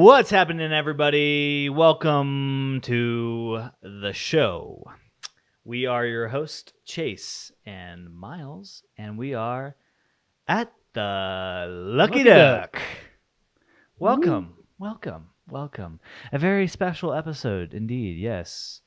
What's happening, everybody? Welcome to the show. We are your host, Chase and Myles, and we are at the Lucky Duck. Welcome. A very special episode indeed, yes.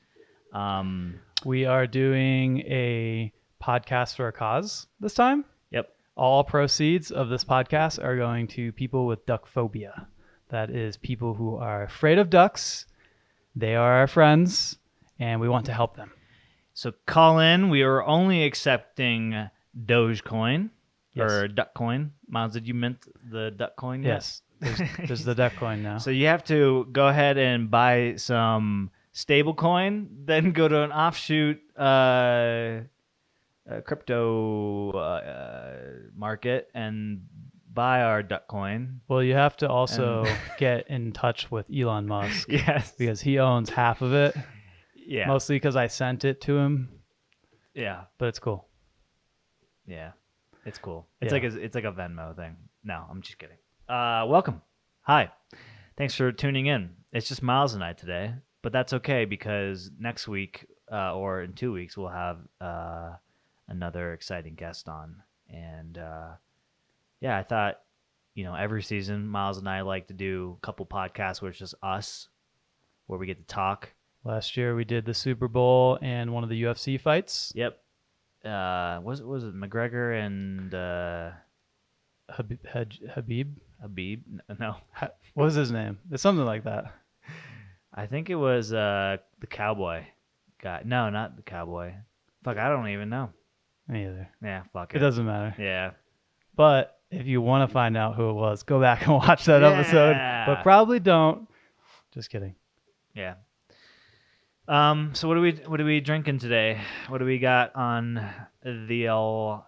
We are doing a podcast for a cause this time. Yep. All proceeds of this podcast are going to people with duck phobia. That is people who are afraid of ducks. They are our friends, and we want to help them. So call in. We are only accepting Dogecoin or Yes. Duckcoin. Myles, did you mint the Duckcoin yet? Yes, there's the duck coin now. So you have to go ahead and buy some stable coin, then go to an offshoot crypto market and buy our duck coin. Well, you have to also get in touch with Elon Musk. Yes. Because he owns half of it. Yeah. Mostly because I sent it to him. Yeah. But it's cool. Yeah. It's cool. It's Yeah. like a Venmo thing. No, I'm just kidding. Welcome. Hi. Thanks for tuning in. It's just Myles and I today, but that's okay because next week or in 2 weeks we'll have another exciting guest on. And yeah, I thought, every season Myles and I like to do a couple podcasts where it's just us, where we get to talk. Last year we did the Super Bowl and one of the UFC fights. Yep. Was it McGregor and Habib? Habib? No. What was his name? It's something like that. I think it was the cowboy guy. No, not the cowboy. Fuck, I don't even know. Me either. Yeah, fuck It it. doesn't matter. Yeah. But if you want to find out who it was, go back and watch that episode. But probably don't. Just kidding. Yeah. So what are we drinking today? What do we got on the old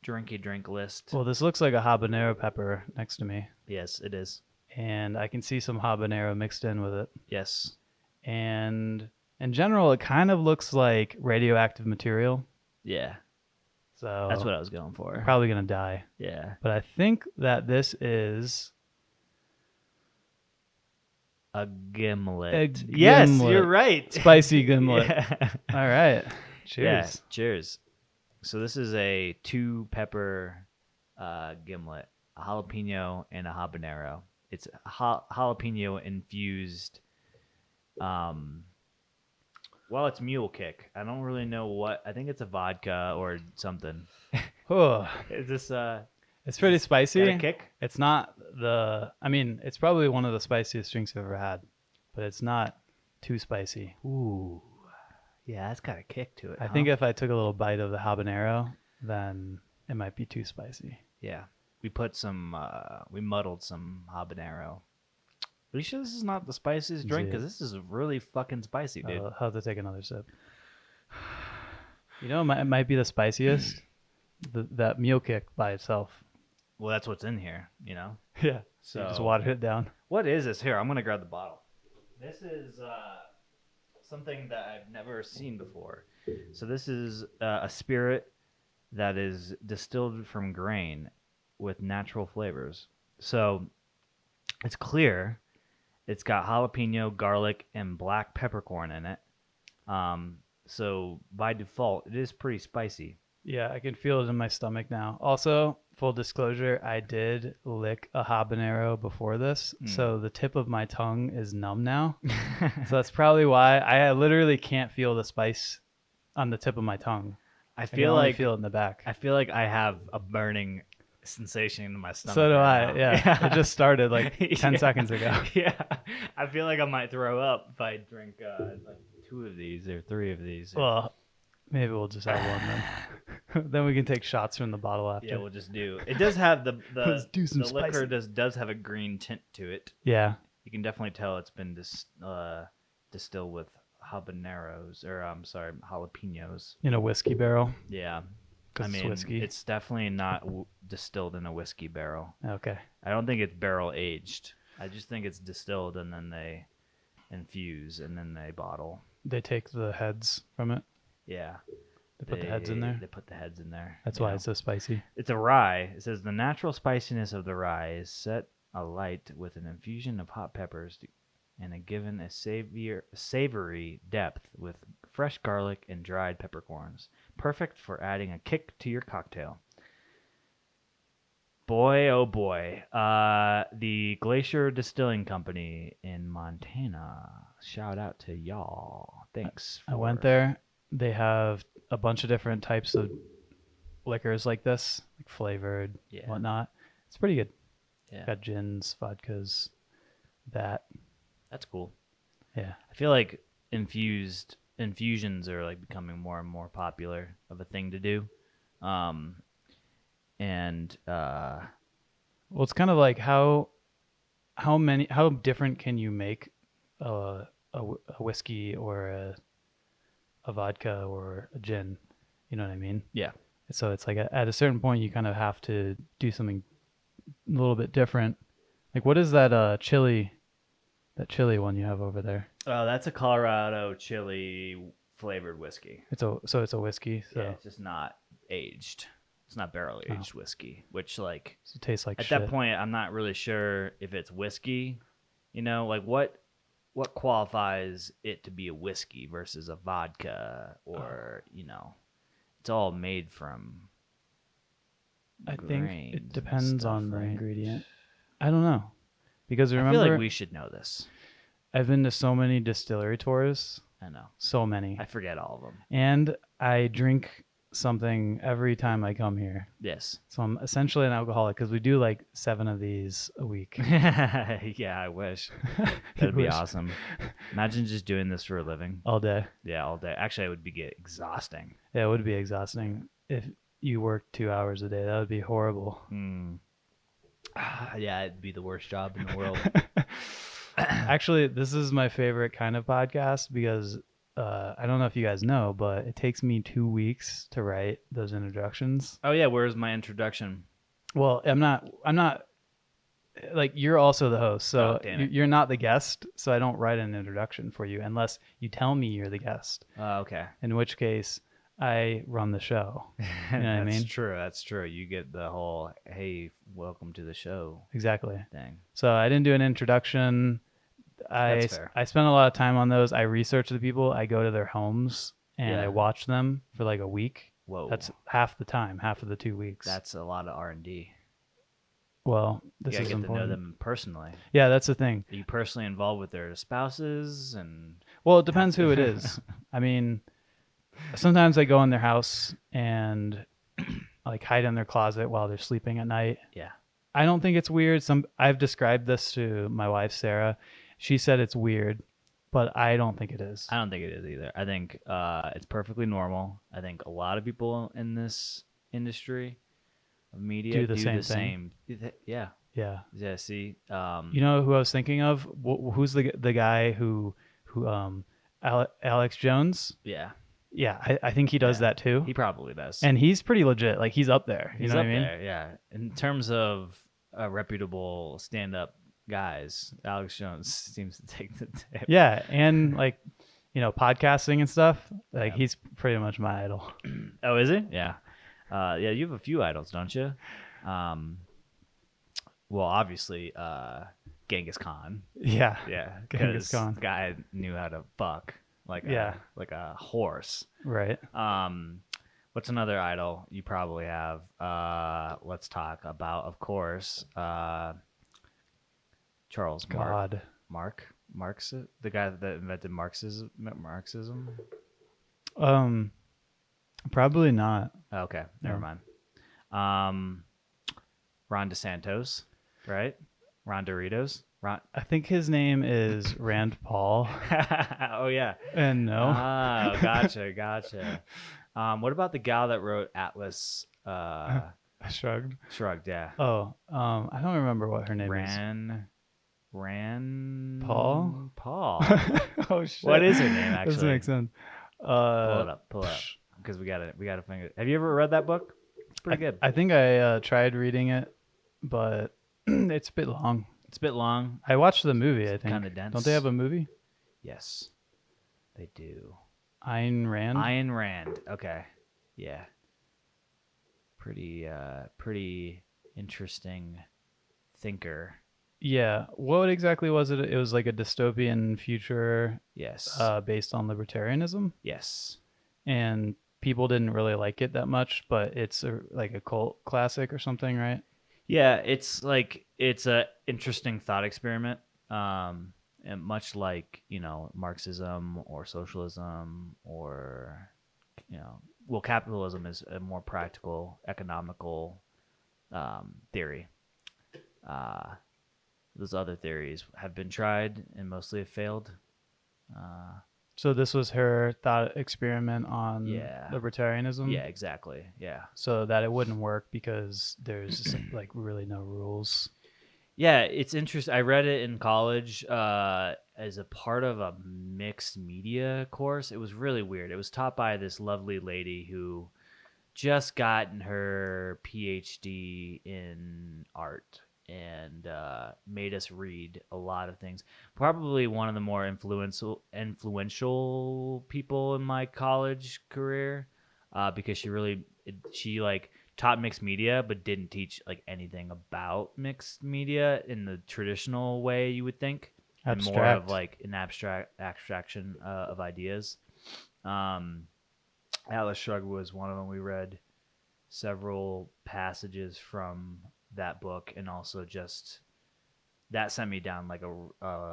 drinky drink list? Well, this looks like a habanero pepper next to me. Yes, it is. And I can see some habanero mixed in with it. Yes. And in general, it kind of looks like radioactive material. Yeah. So That's what I was going for. Probably going to die. Yeah. But I think that this is A gimlet. A Yes, gimlet. you're right. Spicy gimlet. Yeah. All right. Cheers. Yeah, cheers. So this is a 2-pepper gimlet, a jalapeno and a habanero. It's jalapeno infused. Well, it's Mule Kick. I don't really know what. I think it's a vodka or something. Oh, Is this it's pretty spicy. got a kick? It's not it's probably one of the spiciest drinks I've ever had, but it's not too spicy. Ooh, yeah, it's got a kick to it. I think if I took a little bite of the habanero, then it might be too spicy. Yeah, we put some. We muddled some habanero. Are you sure this is not the spiciest drink? Because this is really fucking spicy, dude. I'll have to take another sip. It might be the spiciest. That Mule Kick by itself. Well, that's what's in here, Yeah. So You just water it down. What is this? Here, I'm gonna grab the bottle. This is something that I've never seen before. So this is a spirit that is distilled from grain with natural flavors. So it's clear. It's got jalapeno, garlic, and black peppercorn in it. So by default, it is pretty spicy. Yeah, I can feel it in my stomach now. Also, full disclosure, I did lick a habanero before this, so the tip of my tongue is numb now. So that's probably why I literally can't feel the spice on the tip of my tongue. I can feel only like feel it in the back. I feel like I have a burning sensation in my stomach. So do right I. now. Yeah. It just started like 10 Yeah. seconds ago. Yeah, I feel like I might throw up if I drink like 2 of these or 3 of these. Well, maybe we'll just have one then. Then we can take shots from the bottle after. Yeah, we'll just do. It does have the Let's do some liquor spicy. does have a green tint to it. Yeah. You can definitely tell it's been distilled with jalapenos. In a whiskey barrel. Yeah. 'Cause it's whiskey. It's definitely not distilled in a whiskey barrel. Okay. I don't think it's barrel aged. I just think it's distilled and then they infuse and then they bottle. They take the heads from it. Yeah. They put the heads in there. They put the heads in there. That's why it's so spicy. It's a rye. It says the natural spiciness of the rye is set alight with an infusion of hot peppers and given a savory depth with fresh garlic and dried peppercorns. Perfect for adding a kick to your cocktail. Boy, oh boy. The Glacier Distilling Company in Montana. Shout out to y'all. Thanks. I went there. They have a bunch of different types of liquors like this, like flavored, whatnot. It's pretty good. Yeah. Got gins, vodkas, that. That's cool. Yeah. I feel like infusions are like becoming more and more popular of a thing to do. Well, it's kind of like how different can you make a whiskey or a vodka or a gin? You know what I mean? Yeah. So it's like at a certain point you kind of have to do something a little bit different. Like what is that chili one you have over there? Oh, that's a Colorado chili flavored whiskey. It's a whiskey. So yeah, it's just not aged. It's not barrel aged whiskey, which like it tastes like at shit. that point I'm not really sure if it's whiskey. You know, like what qualifies it to be a whiskey versus a vodka or it's all made from. I think it depends on the right? ingredient. I don't know. Because remember, I feel like we should know this. I've been to so many distillery tours. I know. So many. I forget all of them. And I drink something every time I come here. Yes. So I'm essentially an alcoholic because we do like 7 of these a week. Yeah, I wish. That'd be awesome. Imagine just doing this for a living. All day. Yeah, all day. Actually, it would get exhausting. Yeah, it would be exhausting. If you worked 2 hours a day, that would be horrible. Yeah, it'd be the worst job in the world. Actually, this is my favorite kind of podcast because I don't know if you guys know, but it takes me 2 weeks to write those introductions. Oh yeah, where's my introduction? Well, I'm not like you're also the host, so you're not the guest, so I don't write an introduction for you unless you tell me you're the guest. Okay. In which case, I run the show. You know what I mean? That's true. You get the whole "Hey, welcome to the show" exactly thing. So I didn't do an introduction. That's fair. I spent a lot of time on those. I research the people. I go to their homes and I watch them for like a week. Whoa. That's half the time, half of the 2 weeks. That's a lot of R&D. Well, this is get important. to know them personally. Yeah, that's the thing. Are you personally involved with their spouses and? Well, it depends who it is. I mean, sometimes I go in their house and like hide in their closet while they're sleeping at night. Yeah. I don't think it's weird. I've described this to my wife Sarah. She said it's weird, but I don't think it is. I don't think it is either. I think it's perfectly normal. I think a lot of people in this industry of media do the same thing. Yeah. Yeah. Yeah. See. You know who I was thinking of? Who's the guy who Alex Jones? Yeah. Yeah, I think he does that too. He probably does. And he's pretty legit. Like he's up there. You know what I mean? There, yeah. In terms of reputable stand-up guys, Alex Jones seems to take the tip. Yeah, and like, podcasting and stuff. Like he's pretty much my idol. Oh, is he? Yeah. Yeah, you have a few idols, don't you? Well, obviously, Genghis Khan. Yeah. Yeah. Genghis Khan. The guy knew how to fuck like a horse. Right. What's another idol you probably have? Let's talk about, of course, Charles Marx, the guy that invented Marxism. Probably not. Okay, never mind. Ron DeSantos, right? Ron Doritos. I think his name is Rand Paul. Oh yeah. And no. Oh, gotcha. What about the gal that wrote Atlas? Shrugged. Yeah. Oh, I don't remember what her name is. Paul. Oh shit. What is her name actually? Doesn't make sense. Pull it up, because we gotta find it. Have you ever read that book? It's pretty good. I think I tried reading it, but it's a bit long. It's a bit long. I watched the movie. I think kind of dense. Don't they have a movie? Yes, they do. Ayn Rand. Okay. Yeah. Pretty interesting thinker. Yeah. What exactly was it? It was like a dystopian future Yes. based on libertarianism, Yes. and people didn't really like it that much, but it's like a cult classic or something, right? Yeah, it's like it's a interesting thought experiment. Um, and much like Marxism or socialism or well, capitalism is a more practical, economical theory. Uh, those other theories have been tried and mostly have failed. Uh, So this was her thought experiment on yeah, libertarianism, yeah, exactly. Yeah, so that it wouldn't work because there's like really no rules. yeah, it's interesting. I read it in college as a part of a mixed media course. It was really weird. It was taught by this lovely lady who just gotten her PhD in art and made us read a lot of things. Probably one of the more influential people in my college career because she like taught mixed media but didn't teach like anything about mixed media in the traditional way you would think, and more of Abstract. like an abstraction of ideas. um Atlas Shrugged was one of them. We read several passages from that book, and also just that sent me down like a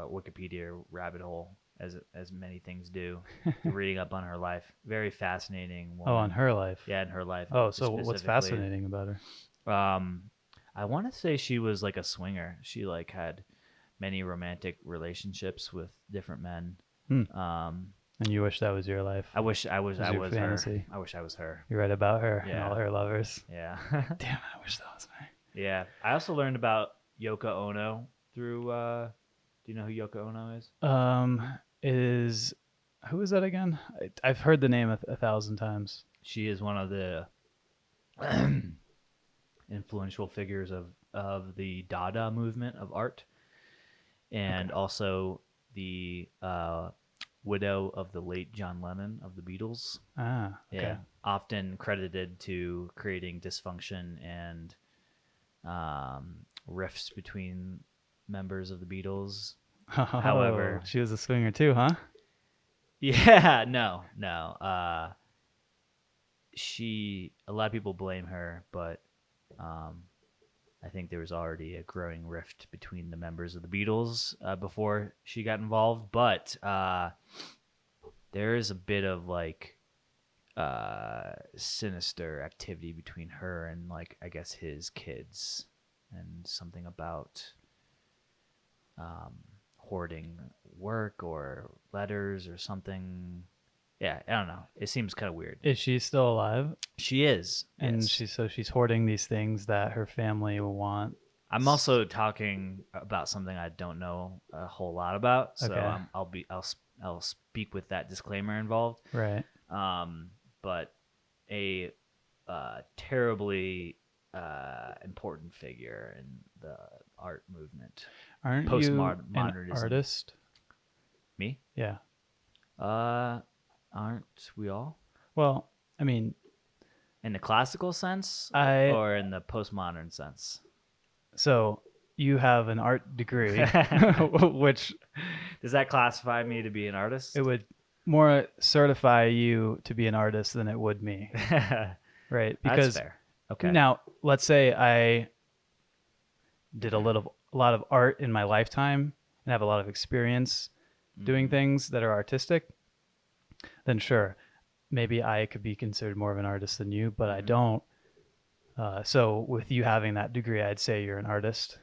Wikipedia rabbit hole, as many things do. Reading up on her life, very fascinating Oh, on woman. her life. Yeah, in her life Oh, so what's specifically. fascinating about her? Um, I want to say she was like a swinger. She like had many romantic relationships with different men. Hmm. Um, And you wish that was your life. I wish I was Was I your was fantasy. her. I wish I was her. You read about her and Yeah. all her lovers. Yeah. Damn, I wish that was me. Yeah. I also learned about Yoko Ono through do you know who Yoko Ono is? Is who is that again? I've heard the name a thousand times. She is one of the influential figures of the Dada movement of art, and Okay. also the widow of the late John Lennon of the Beatles. Ah, okay. Yeah, often credited to creating dysfunction and rifts between members of the Beatles. Oh, However, she was a swinger too, huh? yeah, no. A lot of people blame her, but um, I think there was already a growing rift between the members of the Beatles before she got involved. But there is a bit of like sinister activity between her and like I guess his kids, and something about um, hoarding work or letters or something. Yeah, I don't know. It seems kind of weird. Is she still alive? She is, And yes. she's hoarding these things that her family will want. I'm also talking about something I don't know a whole lot about, so Okay. I'll speak with that disclaimer involved. Right. But a terribly important figure in the art movement, Aren't you an postmodernism. artist? Me? Yeah. Aren't we all? Well, I mean, In the classical sense, I or in the postmodern sense? so you have an art degree, which Does that classify me to be an artist? it would more certify you to be an artist than it would me, right? Because That's fair. Okay. now, let's say I did a lot of art in my lifetime and have a lot of experience doing things that are artistic, then sure, maybe I could be considered more of an artist than you, but I don't. So with you having that degree, I'd say you're an artist.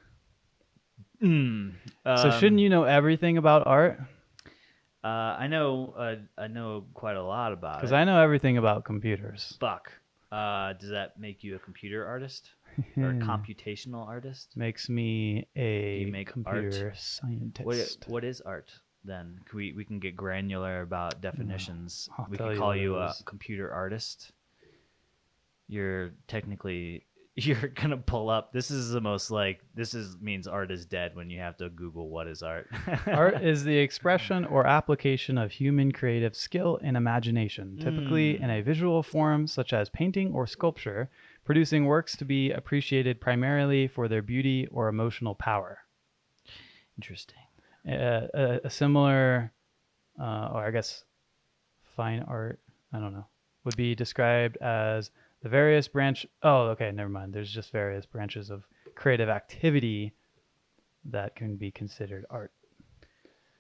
So shouldn't you know everything about art? I know quite a lot about Because it. I know everything about computers. Buck, does that make you a computer artist or a computational artist? Makes me a you make computer art? scientist. What is art then? We can get granular about definitions. I'll We tell can you call what it you a is. computer artist. You're gonna pull up. This is the most like means art is dead when you have to Google what is art. Art is the expression or application of human creative skill and imagination, typically in a visual form such as painting or sculpture, producing works to be appreciated primarily for their beauty or emotional power. Interesting. A similar, or I guess fine art, I don't know, would be described as the various branch. Oh, okay, never mind. There's just various branches of creative activity that can be considered art.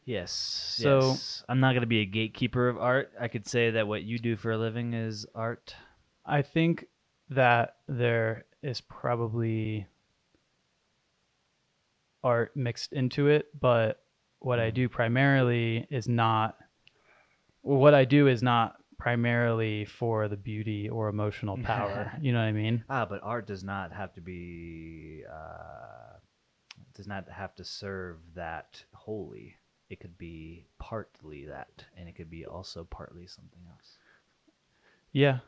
Yes, So yes. I'm not going to be a gatekeeper of art. I could say that what you do for a living is art. I think that there is probably art mixed into it, but what I Mm. do primarily is not what I do is not primarily for the beauty or emotional power. You know what I mean? But art does not have to be, does not have to serve that wholly. It could be partly that, and it could be also partly something else. Yeah,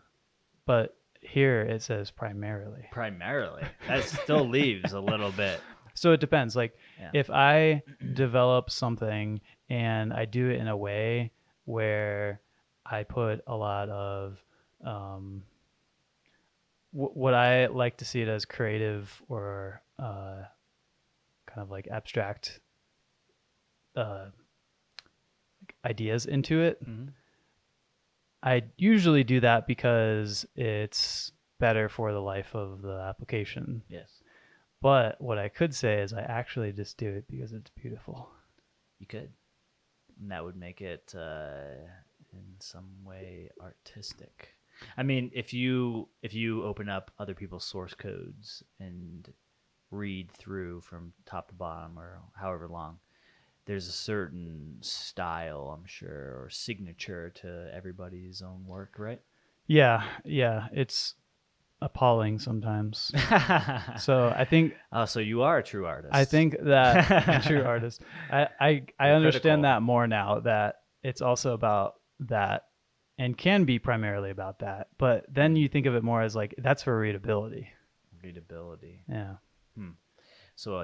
but here it says primarily. Primarily, that still leaves a little bit. So it depends. Like Yeah. if I develop something and I do it in a way where I put a lot of um, what I like to see it as creative or kind of like abstract uh, ideas into it. Mm-hmm. I usually do that because it's better for the life of the application. Yes, But what I could say is I actually just do it because it's beautiful. you could. And that would make it in some way artistic. I mean, if you open up other people's source codes and read through from top to bottom or however long, there's a certain style, I'm sure, or signature to everybody's own work, right? Yeah, it's appalling sometimes. So Oh, so you are a true I artist. think that a true artist. I You're understand critical. that more now that it's also about that and can be primarily about that. But then you think of it more as like that's for readability. Readability. Yeah. Hmm. So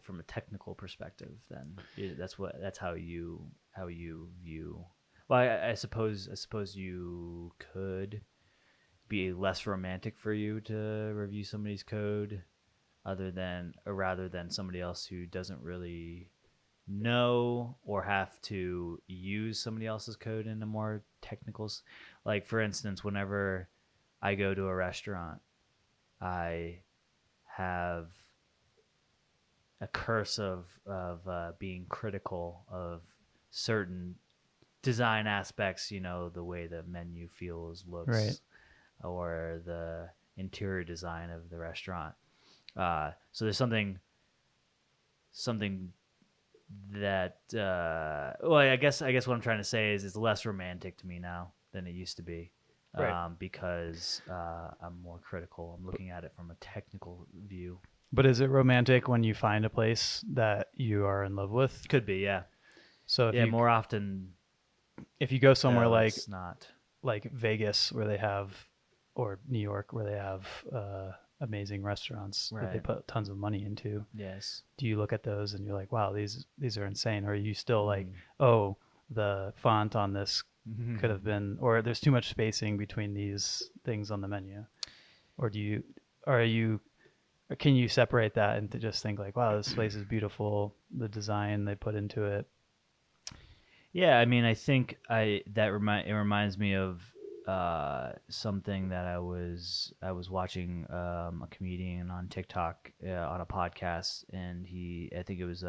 from a technical perspective, then that's how you view. Well, I suppose you could be less romantic for you to review somebody's code, rather than somebody else who doesn't really know or have to use somebody else's code in a more technical. Like for instance, whenever I go to a restaurant, I have a curse of being critical of certain design aspects. The way the menu feels, Right. looks, or the interior design of the restaurant. So there's something that well, I guess what I'm trying to say is it's less romantic to me now than it used to be. Right. Because I'm more critical. I'm looking at it from a technical view. But is it romantic when you find a place that you are in love with? Could be, yeah. So Yeah, more often if you go somewhere though it's not. like Vegas where they have or New York where they have amazing restaurants that they Right. put tons of money into, Yes. do you look at those and you're like, wow, these are insane? Or are you still like, Mm. oh, the font on this could have been, or there's too much spacing between these things on the menu? Or are you, or can you separate that and to just think like, wow, this place is beautiful, the design they put into it? Yeah, I mean, I think it reminds me of something that I was watching a comedian on TikTok on a podcast, and I think it was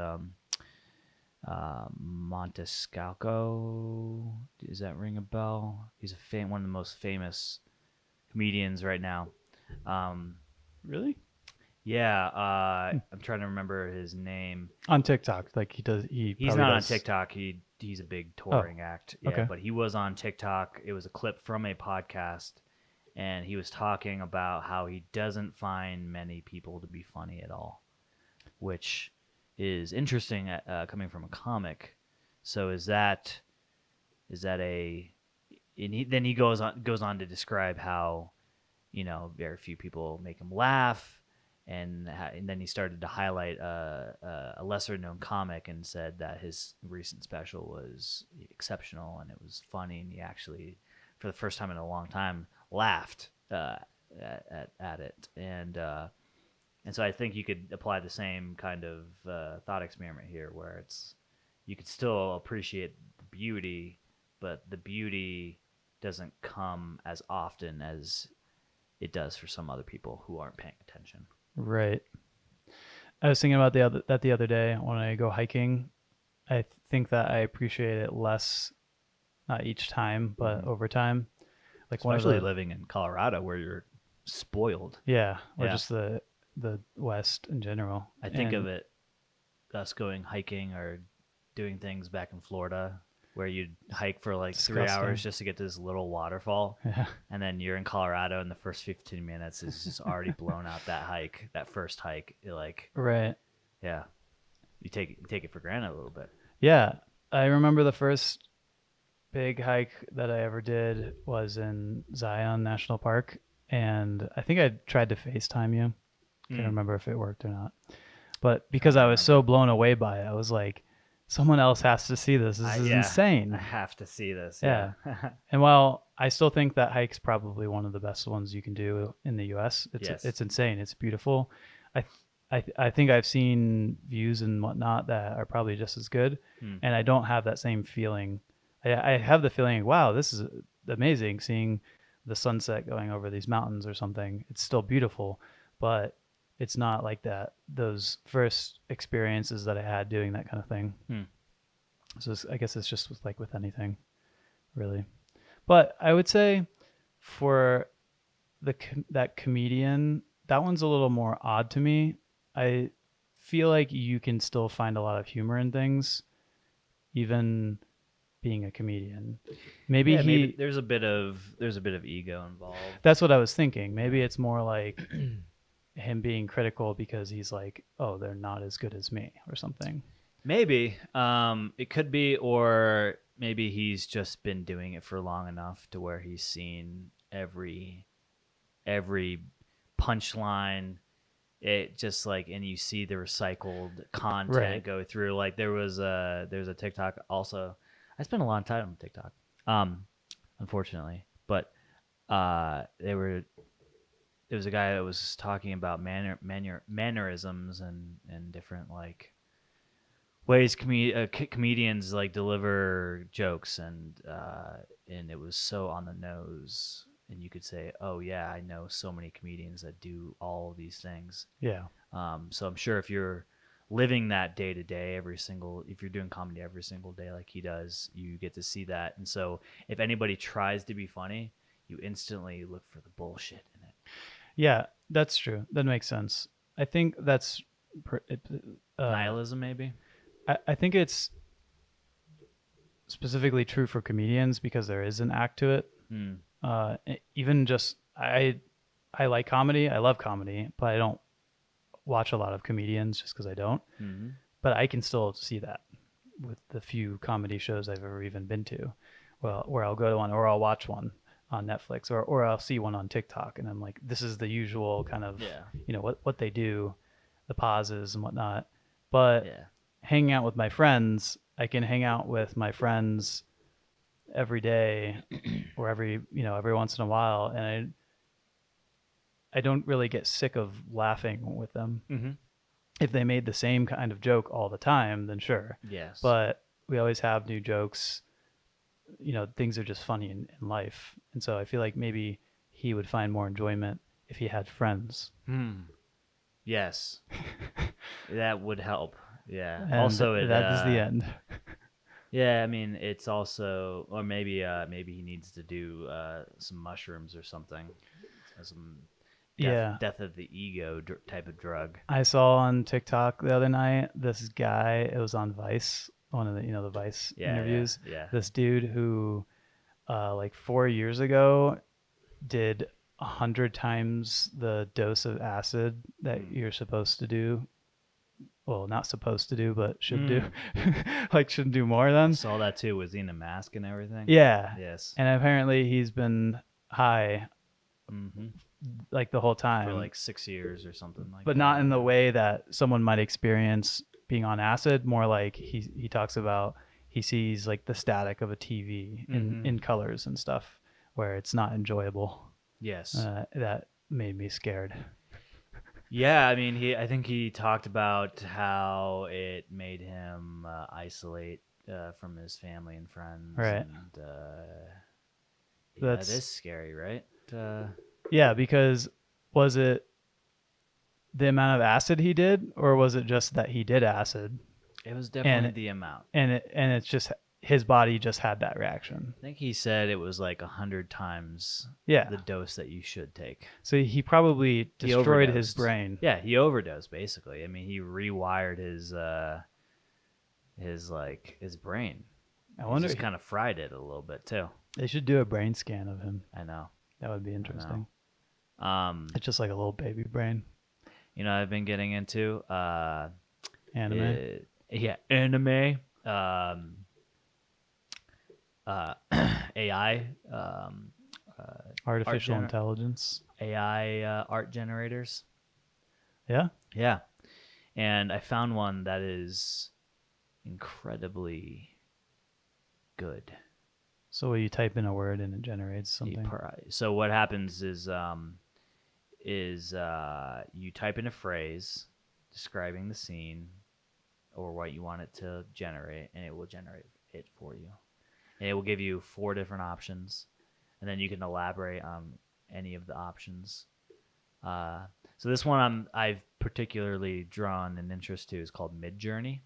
Montescalco. Does that ring a bell? He's one of the most famous comedians right now. Um, Really? yeah, I'm trying to remember his name. On TikTok, like he He's probably not on does. TikTok. He's a big Oh, touring act. Yeah, okay. but he was on TikTok. It was a clip from a podcast, and he was talking about how he doesn't find many people to be funny at all, which is interesting coming from a comic. So is that then he goes on to describe how very few people make him laugh, and then he started to highlight a lesser known comic and said that his recent special was exceptional and it was funny, and he actually, for the first time in a long time, laughed at it. And And so I think you could apply the same kind of thought experiment here, where it's you could still appreciate the beauty, but the beauty doesn't come as often as it does for some other people who aren't paying attention. Right. I was thinking about the other day when I go hiking. I think that I appreciate it less, not each time, but over time. Like one of Especially the living in Colorado where you're spoiled. yeah, or Yeah. just the West in general. I think of And it us going hiking or doing things back in Florida where you'd hike for like 3 disgusting. hours just to get to this little waterfall. Yeah. And then you're in Colorado and the first 15 minutes is just already blown out that hike, that first hike. You're like, Right. yeah, you take it for granted a little bit. Yeah. I remember the first big hike that I ever did was in Zion National Park, and I think I tried to FaceTime you. Can't remember if it worked or not. But because I was so blown away by it, I was like, someone else has to see this. This is insane. I have to see this. Yeah. And while I still think that hike's probably one of the best ones you can do in the US, Yes. it's insane. It's beautiful. I think I've seen views and whatnot that are probably just as good, and I don't have that same feeling. I have the feeling, wow, this is amazing seeing the sunset going over these mountains or something. It's still beautiful, but it's not like that. Those first experiences that I had doing that kind of thing. So I guess it's just like with anything, really. But I would say for that comedian, that one's a little more odd to me. I feel like you can still find a lot of humor in things, even being a comedian. Maybe maybe there's a bit of ego involved. That's what I was thinking. Maybe it's more like him being critical because he's like, oh, they're not as good as me or something. Maybe it could be, or maybe he's just been doing it for long enough to where he's seen every punchline. It just like, and you see the recycled content go through. Like there's a TikTok also. I spent a lot of time on TikTok, unfortunately, but there was a guy that was talking about mannerisms and different like ways comedians like deliver jokes, and it was so on the nose, and you could say, oh yeah, I know so many comedians that do all of these things. Yeah. So I'm sure if you're living that day to day, if you're doing comedy every single day like he does, you get to see that. And so if anybody tries to be funny, you instantly look for the bullshit in it. Yeah, that's true. That makes sense. I think that's Nihilism, maybe. I think it's specifically true for comedians because there is an act to it. Even just I like comedy. I love comedy, but I don't watch a lot of comedians just because I don't. But I can still see that with the few comedy shows I've ever even been to. Well, where I'll go to one or I'll watch one on Netflix or I'll see one on TikTok, and I'm like, this is the usual kind of what they do, the pauses and whatnot. But hanging out with my friends, I can hang out with my friends every day or every once in a while, and I don't really get sick of laughing with them. If they made the same kind of joke all the time, then sure. Yes. But we always have new jokes. Things are just funny in life. And so I feel like maybe he would find more enjoyment if he had friends. Yes. That would help. Yeah. And also, that is the end. Yeah, I mean, it's also, or maybe he needs to do some mushrooms or something, some death of the ego type of drug. I saw on TikTok the other night this guy. It was on Vice, one of the Vice interviews. Yeah. This dude who, like 4 years ago, did 100 times the dose of acid that you're supposed to do. Well, not supposed to do, but should do. Like, shouldn't do more than. I saw that too. Was he in a mask and everything? Yeah. Yes. And apparently he's been high like the whole time. For like 6 years or something like that. But not in the way that someone might experience being on acid. More like he talks about, he sees like the static of a TV in colors and stuff where it's not enjoyable. Yes. That made me scared. Yeah, I mean, I think he talked about how it made him isolate from his family and friends, Right. and yeah, it That's is scary, right? Uh, yeah, because was it the amount of acid he did, or was it just that he did acid it was definitely and the amount. it's just his body just had that reaction? I think he said it was like 100 times Yeah. the dose that you should take. So he probably He destroyed his overdosed. brain. Yeah, he overdosed basically. I mean, he rewired his brain. I He wonder just kind of fried it a little bit too. they should do a brain scan of him. I know. That would be I know. interesting. It's just like a little baby brain. I've been getting into Anime. yeah, anime, uh, AI, Artificial intelligence. AI art generators. Yeah. Yeah, and I found one that is incredibly good. So you type in a word and it generates something. So what happens is you type in a phrase describing the scene or what you want it to generate, and it will generate it for you. And it will give you 4 different options, and then you can elaborate on any of the options. So this one I've particularly drawn an interest to is called Midjourney,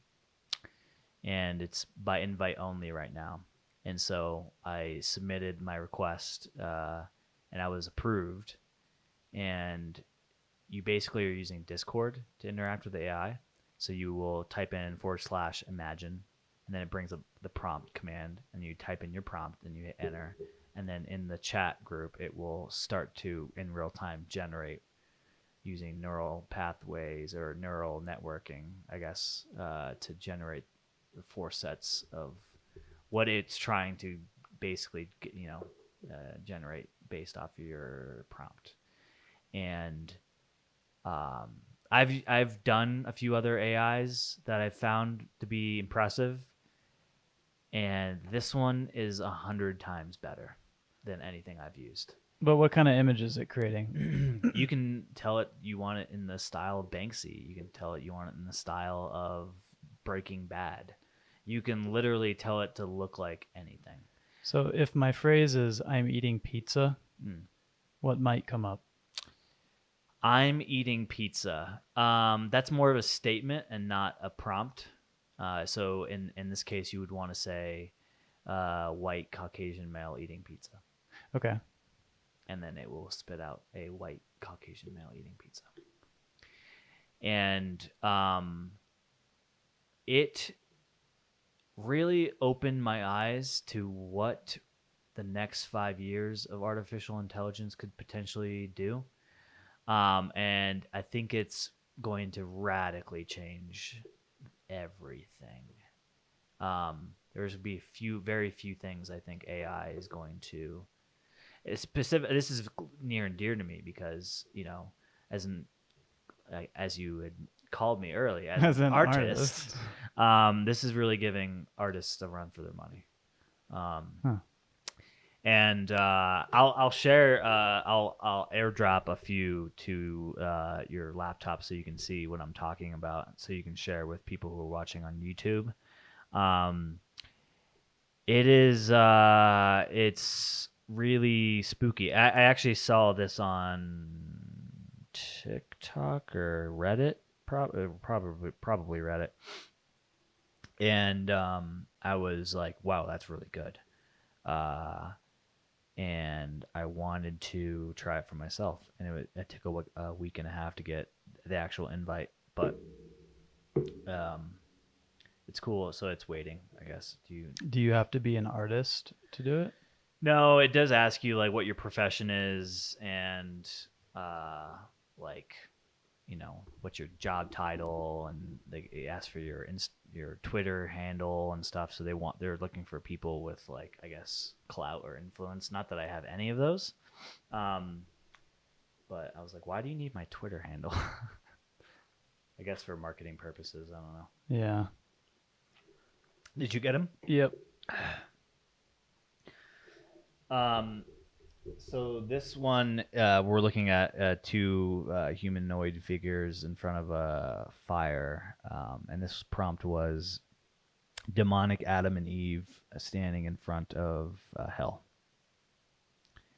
and it's by invite only right now. And so I submitted my request, and I was approved. And you basically are using Discord to interact with the AI. So you will type in / imagine, and then it brings up the prompt command, and you type in your prompt, and you hit enter. And then in the chat group, it will start to, in real time, generate using neural pathways or neural networking, I guess, to generate the 4 sets of what it's trying to basically, generate based off of your prompt. And I've done a few other AIs that I've found to be impressive, and this one is 100 times better than anything I've used. But what kind of image is it creating? You can tell it you want it in the style of Banksy. You can tell it you want it in the style of Breaking Bad. You can literally tell it to look like anything. So if my phrase is I'm eating pizza, what might come up? I'm eating pizza. That's more of a statement and not a prompt. So in this case, you would want to say white Caucasian male eating pizza. Okay. And then it will spit out a white Caucasian male eating pizza. And it really opened my eyes to what the next 5 years of artificial intelligence could potentially do. And I think it's going to radically change everything. There's going to be very few things I think AI is going to. Specific. This is near and dear to me because as you had called me early as an artist. This is really giving artists a run for their money. And I'll share. I'll airdrop a few to your laptop so you can see what I'm talking about, so you can share with people who are watching on YouTube. It's really spooky. I actually saw this on TikTok or Reddit, probably Reddit, and I was like, wow, that's really good. And I wanted to try it for myself, and it took a week and a half to get the actual invite, but it's cool. So it's waiting, I guess. Do you have to be an artist to do it? No, it does ask you like what your profession is and like what's your job title, and they ask for your Twitter handle and stuff. So they're looking for people with like, I guess, clout or influence. Not that I have any of those, but I was like, why do you need my Twitter handle? I guess for marketing purposes. I don't know. Yeah. Did you get him? Yep. So this one, we're looking at two humanoid figures in front of a fire, and this prompt was demonic Adam and Eve standing in front of hell.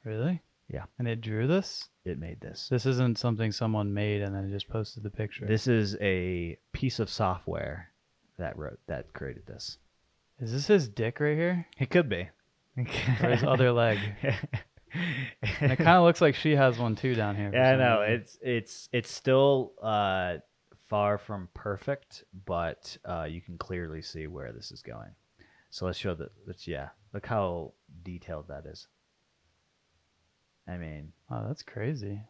Really? Yeah, And it drew this? it made this. This isn't something someone made and then just posted the picture. This is a piece of software that created this. Is this his dick right here? It could be. Or his other leg? And it kind of looks like she has one too down here. Yeah, I know. It's still far from perfect, but you can clearly see where this is going. So let's show that. Yeah. Look how detailed that is. I mean, Oh, that's crazy.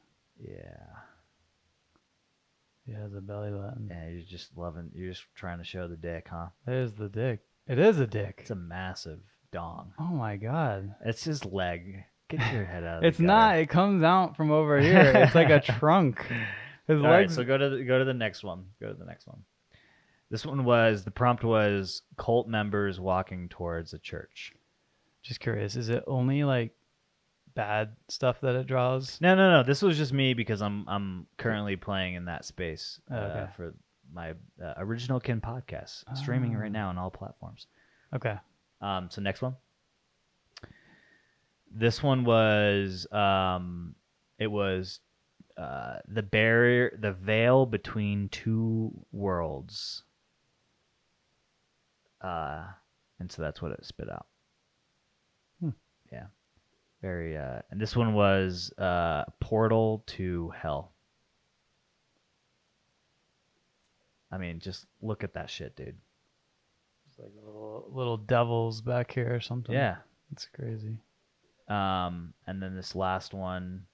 yeah. He has a belly button. Yeah, you're just loving. You're just trying to show the dick, huh? There's the dick. It is a dick. It's a massive dong. Oh my god. It's his leg. Get your head out of It's the gutter. not. It comes out from over here. It's like a trunk. His All right, legs. so go to the next one. Go to the next one. This one was the prompt was cult members walking towards a church. Just curious. Is it only like bad stuff that it draws? No. This was just me because I'm currently playing in that space Okay. for my original kin podcast, streaming right now on all platforms. Okay. So next one. This one was it was the veil between two worlds. And so that's what it spit out. Yeah. Very and this one was portal to hell. I mean, just look at that shit, dude. It's like little devils back here or something. Yeah. It's crazy. And then this last one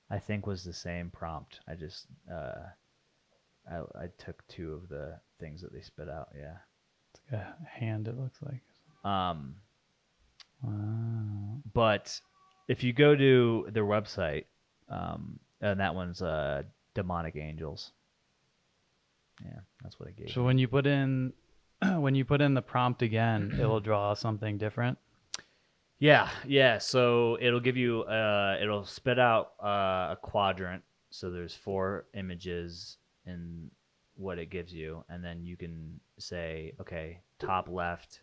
I think was the same prompt. I just I took two of the things that they spit out, yeah. It's like a hand, it looks like. Um Wow. But if you go to their website, and that one's demonic angels. Yeah, that's what it gave. So when you put in the prompt again, it will draw something different. Yeah. So it'll give you, it'll spit out a quadrant. So there's 4 images in what it gives you, and then you can say, okay, top left,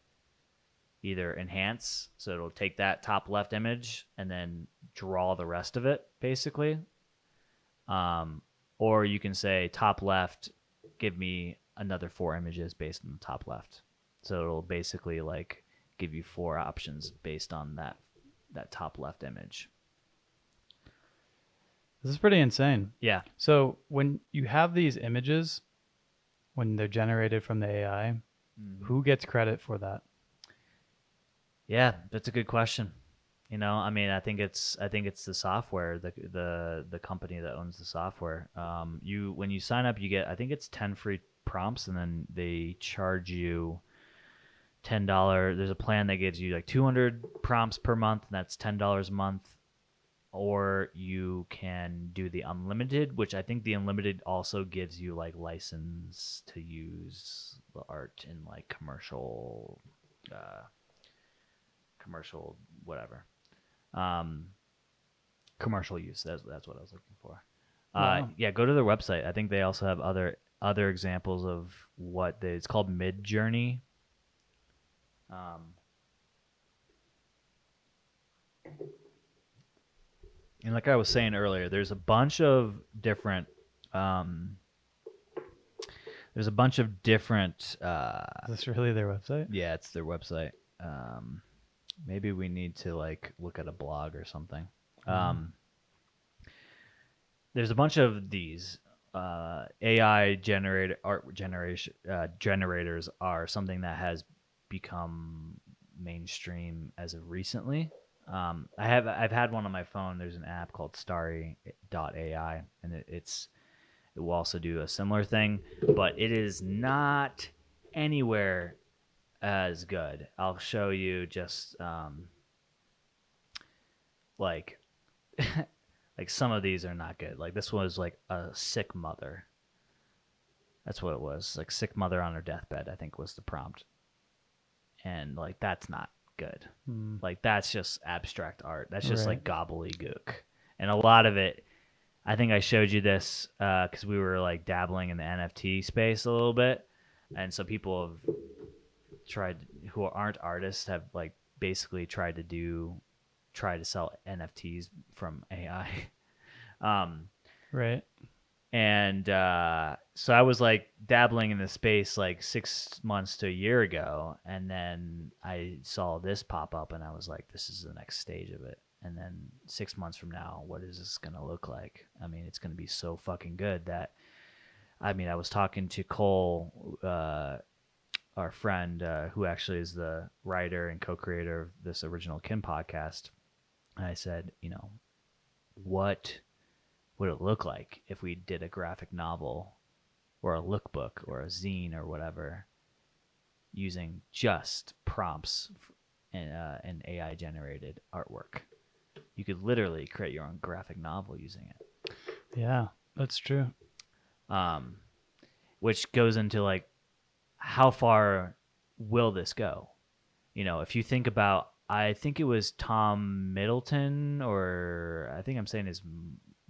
either enhance, so it'll take that top left image and then draw the rest of it, basically. Or you can say top left, give me another 4 images based on the top left. So it'll basically like give you 4 options based on that top left image. This is pretty insane. Yeah. So when you have these images, when they're generated from the AI, who gets credit for that? Yeah, that's a good question. You know, I mean, I think it's the software, the company that owns the software. When you sign up, you get, I think it's 10 free prompts, and then they charge you $10. There's a plan that gives you like 200 prompts per month, and that's $10 a month. Or you can do the unlimited, which I think the unlimited also gives you like license to use the art in like commercial whatever, commercial use. That's what I was looking for. Wow. Yeah, go to their website. I think they also have other examples of it's called Mid Journey. And like I was saying earlier, there's a bunch of different is Is this really their website? yeah, it's their website. Maybe we need to like look at a blog or something. There's a bunch of these AI generated art generators are something that has become mainstream as of recently. I've had one on my phone. There's an app called Starry.ai, and it will also do a similar thing, but it is not anywhere as good. I'll show you just like like some of these are not good. Like this was like a sick mother. That's what it was. Like sick mother on her deathbed, I think was the prompt. And like that's not good. Mm. Like that's just abstract art. That's just Right. like gobbledygook. And a lot of it, I think I showed you this because we were like dabbling in the NFT space a little bit, and so people have tried who aren't artists have like basically try to sell NFTs from AI. Um, Right. and so I was like dabbling in the space like 6 months to a year ago, and then I saw this pop up, and I was like, "This is the next stage of it." And then 6 months from now, what is this gonna look like? I mean, it's gonna be so fucking good that I mean, I was talking to Cole, our friend, who actually is the writer and co-creator of this original Kim podcast, and I said, you know, what would it look like if we did a graphic novel or a lookbook or a zine or whatever using just prompts and AI generated artwork? You could literally create your own graphic novel using it. Yeah, that's true. Um, which goes into like, how far will this go? You know, if you think about, I think it was Tom Middleton, or I think I'm saying his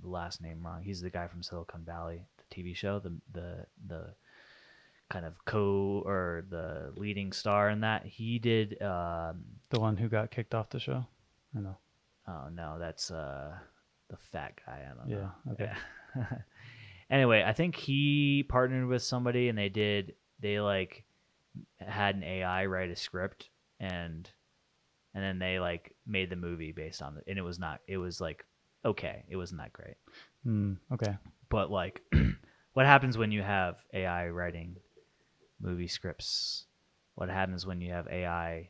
last name wrong. He's the guy from Silicon Valley, the TV show, the kind of or the leading star in that. He did. The one who got kicked off the show. I know. Oh no, that's the fat guy. I don't know. Yeah. Okay. Yeah. Anyway, I think he partnered with somebody, and they like had an AI write a script, and then they like made the movie based on it, and it was like okay, it wasn't that great. Okay. But like, what happens when you have AI writing movie scripts? What happens when you have AI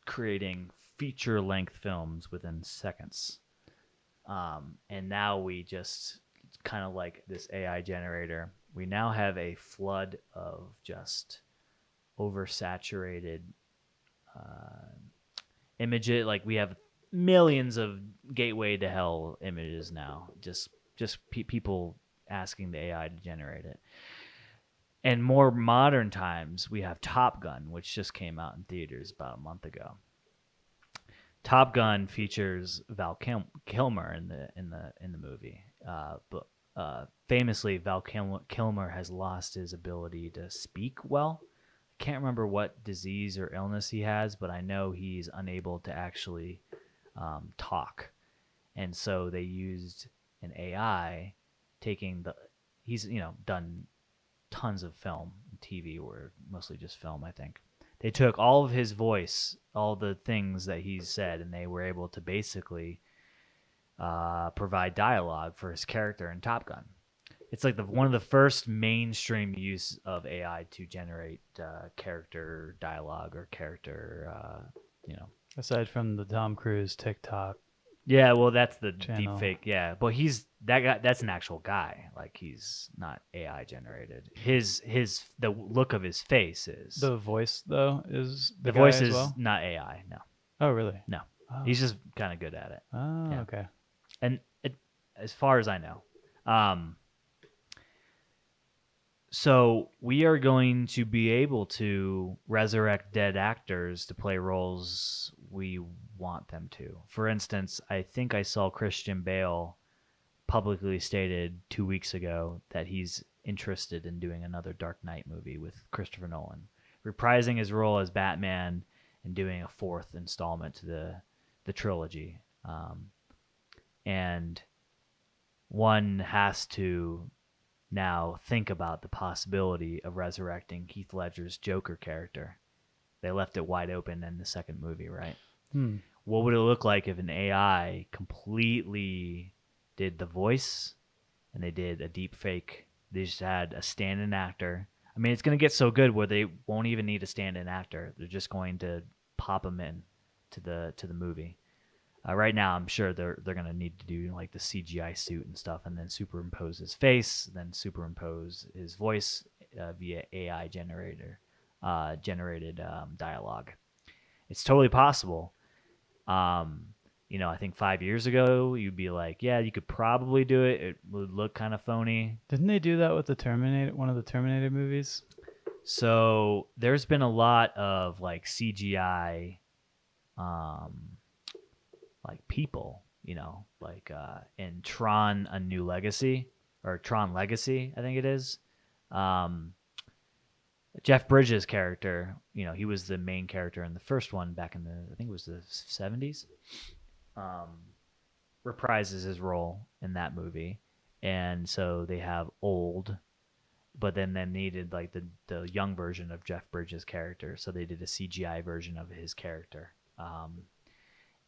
creating feature length films within seconds? And now we just kind of like this AI generator. We now have a flood of just oversaturated images. Like we have millions of gateway to hell images now. Just people asking the AI to generate it. And more modern times, we have Top Gun, which just came out in theaters about a month ago. Top Gun features Val Kilmer in the movie, but famously, Val Kilmer has lost his ability to speak well. I can't remember what disease or illness he has, but I know he's unable to actually talk. And so they used an AI taking he's done tons of film, TV, or mostly just film, I think. They took all of his voice, all the things that he's said, and they were able to basically provide dialogue for his character in Top Gun. It's like one of the first mainstream use of AI to generate character dialogue or character, Aside from the Tom Cruise TikTok. Yeah, well, that's the channel. deep fake. Yeah, but he's that guy. That's an actual guy. Like he's not AI generated. The look of his face is The voice though is the guy voice as is well? not AI. No, Oh really? no, Oh. he's just kind of good at it. Oh, Yeah. okay. And as far as I know, so we are going to be able to resurrect dead actors to play roles we want them to. For instance, I think I saw Christian Bale publicly stated 2 weeks ago that he's interested in doing another Dark Knight movie with Christopher Nolan, reprising his role as Batman and doing a fourth installment to the trilogy. And one has to now think about the possibility of resurrecting Heath Ledger's Joker character. They left it wide open in the second movie, right? What would it look like if an AI completely did the voice and they did a deep fake? They just had a stand-in actor. I mean, it's going to get so good where they won't even need a stand-in actor. They're just going to pop him in to the movie. Right now, I'm sure they're going to need to do like the CGI suit and stuff, and then superimpose his face, then superimpose his voice via AI generated dialogue. It's totally possible. I think 5 years ago, you'd be like, yeah, you could probably do it. It would look kind of phony. Didn't they do that with one of the Terminator movies? So there's been a lot of like CGI like people, like in Tron: A New Legacy or Tron Legacy, I think it is. Um, Jeff Bridges' character, he was the main character in the first one back in I think it was the 70s. Um, reprises his role in that movie, and so they have old, but then they needed like the young version of Jeff Bridges' character, so they did a CGI version of his character,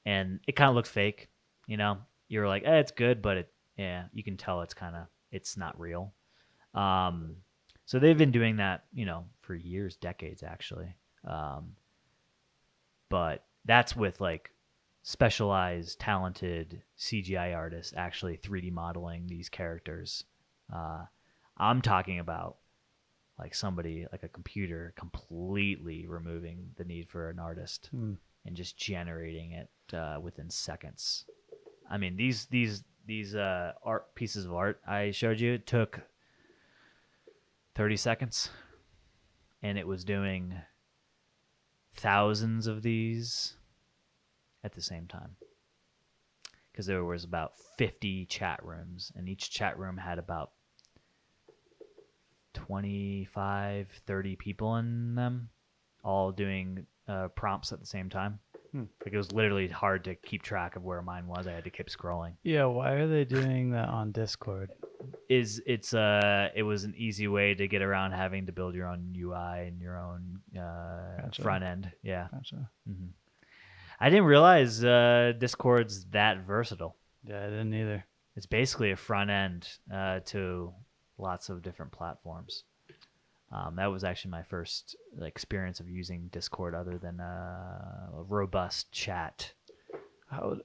and it kind of looked fake. You're like, it's good, but yeah, you can tell it's not real. Um, so they've been doing that, for years, decades actually. But that's with like specialized, talented CGI artists actually 3D modeling these characters. I'm talking about like somebody like a computer completely removing the need for an artist and just generating it within seconds. I mean, these art pieces of art I showed you took 30 seconds, and it was doing thousands of these at the same time, because there was about 50 chat rooms, and each chat room had about 25, 30 people in them, all doing prompts at the same time. Like it was literally hard to keep track of where mine was. I had to keep scrolling. Yeah, why are they doing that on Discord? It was an easy way to get around having to build your own UI and your own Gotcha. front end. Yeah. Gotcha. Mm-hmm. I didn't realize Discord's that versatile. Yeah, I didn't either. It's basically a front end to lots of different platforms. That was actually my first experience of using Discord other than a robust chat. How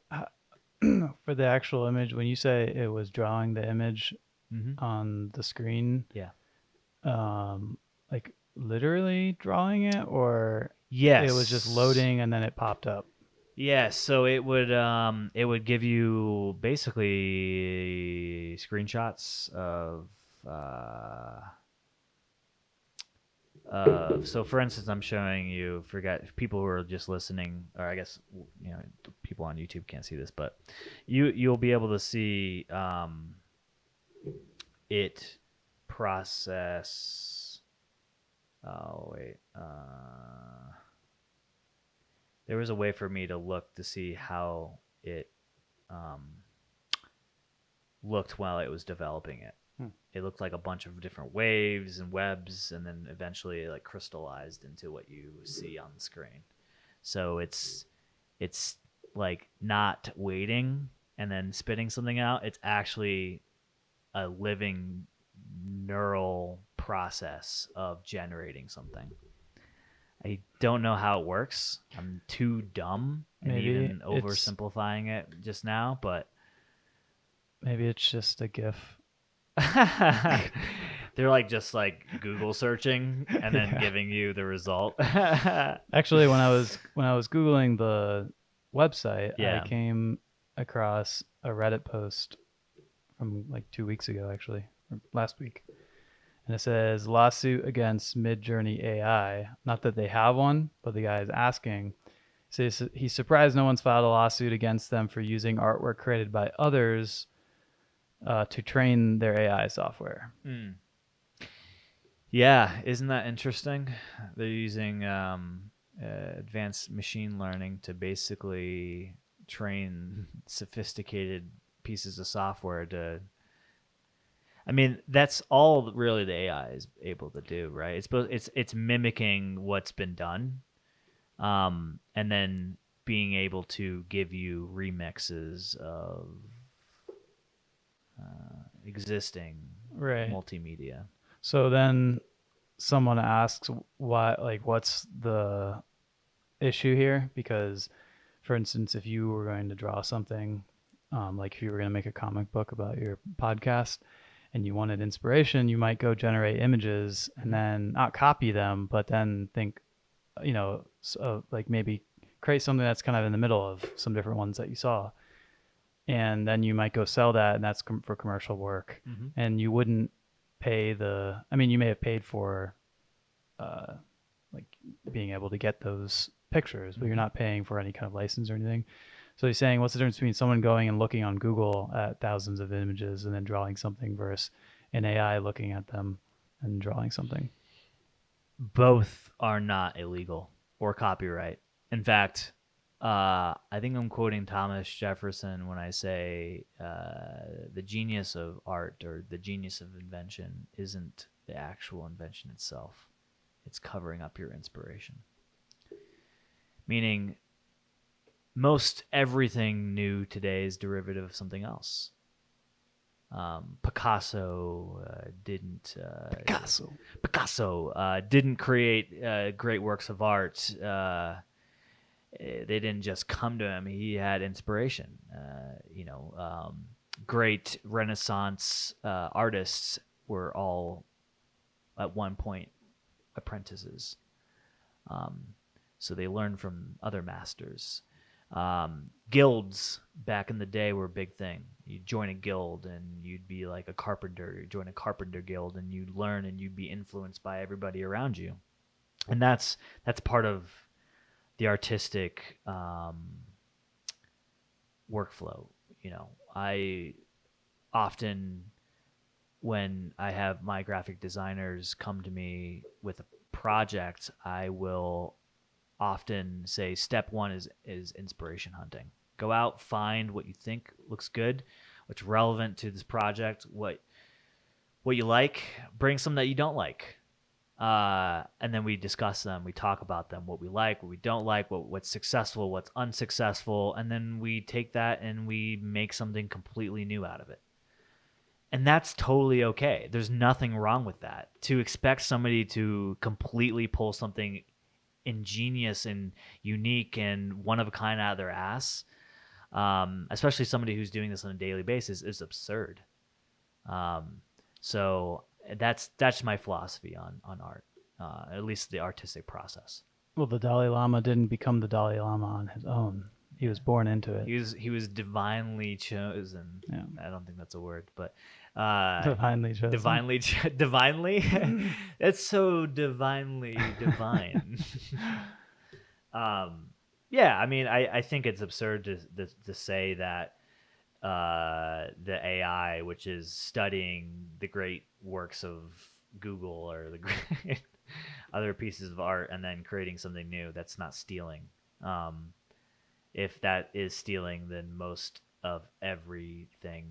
for the actual image, when you say it was drawing the image on the screen, yeah, like literally drawing it, or yes, it was just loading and then it popped up? Yeah, so it would give you basically screenshots of so for instance, I'm showing you, forget people who are just listening, or I guess people on YouTube can't see this, but you'll be able to see it process. Oh wait, there was a way for me to look to see how it looked while it was developing it. It looked like a bunch of different waves and webs, and then eventually it crystallized into what you see on the screen. So it's like not waiting and then spitting something out. It's actually a living neural process of generating something. I don't know how it works. I'm too dumb and even oversimplifying it just now, but maybe it's just a GIF. They're just Google searching and then giving you the result. Actually, when I was Googling the website, I came across a Reddit post from 2 weeks ago, actually, or last week. And it says lawsuit against Midjourney AI. Not that they have one, but the guy is asking. Says he's surprised no one's filed a lawsuit against them for using artwork created by others to train their AI software. Yeah, isn't that interesting? They're using advanced machine learning to basically train sophisticated pieces of software to. I mean, that's all really the AI is able to do, right? It's mimicking what's been done, and then being able to give you remixes of existing multimedia. So then someone asks why, what's the issue here? Because, for instance, if you were going to draw something, if you were going to make a comic book about your podcast and you wanted inspiration, you might go generate images and then not copy them, but then think, maybe create something that's kind of in the middle of some different ones that you saw. And then you might go sell that, and that's for commercial work. And you wouldn't pay you may have paid for being able to get those pictures, but you're not paying for any kind of license or anything. So he's saying, what's the difference between someone going and looking on Google at thousands of images and then drawing something versus an AI looking at them and drawing something? Both are not illegal or copyright. In fact, I think I'm quoting Thomas Jefferson when I say the genius of art or the genius of invention isn't the actual invention itself. It's covering up your inspiration. Meaning, most everything new today is derivative of something else. Picasso didn't create great works of art. They didn't just come to him. He had inspiration. Great Renaissance artists were all at one point apprentices. So they learned from other masters. Guilds back in the day were a big thing. You'd join a guild and you'd be like a carpenter. You'd join a carpenter guild and you'd learn and you'd be influenced by everybody around you. And that's part of the artistic workflow. I often, when I have my graphic designers come to me with a project, I will often say step one is inspiration hunting. Go out, find what you think looks good, what's relevant to this project, what you like, bring some that you don't like. And then we discuss them, we talk about them, what we like, what we don't like, what's successful, what's unsuccessful, and then we take that and we make something completely new out of it. And that's totally okay. There's nothing wrong with that. To expect somebody to completely pull something ingenious and unique and one of a kind out of their ass, especially somebody who's doing this on a daily basis, is absurd. So that's my philosophy on art, at least the artistic process. Well, the Dalai Lama didn't become the Dalai Lama on his own. He was born into it. He was divinely chosen. Yeah. I don't think that's a word, but divinely chosen. Divinely. It's so divinely divine. Yeah, I mean, I think it's absurd to say that the AI, which is studying the great works of Google or the great other pieces of art and then creating something new, that's not stealing. If that is stealing, then most of everything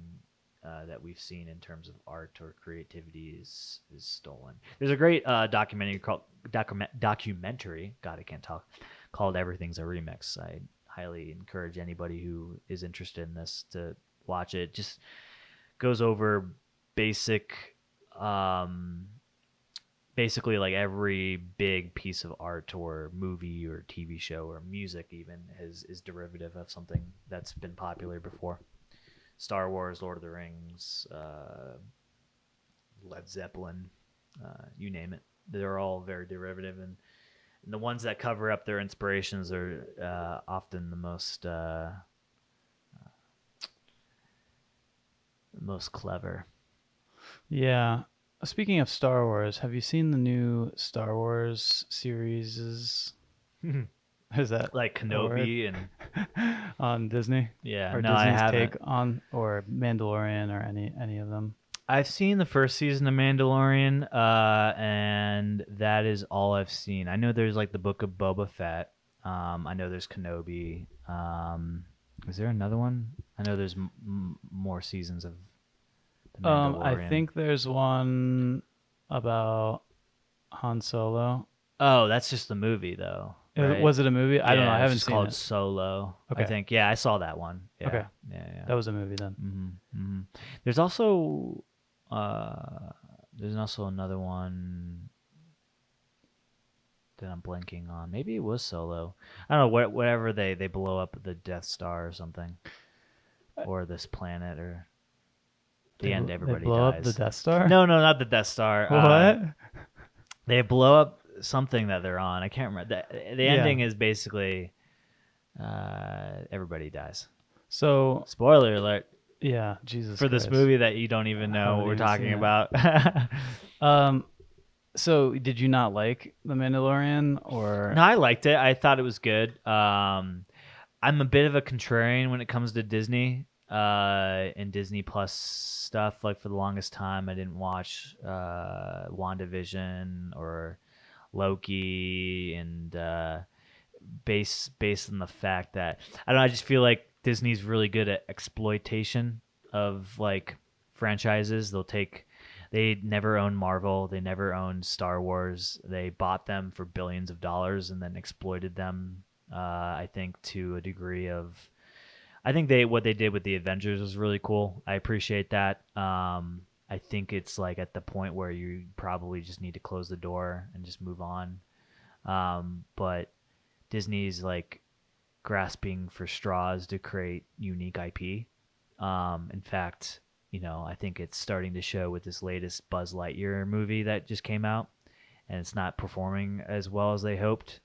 that we've seen in terms of art or creativity is stolen. There's a great documentary called God, I can't talk, called Everything's a Remix. I highly encourage anybody who is interested in this to watch it. Just goes over basically like every big piece of art or movie or TV show or music even is derivative of something that's been popular before. Star Wars, Lord of the Rings, Led Zeppelin, you name it. They're all very derivative, and the ones that cover up their inspirations are often the most clever. Yeah. Speaking of Star Wars, have you seen the new Star Wars series? Is that like Kenobi and on Disney? Yeah, or no, Disney's I haven't. take on, or Mandalorian, or any of them? I've seen the first season of Mandalorian, and that is all I've seen. I know there's like the Book of Boba Fett. I know there's Kenobi. Is there another one? I know there's more seasons of the Mandalorian. I think there's one about Han Solo. Oh, that's just the movie though. Right? Was it a movie? I don't know. I haven't seen called it. Solo. Okay. I think. Yeah, I saw that one. Yeah. Okay. Yeah. That was a movie then. Mm-hmm. Mm-hmm. There's also another one that I'm blanking on. Maybe it was Solo. I don't know. Whatever they blow up the Death Star or something, or this planet, or at the end everybody they blow dies. up the Death Star? No, not the Death Star. What? They blow up something that they're on. I can't remember. The ending is basically everybody dies. So spoiler alert. Yeah, Jesus for Christ. this movie that you don't even know what we're talking about. So, did you not like The Mandalorian or? No, I liked it. I thought it was good. I'm a bit of a contrarian when it comes to Disney and Disney Plus stuff. Like for the longest time, I didn't watch WandaVision or Loki, and based on the fact that I don't know, I just feel like Disney's really good at exploitation of like franchises. They never owned Marvel, they never owned Star Wars. They bought them for billions of dollars and then exploited them. I think to a degree of I think they what they did with the Avengers was really cool. I appreciate that. I think it's like at the point where you probably just need to close the door and just move on. But Disney's like grasping for straws to create unique IP. In fact, I think it's starting to show with this latest Buzz Lightyear movie that just came out, and it's not performing as well as they hoped.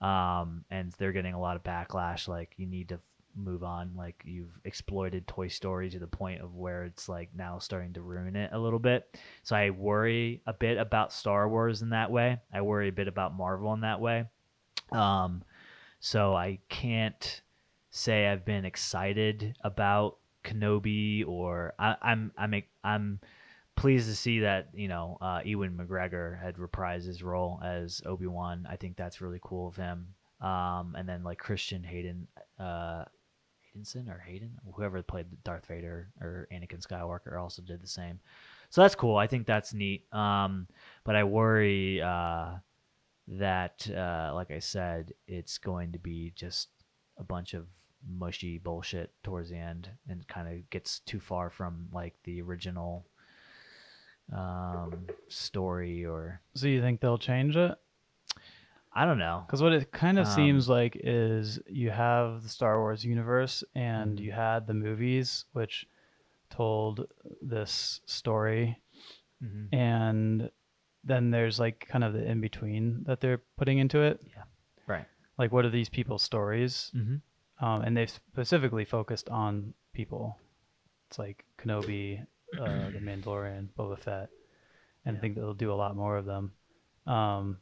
And they're getting a lot of backlash. Like, you need to move on. Like, you've exploited Toy Story to the point of where it's like now starting to ruin it a little bit. So I worry a bit about Star Wars in that way. I worry a bit about Marvel in that way. Um, so I can't say I've been excited about Kenobi, or I'm pleased to see that Ewan McGregor had reprised his role as Obi-Wan. I think that's really cool of him. And then like Christian Hayden, whoever played Darth Vader or Anakin Skywalker also did the same. So that's cool. I think that's neat. But I worry that, like I said, it's going to be just a bunch of mushy bullshit towards the end, and kind of gets too far from like the original story. Or So you think they'll change it? I don't know. Because what it kind of Um, seems like is you have the Star Wars universe and mhm, you had the movies, which told this story, mhm, and then there's like kind of the in between that they're putting into it. yeah, right. Like, what are these people's stories? Hmm. And they've specifically focused on people. It's like Kenobi, the Mandalorian, Boba Fett, and I Yeah, think they'll do a lot more of them. Um,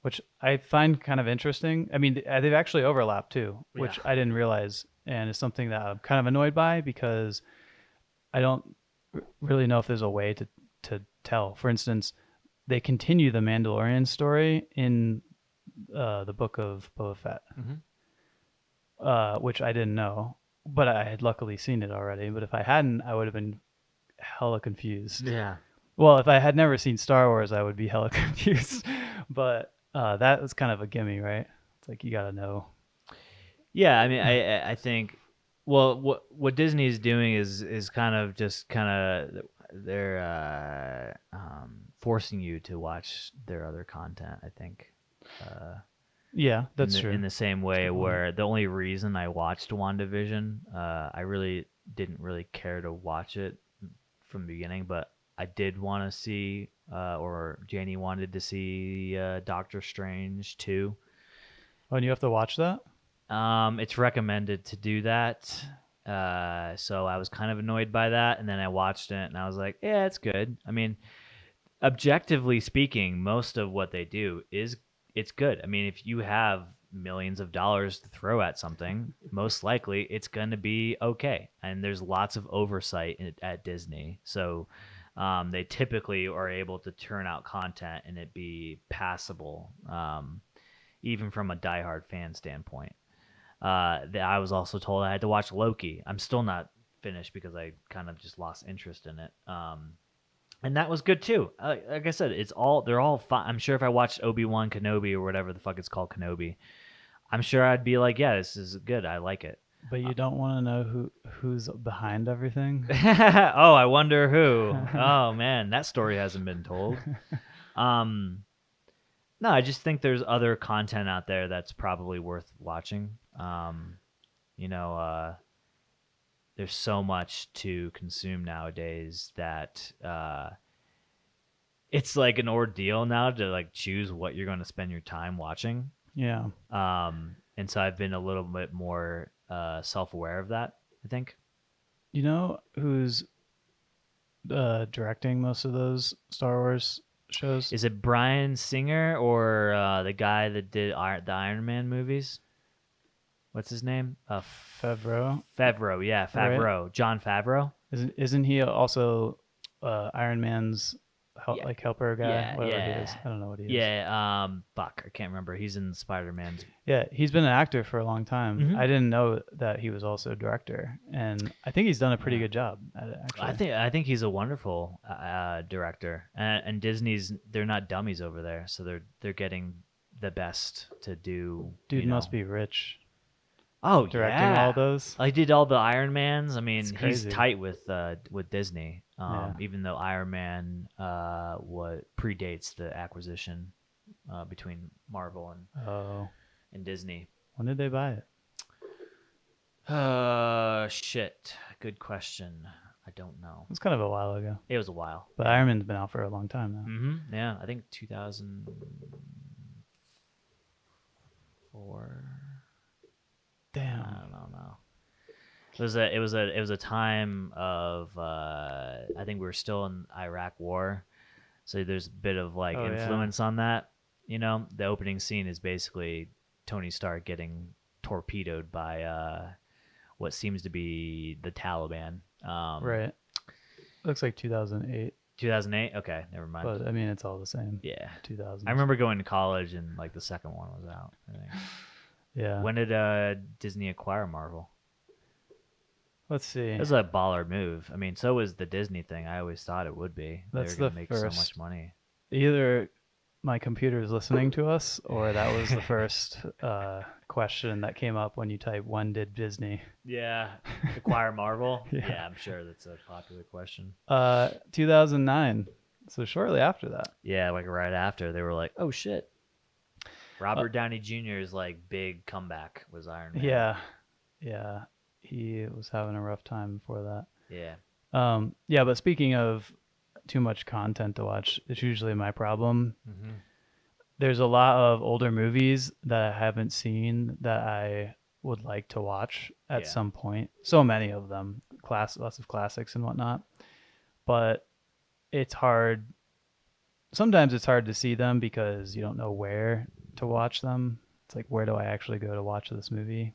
which I find kind of interesting. I mean, they've actually overlapped too, yeah, which I didn't realize, and it's something that I'm kind of annoyed by because I don't really know if there's a way to tell. For instance, they continue the Mandalorian story in the book of Boba Fett, hmm, which I didn't know, but I had luckily seen it already. But if I hadn't, I would have been hella confused. yeah, Well, if I had never seen Star Wars, I would be hella confused. But that was kind of a gimme, right? It's like you gotta know. yeah. I mean, I think, well, what Disney is doing is kind of just kind of they're forcing you to watch their other content. I think. Uh, Yeah, in that's true. the same That's a way good point. where the only reason I watched WandaVision, I really didn't really care to watch it from the beginning, but I did want to see, or Janie wanted to see Doctor Strange too. Oh, and you have to watch that? It's recommended to do that. So I was kind of annoyed by that, and then I watched it, and I was like, "Yeah, it's good." I mean, objectively speaking, most of what they do is it's good. I mean, if you have millions of dollars to throw at something, most likely it's going to be okay. And there's lots of oversight at Disney, so they typically are able to turn out content and it be passable, even from a diehard fan standpoint. I was also told I had to watch Loki. I'm still not finished because I kind of just lost interest in it. And that was good too. Like I said, they're all fine. I'm sure if I watched Obi-Wan Kenobi or whatever the fuck it's called, Kenobi, I'm sure I'd be like, yeah, this is good. I like it. But you don't want to know who's behind everything. Oh, I wonder who. Oh man, that story hasn't been told. Um, no, I just think there's other content out there that's probably worth watching. You know, there's so much to consume nowadays that it's like an ordeal now to like choose what you're going to spend your time watching. Yeah. And so I've been a little bit more self-aware of that, I think. You know who's directing most of those Star Wars shows. Is it Bryan Singer or the guy that did the Iron Man movies? What's his name? Favreau, Favreau. Yeah, right? Favreau. John Favreau. Isn't he also Iron Man's Yeah, like helper guy, yeah, whatever he is? yeah, I don't know what he is. yeah. Fuck, I can't remember. He's in Spider-Man's. Yeah, he's been an actor for a long time. Mm-hmm. I didn't know that he was also a director, and I think he's done a pretty Yeah. good job at it, actually. I think he's a wonderful director, and they're not dummies over there, so they're getting the best to do. Dude must be rich Oh directing yeah, all those. I did all the Iron Mans. I mean, It's he's crazy. tight with Disney. Yeah. Even though Iron Man what predates the acquisition between Marvel Oh, and Disney. when did they buy it? Shit. Good question. I don't know. It was kind of a while ago, It was a while. but Iron Man's been out for a long time now. Mm-hmm. Yeah, I think 2004. Damn. I don't know. It was a time of I think we were still in Iraq War, so there's a bit of like Oh, yeah. influence on that. The opening scene is basically Tony Stark getting torpedoed by what seems to be the Taliban. Right. Looks like 2008, 2008. Okay, never mind. but I mean it's all the same. Yeah, 2000. I remember going to college and like the second one was out. I think. Yeah. When did Disney acquire Marvel? Let's see. It was a baller move. I mean, so was the Disney thing. I always thought it would be. That's They're the gonna make so first. much money. Either my computer is listening to us, or that was the first question that came up when you type "When did Disney?" Yeah, acquire Marvel. Yeah. I'm sure that's a popular question. 2009. So shortly after that. Yeah, like right after they were like, "Oh shit." Robert Downey Jr.'s like big comeback was Iron Man. Yeah. Yeah. He was having a rough time before that. Yeah. Yeah, but speaking of too much content to watch, it's usually my problem. Mm-hmm. There's a lot of older movies that I haven't seen that I would like to watch at Yeah. some point. So many of them, lots of classics and whatnot. But it's hard. Sometimes it's hard to see them because you don't know where to watch them. It's like, where do I actually go to watch this movie?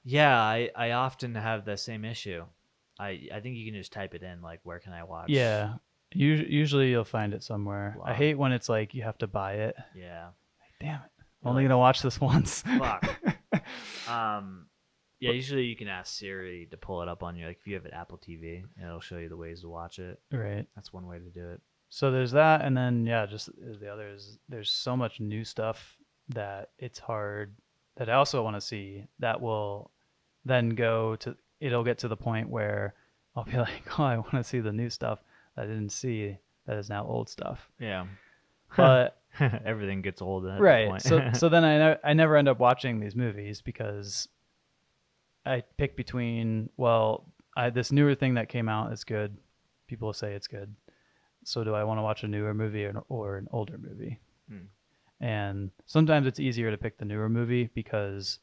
Yeah, I often have the same issue. I think you can just type it in, like, where can I watch? Yeah. Usually you'll find it somewhere. Wow. I hate when it's like you have to buy it. Yeah. Damn it. I'm You're only like, going to watch this once. Fuck. Yeah, usually you can ask Siri to pull it up on you. Like if you have an Apple TV, and it'll show you the ways to watch it. Right. That's one way to do it. So there's that, and then yeah, just the others. There's so much new stuff that it's hard. That I also want to see. That will then go to. It'll get to the point where I'll be like, oh, I want to see the new stuff that I didn't see. That is now old stuff. Yeah. But everything gets old at that right. point. So then I never end up watching these movies because I pick between this newer thing that came out is good. People say it's good. So do I want to watch a newer movie or an older movie? And sometimes it's easier to pick the newer movie because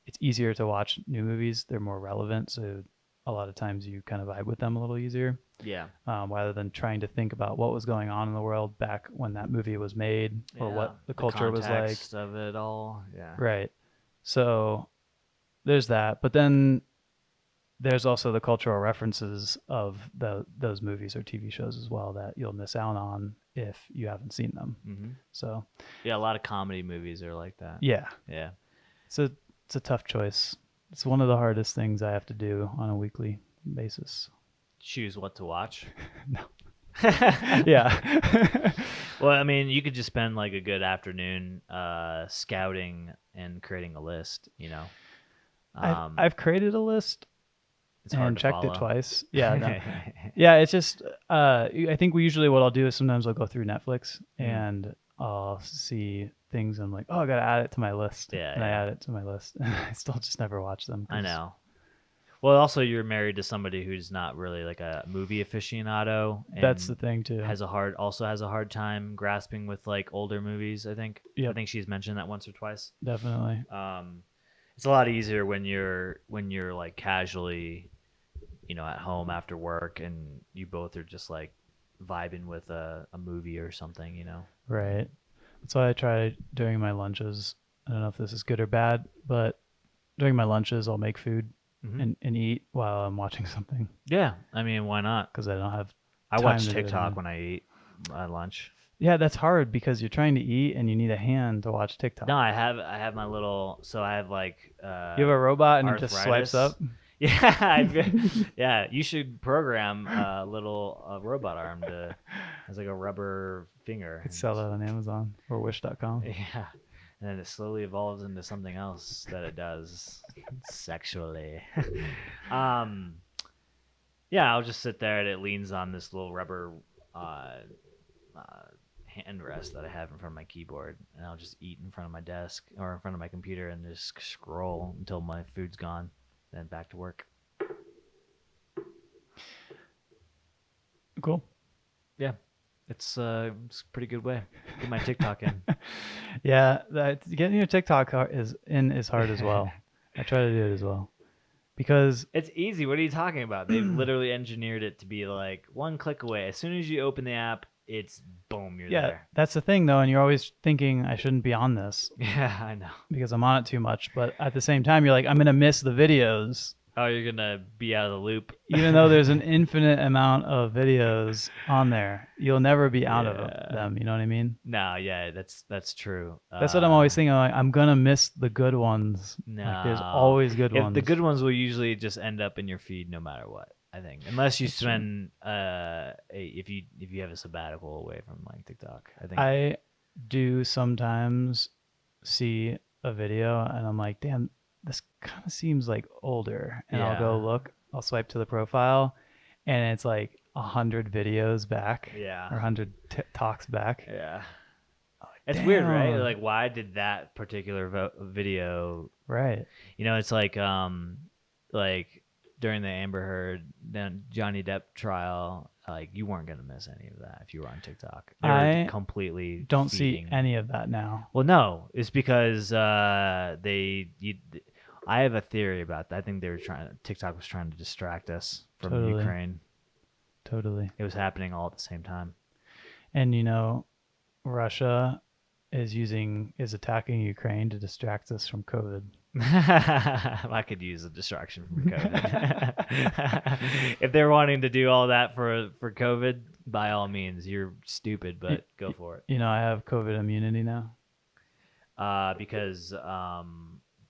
it's easier to watch new movies. They're more relevant. So a lot of times you kind of vibe with them a little easier. Yeah. Rather than trying to think about what was going on in the world back when that movie was made or what the culture was like. Context of it all. Yeah. Right. So there's that. But then there's also the cultural references of those movies or TV shows as well that you'll miss out on if you haven't seen them. Mm-hmm. So yeah, a lot of comedy movies are like that. yeah, Yeah. so it's a tough choice. It's one of the hardest things I have to do on a weekly basis. Choose what to watch. No. Yeah. Well, I mean, you could just spend like a good afternoon scouting and creating a list. I've created a list it's hard and to checked follow. it twice. Yeah. No. Yeah. It's just I think usually what I'll do is sometimes I'll go through Netflix and I'll see things and I'm like, oh, I gotta add it to my list. Yeah, and I yeah. add it to my list. And I still just never watch them. I know. Well, also you're married to somebody who's not really like a movie aficionado. And That's the thing too. has a hard time grasping with like older movies. I think. Yep. I think she's mentioned that once or twice. Definitely. It's a lot easier when you're like casually, at home after work, and you both are just like vibing with a movie or something, you know. Right. That's why I try during my lunches. I don't know if this is good or bad, but during my lunches, I'll make food Hmm. and eat while I'm watching something Yeah, I mean, why not? because I don't have I time watch to do it TikTok again. when I eat my lunch. Yeah, that's hard because you're trying to eat and you need a hand to watch No, TikTok. I have my little, so I have like You have a robot and it just swipes arthritis. up. Yeah, yeah. You should program a little robot arm to has like a rubber finger. Could sell that on Amazon or Wish.com. Yeah, and then it slowly evolves into something else that it does sexually. um, yeah, I'll just sit there and it leans on this little rubber uh, uh, hand rest that I have in front of my keyboard, and I'll just eat in front of my desk or in front of my computer and just scroll until my food's gone, then back to work. Cool. Yeah, it's a pretty good way. Get my TikTok in. Yeah, getting your TikTok is hard as well. I try to do it as well because It's easy. What are you talking about? They've literally engineered it to be like one click away. As soon as you open the app, it's boom, you're yeah, there. that's the thing though, and you're always thinking I shouldn't be on this Yeah, I know. because I'm on it too much, but at the same time you're like I'm going to miss the videos Oh, you're gonna be out of the loop. even though there's an infinite amount of videos on there. You'll never be out of Yeah. them, you know what I mean? No, yeah, that's true. That's what I'm always thinking. Like, I'm gonna miss the good ones. Like, there's No. always good If ones. the good ones will usually just end up in your feed no matter what. I think, unless you That's true. spend if you have a sabbatical away from like TikTok. I think. I do sometimes see a video and I'm like, damn, this kind of seems like older. And I'll go Yeah. look, I'll swipe to the profile, and it's like 100 videos back or Yeah. 100 talks back. Yeah. I'm like, It's weird, right? damn. Like, why did that particular video? Right. You know, it's like during the Amber Heard, then Johnny Depp trial. Like, you weren't gonna miss any of that if you were on TikTok. They were I completely don't feeding. see any of that now. Well, no, it's because I have a theory about that. I think TikTok was trying to distract us from Totally. Ukraine. Totally. It was happening all at the same time. And you know, Russia is attacking Ukraine to distract us from COVID. I could use a distraction from COVID. If they're wanting to do all that for COVID, by all means, you're stupid, but go for it. You know, I have COVID immunity now. Because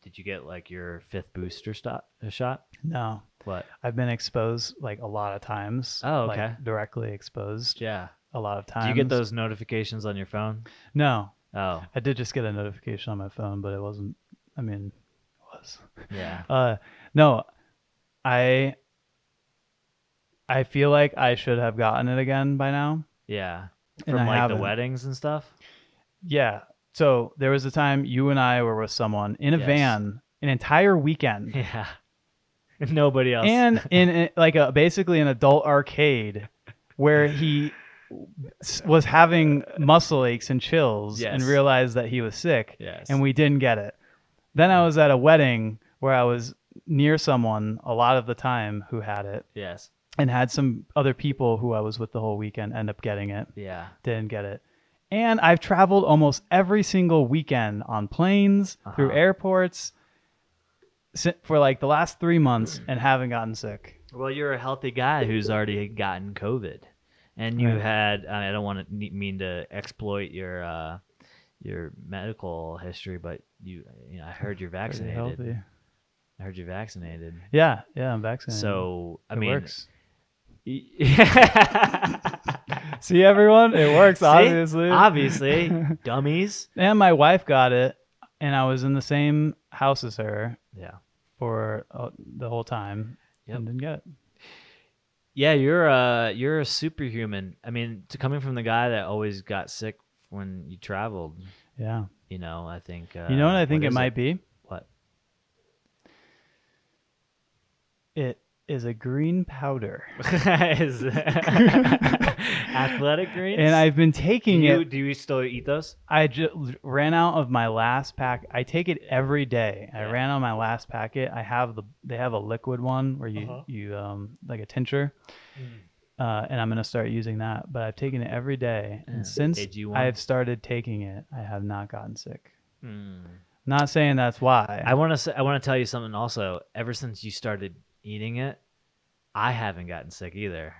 did you get like your 5th booster shot? No, What? I've been exposed like a lot of times. Oh, okay. Like, directly exposed Yeah. a lot of times. Do you get those notifications on your phone? No, Oh, I did just get a notification on my phone, but it wasn't. I mean, it was. yeah. No, I feel like I should have gotten it again by now. Yeah. And From I like the haven't. weddings and stuff? Yeah. So there was a time you and I were with someone in a Yes. van an entire weekend. Yeah. Nobody else. And in like basically an adult arcade where he was having muscle aches and chills and Yes. realized that he was sick, Yes. and we didn't get it. Then I was at a wedding where I was near someone a lot of the time who had it, Yes. and had some other people who I was with the whole weekend end up getting it. Yeah. Didn't get it. And I've traveled almost every single weekend on planes, through airports, for like the last 3 months, and haven't gotten sick. Well, you're a healthy guy who's already gotten COVID, and you Right. had. I don't want to mean to exploit your medical history, but I heard you're Pretty vaccinated. healthy. I heard you're vaccinated. Yeah, I'm vaccinated. So I it mean, works. See, everyone, it works. See? Obviously, Obviously, dummies. And my wife got it, and I was in the same house as her Yeah. for the whole time, Yep. and didn't get it. Yeah, you're a superhuman. I mean, coming from the guy that always got sick when you traveled, Yeah. I think. You know what I think it is might be? What? It is a green powder, Is athletic greens? and I've been taking it. Do you still eat those? I just ran out of my last pack. I take it every day. I Yeah. ran out of my last packet. They have a liquid one where you like a tincture. and I'm gonna start using that. But I've taken it every day, Yeah. and since AG1. I've started taking it, I have not gotten sick. Hmm. Not saying that's why. I want to tell you something also. Ever since you started eating it, I haven't gotten sick either.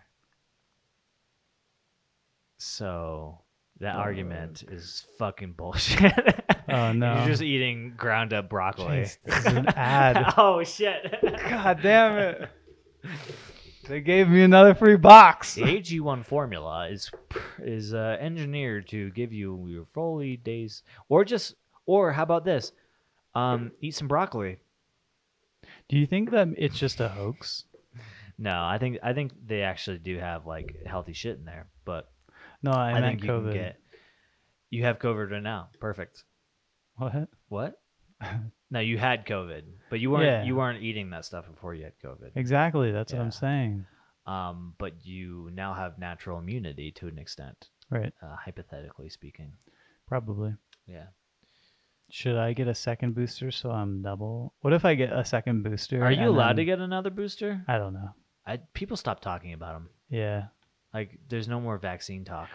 So that argument is fucking bullshit. Oh And you're no, just eating ground up broccoli. Chase, this is an ad. Oh shit. God damn it! They gave me another free box. The AG1 formula is engineered to give you your fully days, or how about this? Eat some broccoli. Do you think that it's just a hoax? No, I think they actually do have like healthy shit in there, but No, I I meant think you can COVID. you have COVID right now. Perfect. What? What? No, you had COVID, but you Yeah, weren't eating that stuff before you had COVID. exactly. That's what Yeah. I'm saying. But you now have natural immunity to an extent, Right. hypothetically speaking. Probably. Yeah. Should I get a second booster so I'm double? What if I get a second booster Are you and allowed to then get another booster? I don't know. People stop talking about them. Yeah. Like, there's no more vaccine talk.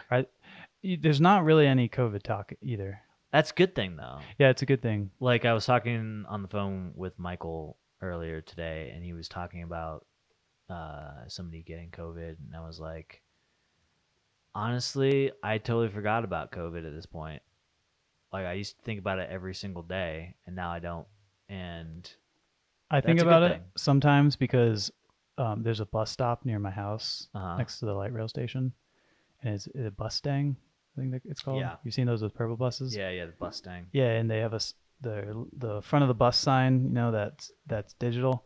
There's not really any COVID talk either. That's a good thing, though. Yeah, it's a good thing. Like, I was talking on the phone with Michael earlier today, and he was talking about somebody getting COVID, and I was like, honestly, I totally forgot about COVID at this point. Like, I used to think about it every single day, and now I don't. And I think that's a about good it thing. sometimes because there's a bus stop near my house Uh-huh. next to the light rail station, and it's a bus stang. I think that it's called. Yeah. You've seen those with purple buses. Yeah, the Mustang. Yeah, and they have the front of the bus sign. You know that's digital.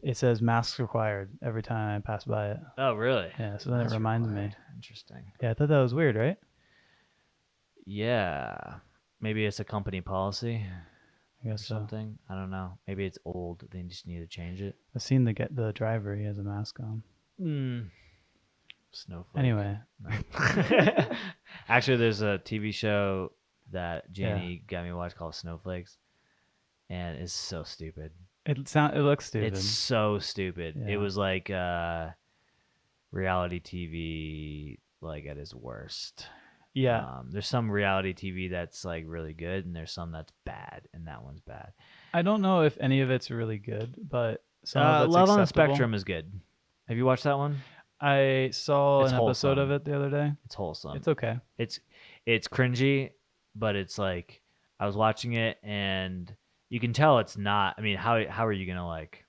It says masks required every time I pass by it. Oh, really? Yeah, so then That's it reminds required. me. Interesting. Yeah, I thought that was weird, right? Yeah. Maybe it's a company policy I or guess so. something. I don't know. Maybe it's old. They just need to change it. I've seen the driver. He has a mask on. Snowflake. Anyway, No. Actually, there's a TV show that Janie got me to watch called Snowflakes, and it's so stupid. it looks stupid. It's so stupid. Yeah. It was like reality TV, like at its worst. Yeah, There's some reality TV that's like really good, and there's some that's bad, and that one's bad. I don't know if any of it's really good, but some of it's Love on the acceptable. Spectrum is good. Have you watched that one? I saw It's an episode wholesome. of it the other day. It's wholesome. It's okay. It's cringy, but it's like I was watching it, and you can tell it's not. I mean, how are you gonna like,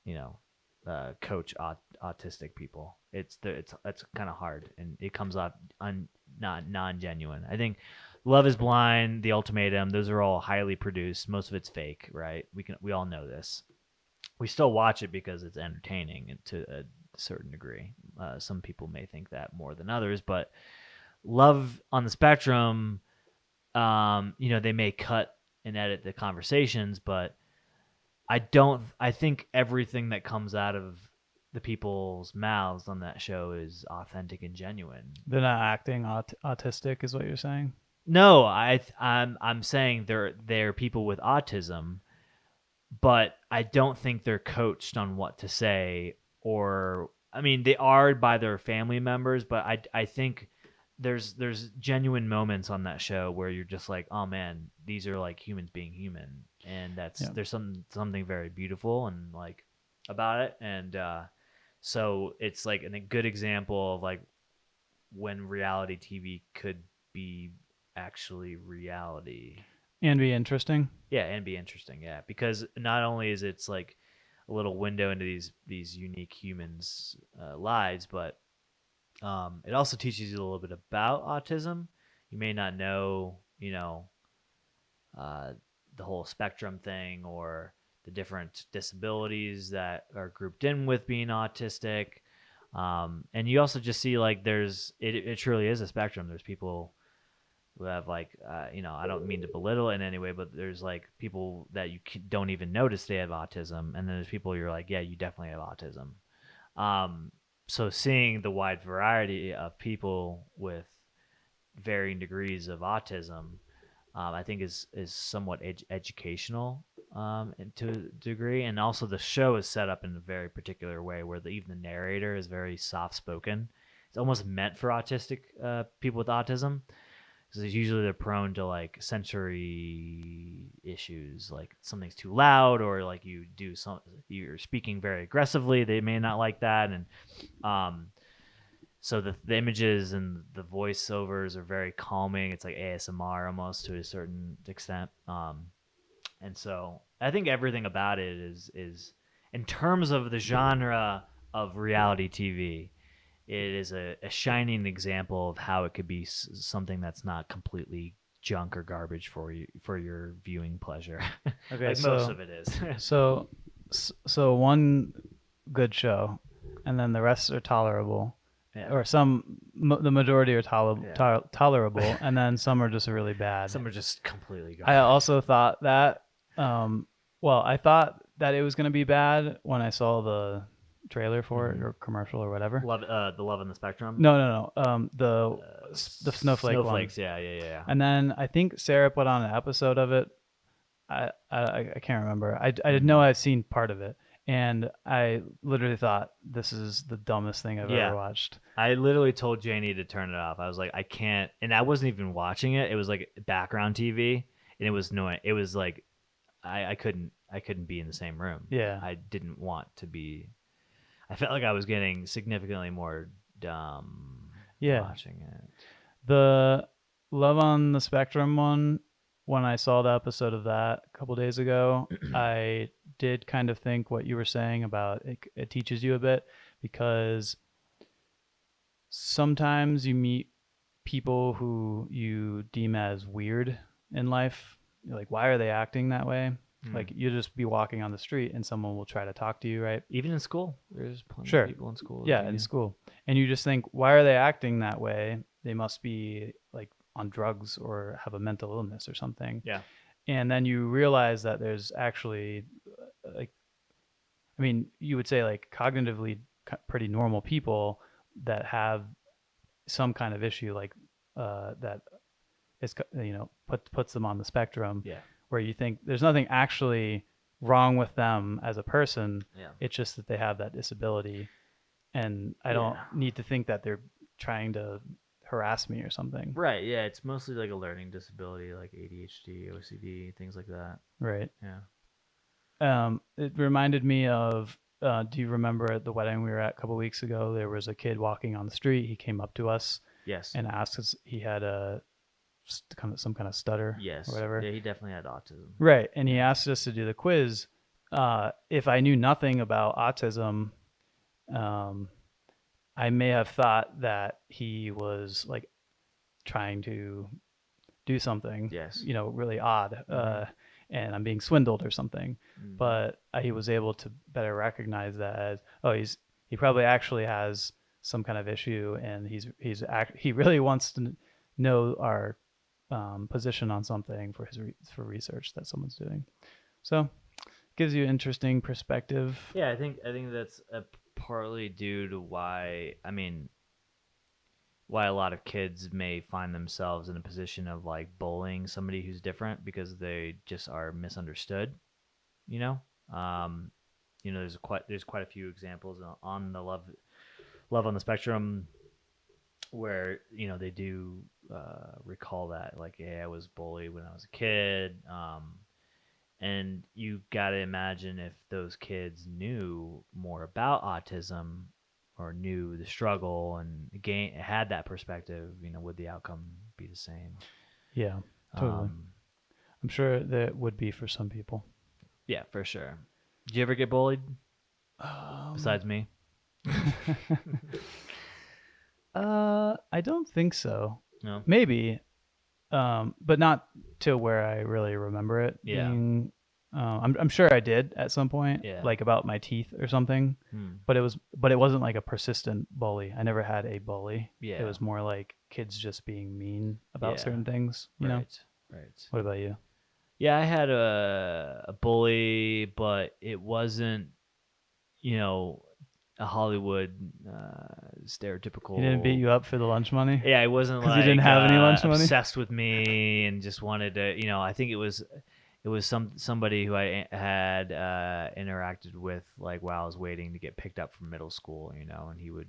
you know, coach autistic people? It's kind of hard, and it comes out not non genuine. I think Love Is Blind, The Ultimatum, those are all highly produced. Most of it's fake, right? We all know this. We still watch it because it's entertaining to a certain degree. Some people may think that more than others, but Love on the Spectrum, they may cut and edit the conversations, but I think everything that comes out of the people's mouths on that show is authentic and genuine. They're not acting autistic, is what you're saying? No, I'm saying they're people with autism, but I don't think they're coached on what to say, or I mean they are by their family members, but I think there's genuine moments on that show where you're just like, oh man, these are like humans being human, and there's something very beautiful and like about it, and so it's like a good example of like when reality TV could be actually reality. And be interesting. Yeah, and be interesting. Yeah, because not only is it's like a little window into these unique humans' lives, but it also teaches you a little bit about autism. You may not know, uh, the whole spectrum thing or the different disabilities that are grouped in with being autistic. And you also just see like it truly is a spectrum. There's people who have like, I don't mean to belittle it in any way, but there's like people that you don't even notice they have autism. And then there's people you're like, yeah, you definitely have autism. So seeing the wide variety of people with varying degrees of autism, I think is somewhat educational. to a degree, and also the show is set up in a very particular way where even the narrator is very soft spoken. It's almost meant for autistic people with autism. So usually they're prone to like sensory issues, like something's too loud, or like you're speaking very aggressively. They may not like that, and um, so the images and the voiceovers are very calming. It's like ASMR almost to a certain extent. And so I think everything about it is in terms of the genre of reality TV, it is a shining example of how it could be something that's not completely junk or garbage for you for your viewing pleasure. Okay, Like so most of it is. so so one good show, and then the rest are tolerable, Yeah. or the majority are Yeah. tolerable, and then some are just really bad. Some are just completely I garbage. also thought that, well, I thought that it was going to be bad when I saw the trailer for it or commercial or whatever. Love the Love on the Spectrum. No. The snowflake one. Snowflakes. Yeah. And then I think Sarah put on an episode of it. I can't remember. I didn't know I'd seen part of it, and I literally thought this is the dumbest thing I've ever watched. I literally told Janie to turn it off. I was like, I can't, and I wasn't even watching it. It was like background TV, and it was no, it was like I couldn't be in the same room. Yeah. I didn't want to be. I felt like I was getting significantly more dumb watching it. The Love on the Spectrum one, when I saw the episode of that a couple days ago, I did kind of think what you were saying about it teaches you a bit, because sometimes you meet people who you deem as weird in life. You're like, why are they acting that way? Like, you'll just be walking on the street and someone will try to talk to you, right? Even in school, there's plenty Sure. of people in school. Yeah, in school. And you just think, why are they acting that way? They must be like on drugs or have a mental illness or something. Yeah. And then you realize that there's actually, like, I mean, you would say like cognitively pretty normal people that have some kind of issue, like that is, puts them on the spectrum. Yeah. Where you think there's nothing actually wrong with them as a person. Yeah. It's just that they have that disability, and I don't need to think that they're trying to harass me or something. Right. Yeah. It's mostly like a learning disability, like ADHD, OCD, things like that. Right. Yeah. It reminded me of. Do you remember at the wedding we were at a couple weeks ago? There was a kid walking on the street. He came up to us. Yes. And asked us. He had some kind of stutter. Yes. Or whatever. Yeah, he definitely had autism. Right. And he asked us to do the quiz. If I knew nothing about autism, I may have thought that he was like trying to do something, Yes. really odd, and I'm being swindled or something. But he was able to better recognize that as, he probably actually has some kind of issue, and he really wants to know our position on something for for research that someone's doing. So gives you interesting perspective. Yeah, I think that's partly due to why a lot of kids may find themselves in a position of like bullying somebody who's different because they just are misunderstood. There's quite a few examples on the love on the spectrum where they do recall that, like, hey, I was bullied when I was a kid, and you got to imagine if those kids knew more about autism or knew the struggle and had that perspective, would the outcome be the same? Yeah, totally. I'm sure that would be for some people. Yeah, for sure. Did you ever get bullied besides me? I don't think so. No. Maybe, but not to where I really remember it. Yeah. Being, I'm sure I did at some point, Yeah. like about my teeth or something. But it wasn't like a persistent bully. I never had a bully. Yeah. It was more like kids just being mean about certain things. Right. What about you? Yeah, I had a bully, but it wasn't, a Hollywood stereotypical. He didn't beat you up for the lunch money? Yeah, it wasn't like you didn't have any lunch money? obsessed with me and just wanted to, I think it was it was somebody who I had interacted with like while I was waiting to get picked up from middle school, and he would,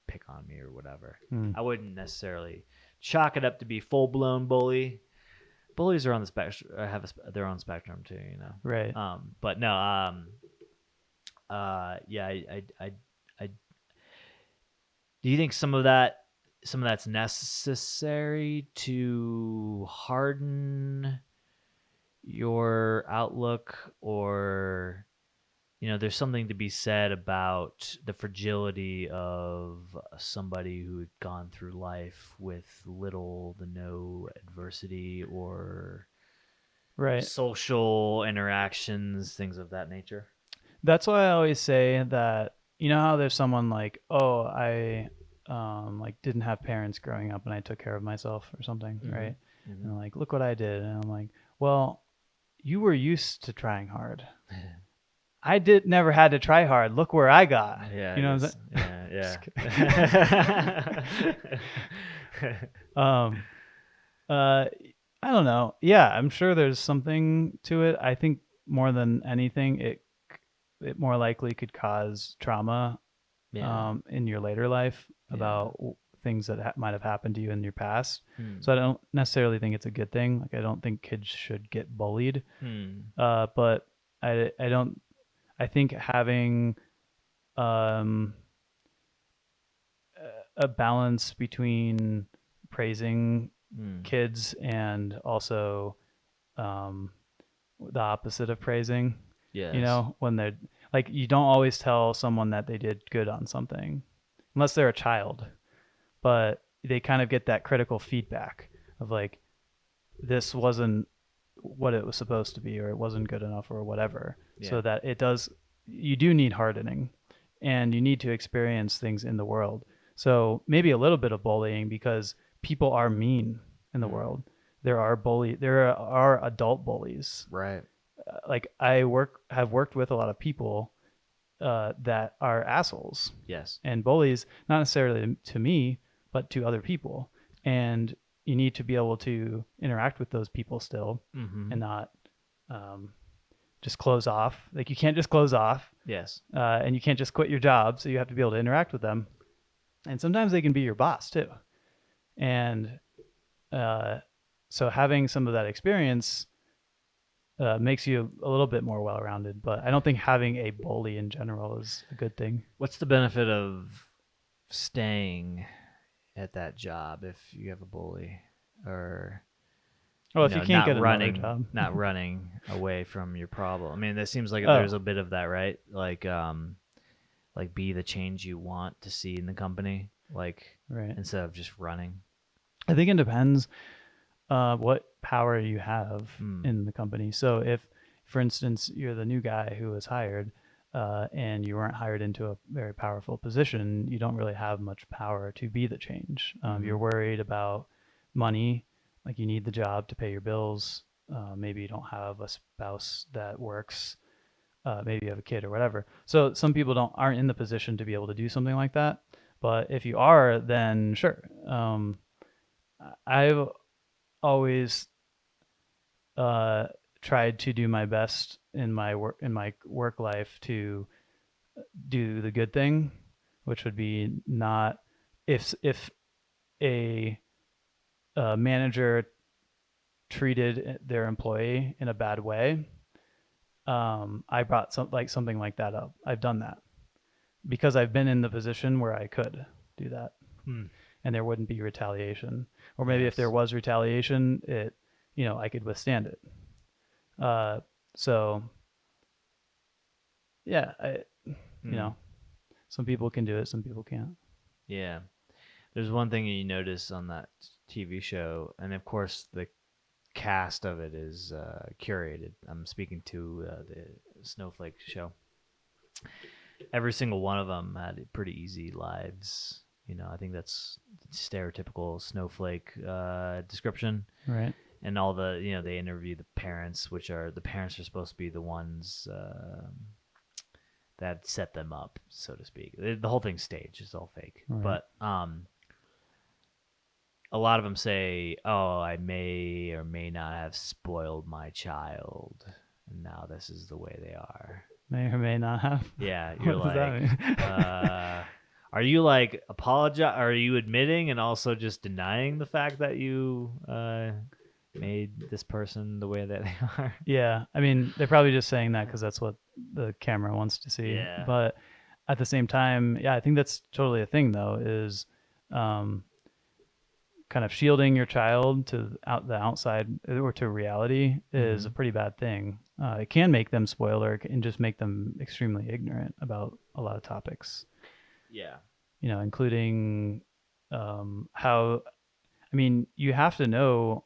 pick on me or whatever. Hmm. I wouldn't necessarily chalk it up to be full blown bully. Bullies are on the spectrum, their own spectrum too. Right. But no, yeah, I do you think some of that's necessary to harden your outlook, or there's something to be said about the fragility of somebody who had gone through life with little to no adversity or Right. social interactions, things of that nature? That's why I always say that, how there's someone like, oh, I like didn't have parents growing up and I took care of myself or something, right? Mm-hmm. And like, look what I did. And I'm like, well, you were used to trying hard. I did never had to try hard. Look where I got. Yeah, You I know what guess. Yeah. I'm saying? I don't know. Yeah, I'm sure there's something to it. I think more than anything, it more likely could cause trauma Yeah. in your later life Yeah. about things that might have happened to you in your past. Hmm. So I don't necessarily think it's a good thing. Like I don't think kids should get bullied. Hmm. But I don't. I think having um, a balance between praising Hmm. kids and also um, the opposite of praising. Yes. When they're like, you don't always tell someone that they did good on something unless they're a child, but they kind of get that critical feedback of like, this wasn't what it was supposed to be, or it wasn't good enough, or whatever. Yeah. So that you do need hardening and you need to experience things in the world. So maybe a little bit of bullying because people are mean in the Hmm. world. There are adult bullies. Right. Like have worked with a lot of people that are assholes Yes. and bullies, not necessarily to me, but to other people. And you need to be able to interact with those people still Mm-hmm. and not um, just close off. Like you can't just close off, Yes. and you can't just quit your job. So you have to be able to interact with them. And sometimes they can be your boss too. And uh, so having some of that experience makes you a little bit more well-rounded. But I don't think having a bully in general is a good thing. What's the benefit of staying at that job if you have a bully, or Oh, if you can't not get another running job. not running away from your problem? I mean, that seems like there's Oh, a bit of that, right? Like be the change you want to see in the company, like right. instead of just running. I think it depends what power you have Hmm. in the company. So if, for instance, you're the new guy who was hired and you weren't hired into a very powerful position, you don't really have much power to be the change. You're Mm-hmm. worried about money, like you need the job to pay your bills. Maybe you don't have a spouse that works. Maybe you have a kid or whatever. So some people aren't in the position to be able to do something like that. But if you are, then sure. I've always uh, tried to do my best in my work life to do the good thing, which would be not if a, manager treated their employee in a bad way. I brought something like that up. I've done that because I've been in the position where I could do that, Hmm. and there wouldn't be retaliation. Or maybe if there Yes. was retaliation, I could withstand it. Uh, so yeah, you Hmm. know, some people can do it, some people can't. Yeah. There's one thing you notice on that TV show, and of course the cast of it is curated. I'm speaking to the Snowflake show. Every single one of them had pretty easy lives. I think that's stereotypical Snowflake description. Right. And all they interview the parents, which are the parents are supposed to be the ones that set them up, so to speak. The whole thing's staged; it's all fake. Right. But a lot of them say, "Oh, I may or may not have spoiled my child, and now this is the way they are." May or may not have. Yeah, you're What does that like, mean? are you like apologize? Are you admitting and also just denying the fact that you made this person the way that they are? Yeah, I mean, they're probably just saying that because that's what the camera wants to see. Yeah. But at the same time, yeah, I think that's totally a thing, though, is um, kind of shielding your child to the outside or to reality is a Mhm. pretty bad thing. It can make them spoiled, or it can just make them extremely ignorant about a lot of topics, Yeah. including how, I mean, you have to know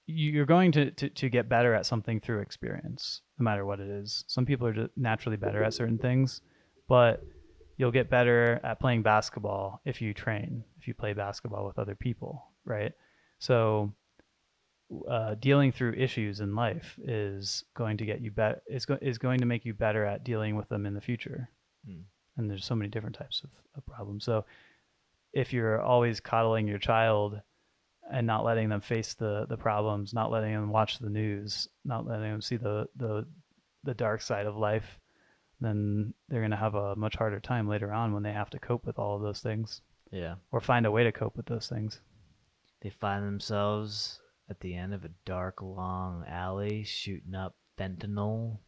you're going to get better at something through experience, no matter what it is. Some people are just naturally better at certain things, but you'll get better at playing basketball if you train, if you play basketball with other people, right? So dealing through issues in life is going to get you better. Is going to make you better at dealing with them in the future. Hmm. And there's so many different types of problems. So if you're always coddling your child and not letting them face the problems, not letting them watch the news, not letting them see the dark side of life, then they're going to have a much harder time later on when they have to cope with all of those things Yeah. or find a way to cope with those things. They find themselves at the end of a dark, long alley shooting up fentanyl.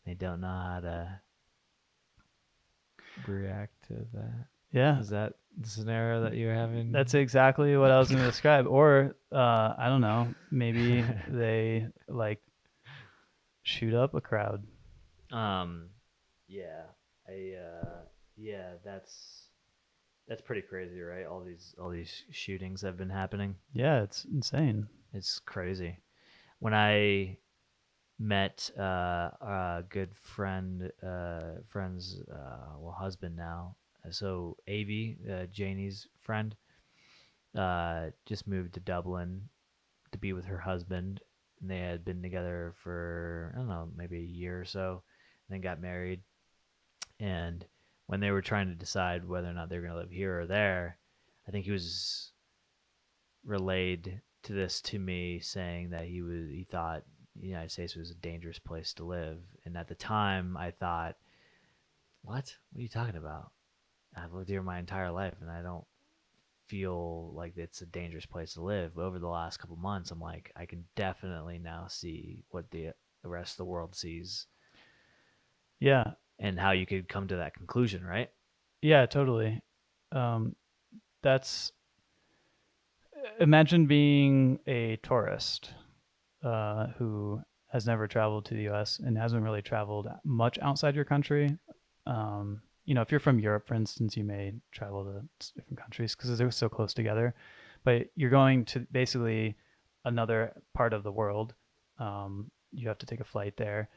They don't know how to react to that. Yeah, Is that the scenario that you're having? that's exactly what I was going to describe. Or I don't know, maybe they like shoot up a crowd. um, yeah, yeah, that's pretty crazy, right? All these shootings have been happening. Yeah, it's insane. It's crazy. When I met a good friend's well husband now. So Avi, Janie's friend, just moved to Dublin to be with her husband, and they had been together for I don't know maybe a year or so, and then got married. And when they were trying to decide whether or not they were going to live here or there, I think he was relayed to this to me saying that he thought the United States was a dangerous place to live. And at the time I thought, what are you talking about? I've lived here my entire life and I don't feel like it's a dangerous place to live. But over the last couple months I'm like, I can definitely now see what the rest of the world sees Yeah, and how you could come to that conclusion, right? yeah, totally. Um, that's Imagine being a tourist who has never traveled to the U.S. and hasn't really traveled much outside your country. If you're from Europe, for instance, you may travel to different countries because they're so close together. But you're going to basically another part of the world. You have to take a flight there,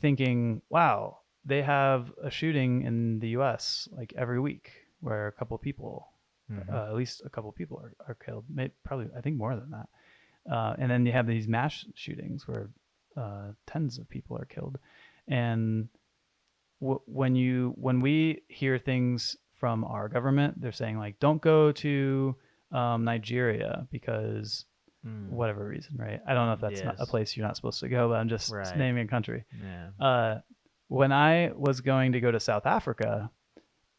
thinking, "Wow, they have a shooting in the U.S. like every week where a couple people Mm-hmm. at least a couple people are killed. Probably, I think more than that. And then you have these mass shootings where tens of people are killed. And when we hear things from our government, they're saying like, don't go to Nigeria because whatever reason, right? I don't know if that's not a Yes. place you're not supposed to go, but I'm just Right. naming a country. Yeah. When I was going to go to South Africa,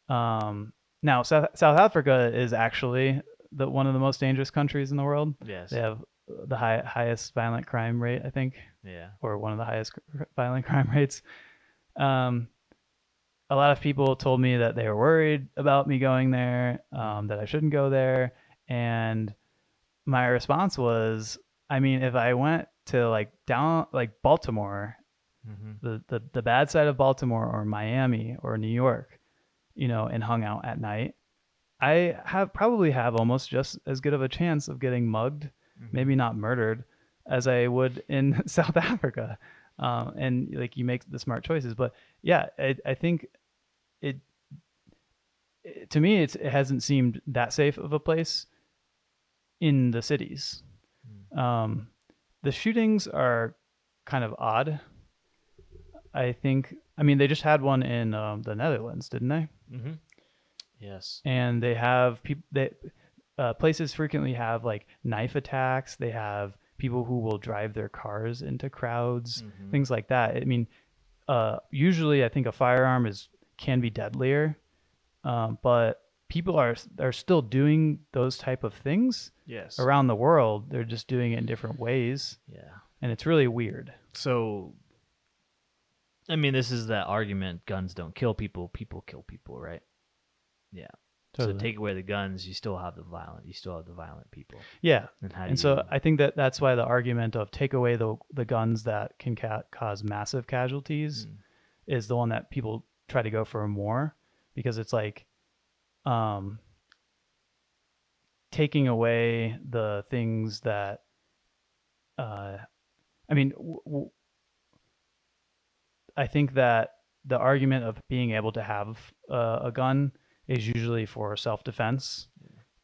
now South Africa is actually one of the most dangerous countries in the world. Yes. They have the highest violent crime rate, I think, Yeah. or one of the highest violent crime rates. Um, a lot of people told me that they were worried about me going there, that I shouldn't go there, and my response was, I mean, if I went to like Baltimore, Mm-hmm. the bad side of Baltimore or Miami or New York, and hung out at night, I probably have almost just as good of a chance of getting mugged, Mm-hmm. maybe not murdered, as I would in South Africa. And like you make the smart choices, but yeah, I think it, to me it hasn't seemed that safe of a place in the cities. Um, the shootings are kind of odd. I think. I mean, they just had one in the Netherlands, didn't they? Mm-hmm. Yes. And they have people. places frequently have like knife attacks. They have people who will drive their cars into crowds, Mm-hmm. things like that. I mean, usually I think a firearm can be deadlier, but people are still doing those type of things Yes. around the world. They're just doing it in different ways, Yeah. and it's really weird. So, I mean, this is that argument: guns don't kill people; people kill people, right? Yeah. Totally. So take away the guns, you still have the violent. You still have the violent people. Yeah. And how do And you? so I think that's why the argument of take away the guns that can cause massive casualties Mm. is the one that people try to go for more, because it's like taking away the things that I mean, I think that the argument of being able to have a gun is usually for self-defense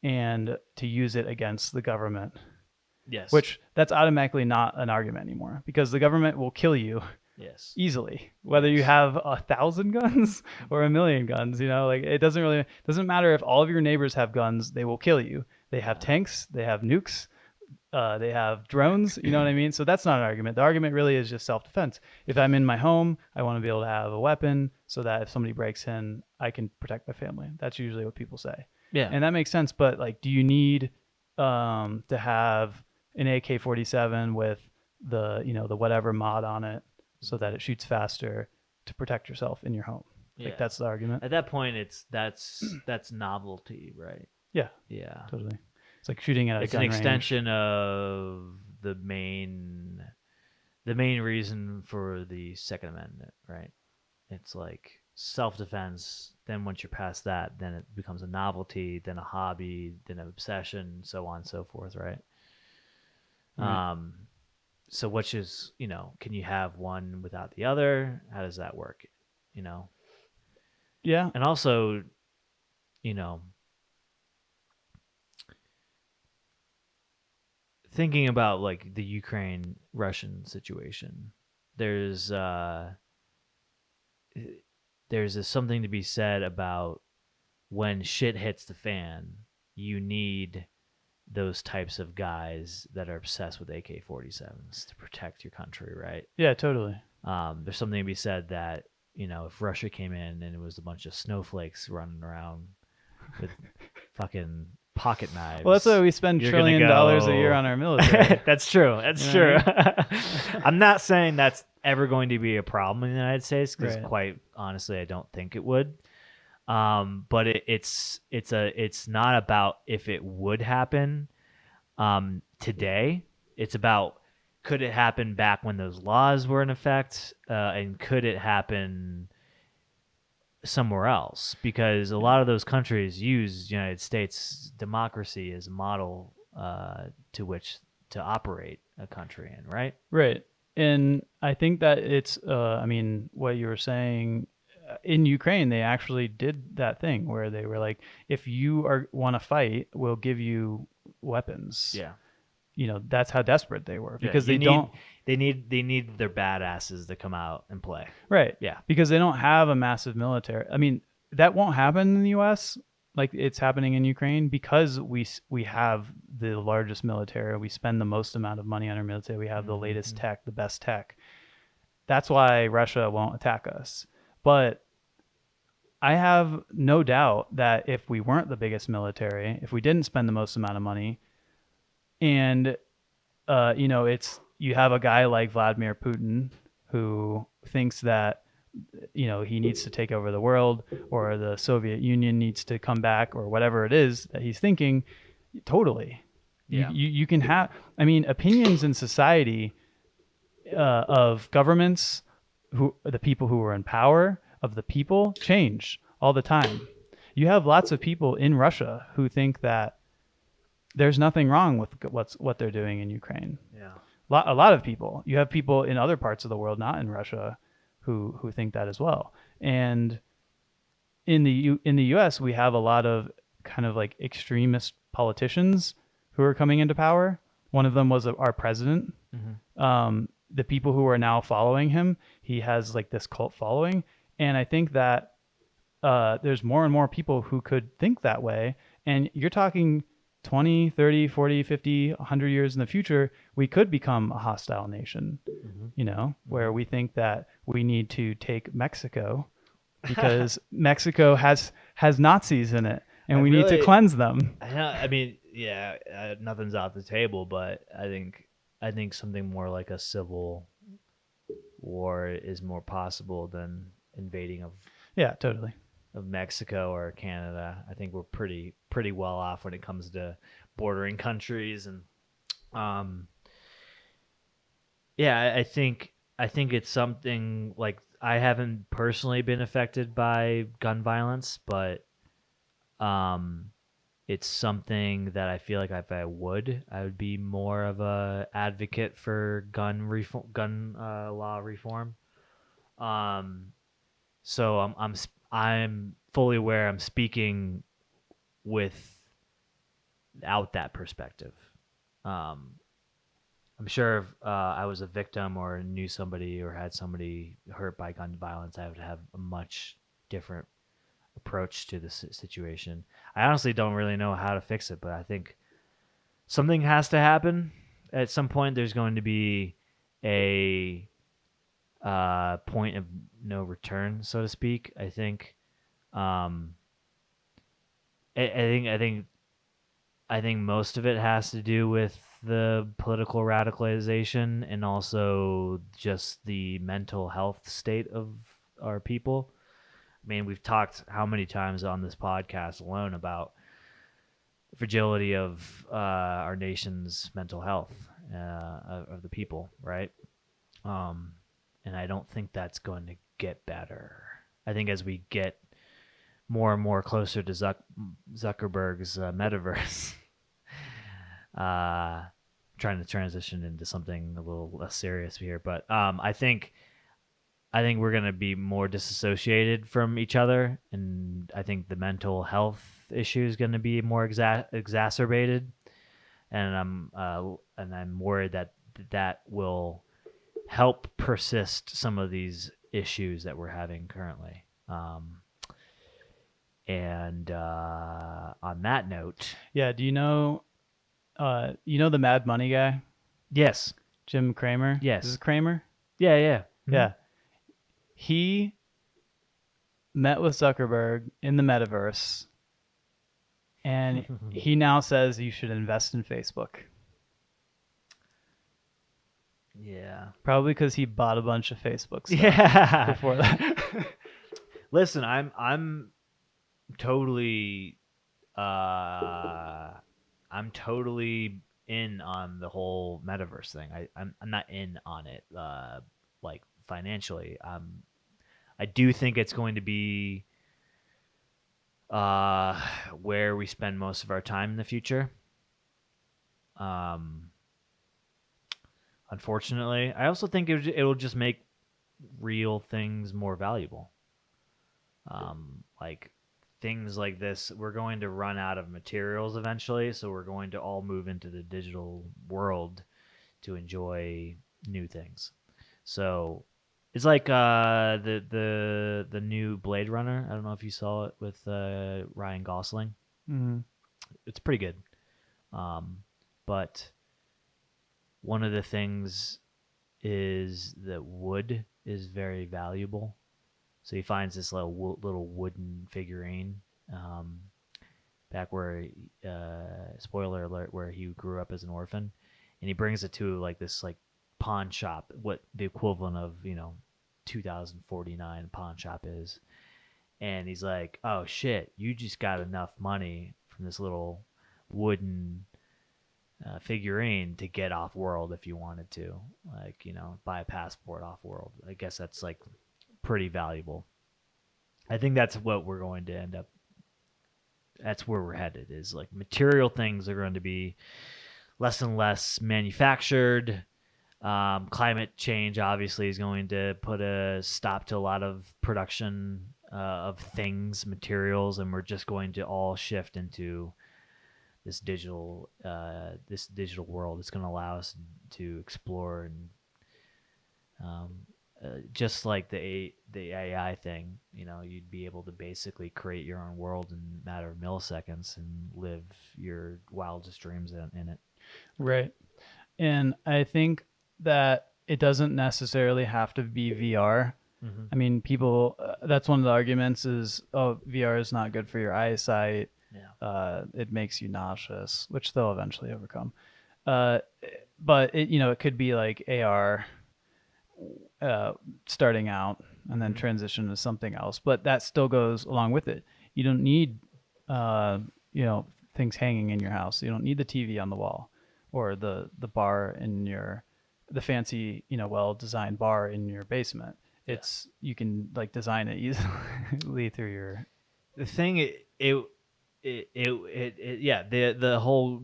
and to use it against the government. Yes. Which that's automatically not an argument anymore, because the government will kill you Yes. easily, whether you have 1,000 guns or 1,000,000 guns. Like it doesn't matter if all of your neighbors have guns, they will kill you. They have tanks, they have nukes, they have drones. You know what I mean? So that's not an argument. The argument really is just self-defense. If I'm in my home, I want to be able to have a weapon so that if somebody breaks in, I can protect my family. That's usually what people say. Yeah. And that makes sense. But like, do you need to have an AK-47 with the whatever mod on it so that it shoots faster to protect yourself in your home? Yeah. Like that's the argument. At that point, that's novelty, right? Yeah. Yeah. Totally. It's like shooting at a It's gun an range. extension of the main reason for the Second Amendment, right? It's like self-defense. Then once you're past that, then it becomes a novelty, then a hobby, then an obsession, so on and so forth, right? Right. So which is, can you have one without the other? How does that work? Yeah. And also, thinking about like the Ukraine Russian situation, there's something to be said about when shit hits the fan, you need those types of guys that are obsessed with AK-47s to protect your country, right? Yeah, totally. There's something to be said that, if Russia came in and it was a bunch of snowflakes running around with fucking pocket knives. Well, that's why we spend $1 trillion a year on our military. That's true. That's true. I mean? I'm not saying that's ever going to be a problem in the United States, because Right. quite honestly, I don't think it would. But it's not about if it would happen today. It's about, could it happen back when those laws were in effect, and could it happen somewhere else? Because a lot of those countries use United States democracy as a model to which to operate a country in, right? Right. And I think that it's, what you were saying, in Ukraine, they actually did that thing where they were like, if you want to fight, we'll give you weapons. Yeah. That's how desperate they were, because they need their badasses to come out and play. Right. Yeah. Because they don't have a massive military. I mean, that won't happen in the US like it's happening in Ukraine, because we have the largest military. We spend the most amount of money on our military. We have the latest tech, the best tech. That's why Russia won't attack us. But I have no doubt that if we weren't the biggest military, if we didn't spend the most amount of money, and you have a guy like Vladimir Putin who thinks that he needs to take over the world, or the Soviet Union needs to come back, or whatever it is that he's thinking, totally. Yeah. You can have, opinions in society of governments, the people who are in power, of the people, change all the time. You have lots of people in Russia who think that there's nothing wrong with what they're doing in Ukraine. Yeah. A lot of people. You have people in other parts of the world, not in Russia, who think that as well. And in the U.S., we have a lot of kind of like extremist politicians who are coming into power. One of them was our president. Mm-hmm. The people who are now following him, he has like this cult following. And I think that there's more and more people who could think that way. And you're talking 20, 30, 40, 50, 100 years in the future, we could become a hostile nation, where we think that we need to take Mexico because Mexico has Nazis in it and we need to cleanse them. I mean, yeah, nothing's off the table, but I think something more like a civil war is more possible than invading Yeah, totally. of Mexico or Canada. I think we're pretty well off when it comes to bordering countries, and um yeah, I think it's something like I haven't personally been affected by gun violence, but um it's something that I feel like if I would be more of a advocate for gun law reform. Um, so I'm fully aware I'm speaking without that perspective. Um, I'm sure if I was a victim or knew somebody or had somebody hurt by gun violence, I would have a much different approach to the situation. I honestly don't really know how to fix it, but I think something has to happen. At some point, there's going to be a point of no return, so to speak. I think. Um, I think most of it has to do with the political radicalization and also just the mental health state of our people. I mean, we've talked how many times on this podcast alone about the fragility of our nation's mental health of the people, right? Um, and I don't think that's going to get better. I think as we get more and more closer to Zuckerberg's metaverse, uh, trying to transition into something a little less serious here, but I think we're gonna be more disassociated from each other, and I think the mental health issue is gonna be more exacerbated, and I'm worried that that will help persist some of these issues that we're having currently. And on that note, Yeah, do you know the Mad Money guy, yes, Jim Cramer? Is yes, it Cramer? yeah, yeah, Yeah. He met with Zuckerberg in the metaverse and he now says you should invest in Facebook. yeah, Probably because he bought a bunch of Facebook stuff yeah. before that. Listen, I'm totally uh I'm totally in on the whole metaverse thing. I'm not in on it like financially. I do think it's going to be uh where we spend most of our time in the future. Um Unfortunately, I also think it'll just make real things more valuable. Like things like this, we're going to run out of materials eventually, so we're going to all move into the digital world to enjoy new things. So it's like the new Blade Runner. I don't know if you saw it with Ryan Gosling. Mhm. It's pretty good. Um, but one of the things is that wood is very valuable. So he finds this little wooden figurine, um, back where, spoiler alert, where he grew up as an orphan, and he brings it to like this like pawn shop, what the equivalent of 2049 pawn shop is, and he's like, "Oh shit, you just got enough money from this little wooden figurine to get off world if you wanted to, like buy a passport off world." I guess that's like pretty valuable. I think that's what we're going to end up. That's where we're headed. Is like material things are going to be less and less manufactured. Climate change obviously is going to put a stop to a lot of production of things, materials, and we're just going to all shift into this digital world. It's going to allow us to explore and just like the AI thing, you'd be able to basically create your own world in a matter of milliseconds and live your wildest dreams in it. Right. And I think that it doesn't necessarily have to be VR. Mm-hmm. I mean, people, that's one of the arguments is, oh, VR is not good for your eyesight. Yeah. It makes you nauseous, which they'll eventually overcome. Uh, but it could be like AR uh, starting out and then Mm-hmm. transition to something else. But that still goes along with it. You don't need, uh, things hanging in your house. You don't need the TV on the wall or the bar in the fancy, well designed bar in your basement. Yeah. You can like design it easily through your. The thing yeah, the whole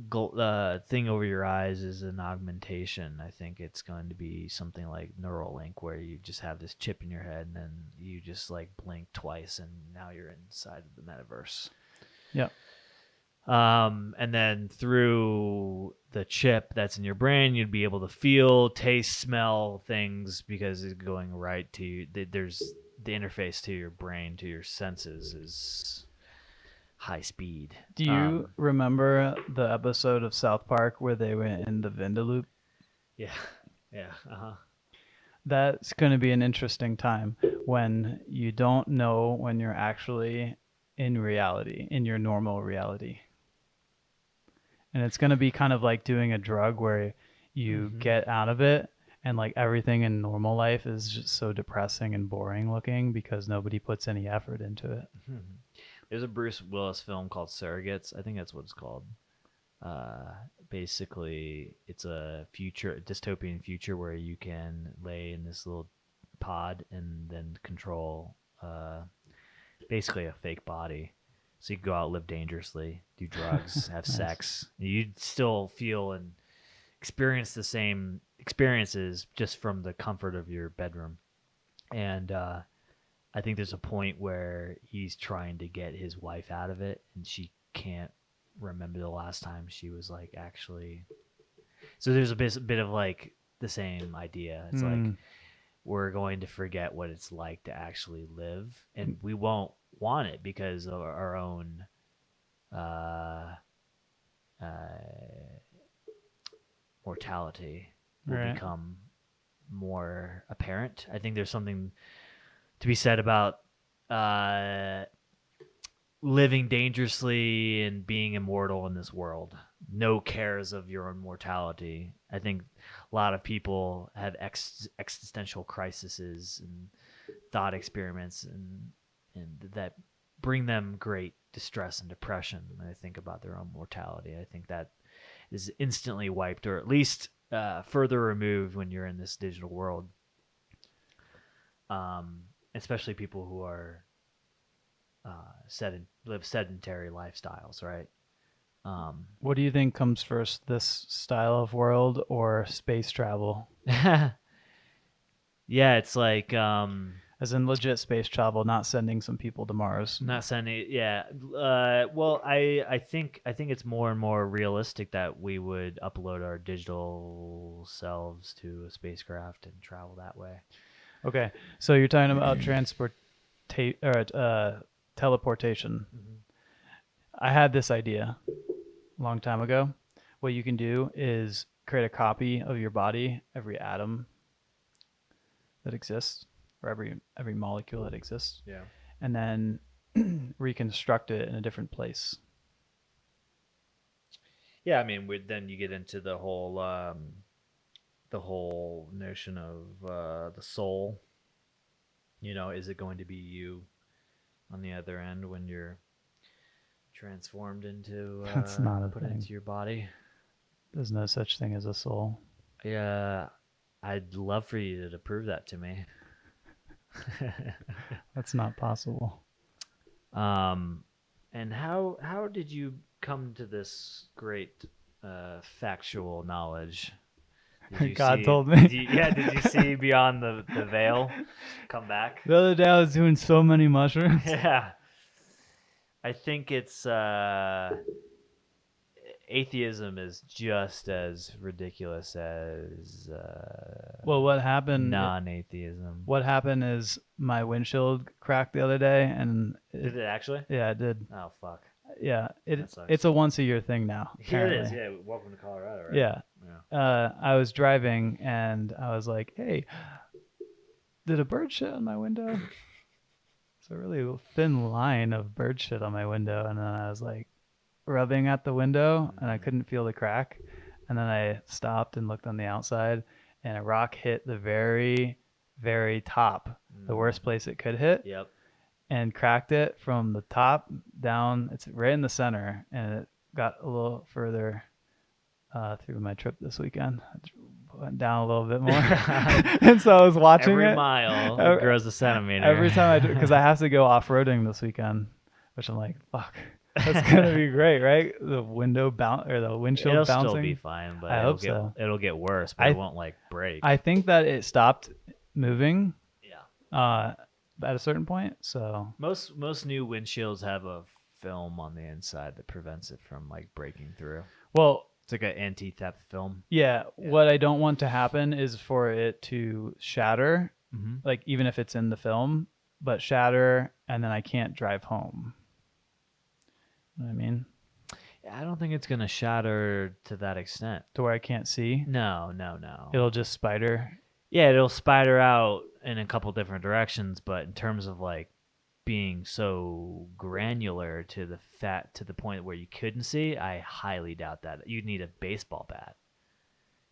thing over your eyes is an augmentation. I think it's going to be something like Neuralink, where you just have this chip in your head and then you just like blink twice and now you're inside of the metaverse. Yeah. And then through the chip that's in your brain, you'd be able to feel, taste, smell things because it's going right to you. There's the interface to your brain, to your senses is high speed. Do you remember the episode of South Park where they went in the Vindaloop? Yeah. Yeah. Uh-huh. That's going to be an interesting time when you don't know when you're actually in reality, in your normal reality. And it's going to be kind of like doing a drug where you Mm-hmm. get out of it and like everything in normal life is just so depressing and boring looking because nobody puts any effort into it. Mm-hmm. There's a Bruce Willis film called Surrogates. I think that's what it's called. Basically, it's a dystopian future where you can lay in this little pod and then control basically a fake body. So you can go out, live dangerously, do drugs, have Nice. sex. You'd still feel and experience the same experiences just from the comfort of your bedroom. And I think there's a point where he's trying to get his wife out of it, and she can't remember the last time she was like actually. So there's a bit of like the same idea. It's like we're going to forget what it's like to actually live, and we won't want it because of our own uh, uh, mortality will Right. become more apparent. I think there's something to be said about uh, living dangerously and being immortal in this world. No cares of your own mortality. I think a lot of people have existential crises and thought experiments and that bring them great distress and depression when they think about their own mortality. I think that is instantly wiped, or at least further removed when you're in this digital world. Especially people who are live sedentary lifestyles, right? What do you think comes first, this style of world or space travel? Yeah, it's like As in legit space travel, not sending some people to Mars. not sending. Yeah, well, I think it's more and more realistic that we would upload our digital selves to a spacecraft and travel that way. Okay, so you're talking about teleportation. Mm-hmm. I had this idea a long time ago. What you can do is create a copy of your body, every atom that exists, or every molecule that exists, Yeah. and then reconstruct it in a different place. Yeah, I mean, then you get into the whole notion of the soul. Is it going to be you on the other end when you're transformed into That's not a put thing. into your body? There's no such thing as a soul. Yeah, I'd love for you to prove that to me. That's not possible. And how did you come to this great factual knowledge? God told me. Did you see beyond the veil come back? The other day I was doing so many mushrooms. Yeah. I think it's atheism is just as ridiculous as Well, what happened? non-atheism. What happened is my windshield cracked the other day, and Did it actually? yeah, it did. Oh fuck. Yeah, That sucks. it's a once a year thing now. Here it is. Apparently. Yeah. Welcome to Colorado, right? Yeah. Yeah. I was driving and I was like, "Hey, did a bird shit on my window?" It's a really thin line of bird shit on my window, and then I was like rubbing at the window, and I couldn't feel the crack, and then I stopped and looked on the outside, and a rock hit the very, very top, the worst place it could hit, Yep. and cracked it from the top down. It's right in the center, and it got a little further through my trip this weekend. Went down a little bit more, and so I was watching Every it. mile grows a centimeter. Every time I do, because I have to go off roading this weekend, which I'm like, fuck, that's gonna be great, right? The window bounce or the windshield It'll bouncing. still be fine, but I it'll hope get so. it'll get worse, but it won't like break. I think that it stopped moving. Yeah. At a certain point. So Most new windshields have a film on the inside that prevents it from like breaking through. well, It's like an anti-theft film. yeah. What I don't want to happen is for it to shatter, Mm-hmm. like even if it's in the film, but shatter, and then I can't drive home. You know what I mean? I don't think it's gonna shatter to that extent. To where I can't see. No. It'll just spider. Yeah, it'll spider out in a couple different directions, but in terms of like being so granular to the point where you couldn't see, I highly doubt that. You'd need a baseball bat.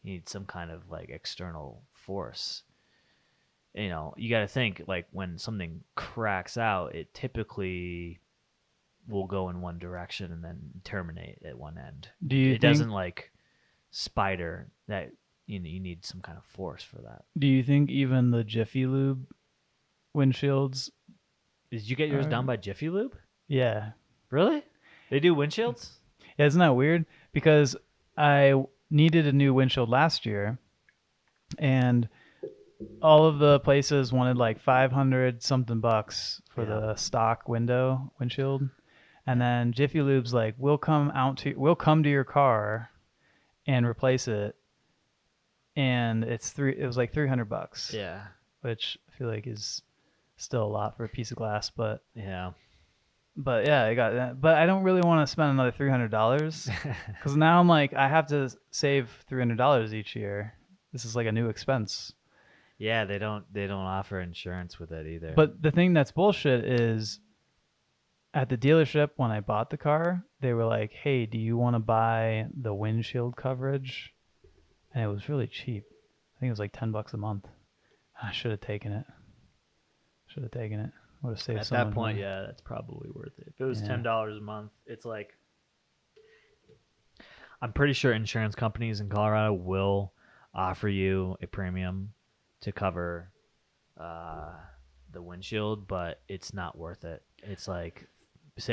You need some kind of like external force. You know, you got to think like when something cracks out, it typically will go in one direction and then terminate at one end. Do you It think? doesn't like spider that you need some kind of force for that. Do you think even the Jiffy Lube windshields? Did you get yours done by Jiffy Lube? Yeah. Really? They do windshields? Yeah, isn't that weird? Because I needed a new windshield last year, and all of the places wanted like 500 something bucks for the stock windshield, and then Jiffy Lube's like, we'll come to your car and replace it, and it was like 300 bucks. Yeah. Which I feel like is still a lot for a piece of glass, but Yeah. yeah, I got that. But I don't really want to spend another $300 because now I'm like, I have to save $300 each year. This is like a new expense. Yeah, they don't offer insurance with it either. But the thing that's bullshit is at the dealership when I bought the car, they were like, "Hey, do you want to buy the windshield coverage?" And it was really cheap. I think it was like $10 a month. I should have taken it. Would have saved at some that money. point, yeah, that's probably worth it. If it was Yeah. $10 a month, it's like I'm pretty sure insurance companies in Colorado will offer you a premium to cover the windshield, but it's not worth it. It's like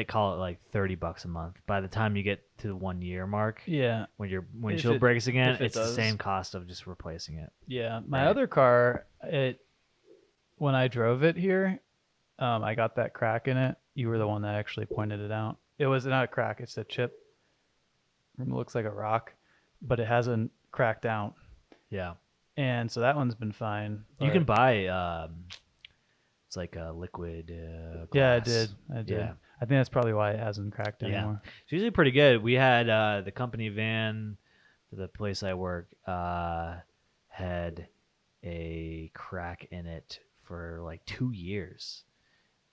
call it like $30 a month. By the time you get to the 1 year mark, Yeah. when your windshield breaks again, if it it's the does. same cost of just replacing it. Yeah, my Right. other car, when I drove it here, I got that crack in it. You were the one that actually pointed it out. It was not a crack; it's a chip. It looks like a rock, but it hasn't cracked out, Yeah. and so that one's been fine. You but- can buy it's like a liquid Yeah, I glass. did. Yeah. I think that's probably why it hasn't cracked Yeah. anymore. It's usually pretty good. We had the company van for the place I work had a crack in it for like 2 years,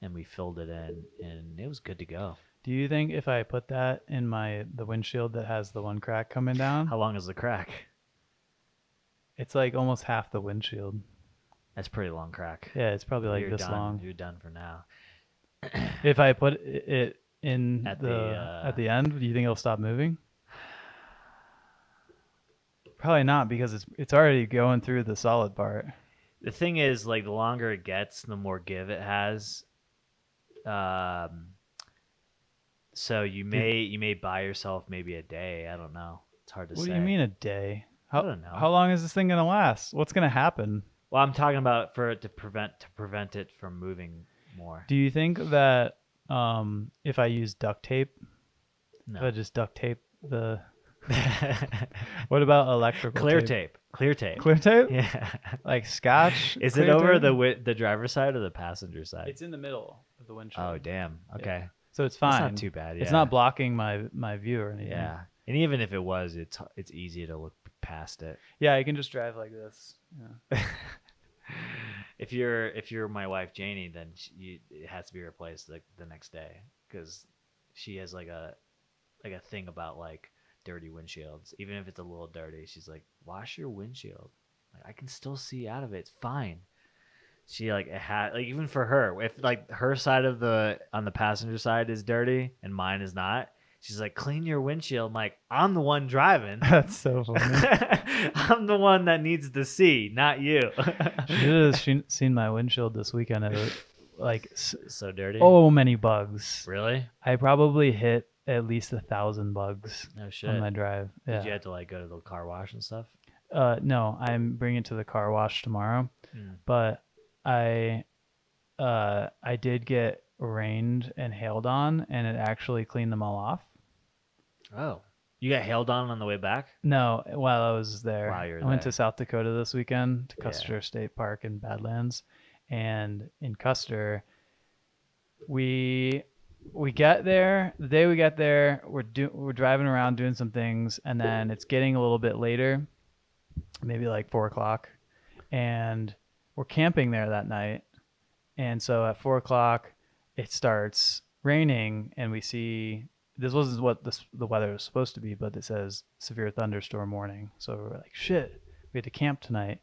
and we filled it in, and it was good to go. Do you think if I put that in the windshield that has the one crack coming down, How long is the crack? it's like almost half the windshield? That's a pretty long crack. Yeah, it's probably like You're this done. long. You're done for now. If I put it in At at the, the end, do you think it'll stop moving? Probably not, because it's already going through the solid part. The thing is, like, the longer it gets, the more give it has. So you may buy yourself maybe a day. I don't know. It's hard to say. What do you mean a day? I don't know. How long is this thing gonna last? What's gonna happen? Well, I'm talking about for it to prevent it from moving more. Do you think that if I use duct tape, No. if I just duct tape the What about electrical Clear tape? tape. Clear tape. Clear tape? Yeah. Like Scotch? Is it clear over tape? the driver's side or the passenger side? It's in the middle of the windshield. Oh, damn. Yeah. Okay. So it's That's fine. not too bad. It's Yeah. not blocking my view or anything. Yeah. And even if it was, it's easy to look past it. Yeah, you can just drive like this. Yeah. If you're my wife Janie, then it has to be replaced the next day because she has like a thing about like dirty windshields. Even if it's a little dirty, she's like, wash your windshield. Like I can still see out of it. It's fine. She like it had like even for her, if like her side of the on the passenger side is dirty and mine is not, she's like, clean your windshield. I'm like, I'm the one driving. That's so funny. I'm the one that needs to see, not you. She should have seen my windshield this weekend. It was like So dirty. oh many bugs. Really? I probably hit at least 1,000 bugs No shit. on my drive. Yeah. Did you have to like go to the car wash and stuff? No, I'm bringing it to the car wash tomorrow. Mm. But I did get rained and hailed on, and it actually cleaned them all off. Oh, you got hailed on the way back? No, while I was there. While you were I went there. to South Dakota this weekend to Yeah. Custer State Park in Badlands, and in Custer, we get there. The day we get there, we're driving around doing some things, and then it's getting a little bit later, maybe like 4 o'clock, and we're camping there that night. And so at 4 o'clock, it starts raining, and we see this wasn't what the weather was supposed to be, but it says severe thunderstorm warning. So we're like, shit, we had to camp tonight.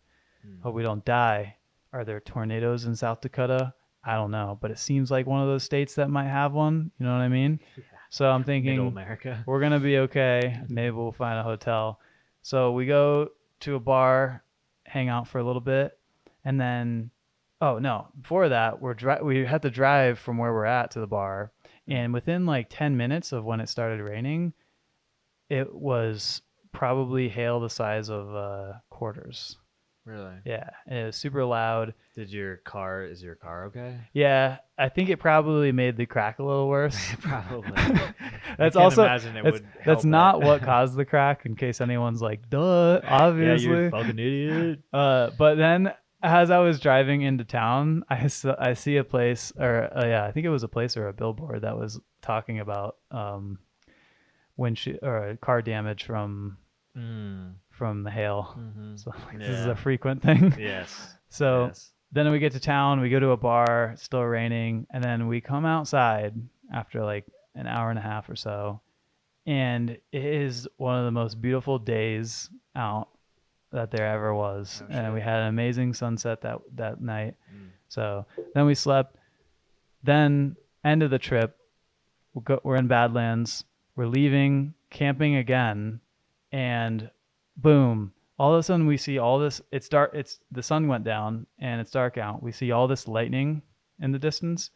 Hope we don't die. Are there tornadoes in South Dakota? I don't know, but it seems like one of those states that might have one. You know what I mean? Yeah. So I'm Middle thinking America. we're gonna be okay. Maybe we'll find a hotel. So we go to a bar, hang out for a little bit, and then, oh no, before that we had to drive from where we're at to the bar, and within like 10 minutes of when it started raining, it was probably hail the size of quarters. Really? Yeah, and it was super loud. Is your car okay? Yeah, I think it probably made the crack a little worse. Probably. That's I can't also imagine it would that's help not it. what caused the crack. In case anyone's like, duh, Yeah, obviously. you're a fucking idiot. But then as I was driving into town, I see a place, or yeah, I think it was a place or a billboard that was talking about car damage from the hail. Mm-hmm. So like, this is Yeah. a frequent thing. Yes. So Yes. then we get to town, we go to a bar, it's still raining, and then we come outside after like an hour and a half or so, and it is one of the most beautiful days out that there ever was. Oh, And shit. we had an amazing sunset that night. Mm. So then we slept. Then end of the trip, we're in Badlands. We're leaving, camping again, and boom! All of a sudden we see all this. It's dark. The sun went down and it's dark out. We see all this lightning in the distance,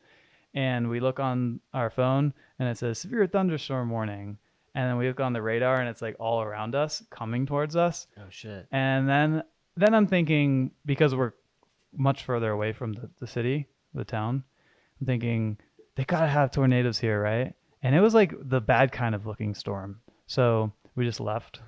and we look on our phone and it says severe thunderstorm warning. And then we look on the radar and it's like all around us, coming towards us. Oh shit. And then I'm thinking, because we're much further away from the city, the town, I'm thinking they gotta have tornadoes here, right? And it was like the bad kind of looking storm. So we just left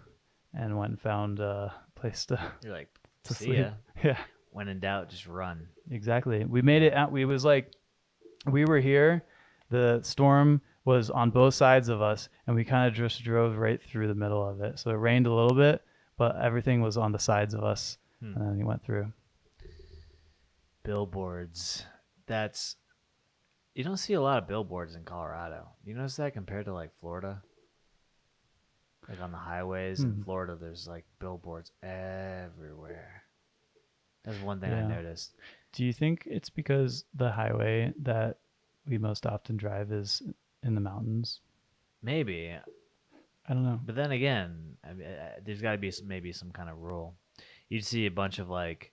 and went and found a place to You're like, to see sleep. ya. Yeah, When in doubt, just run. exactly. We made it out. We were here. The storm was on both sides of us, and we kind of just drove right through the middle of it. So it rained a little bit, but everything was on the sides of us, and then we went through. Billboards. You don't see a lot of billboards in Colorado. You notice that compared to like Florida? Like on the highways in Florida, there's like billboards everywhere. That's one thing I Yeah. noticed. Do you think it's because the highway that we most often drive is in the mountains? Maybe. I don't know. But then again, I mean, there's got to be maybe some kind of rule. You'd see a bunch of like,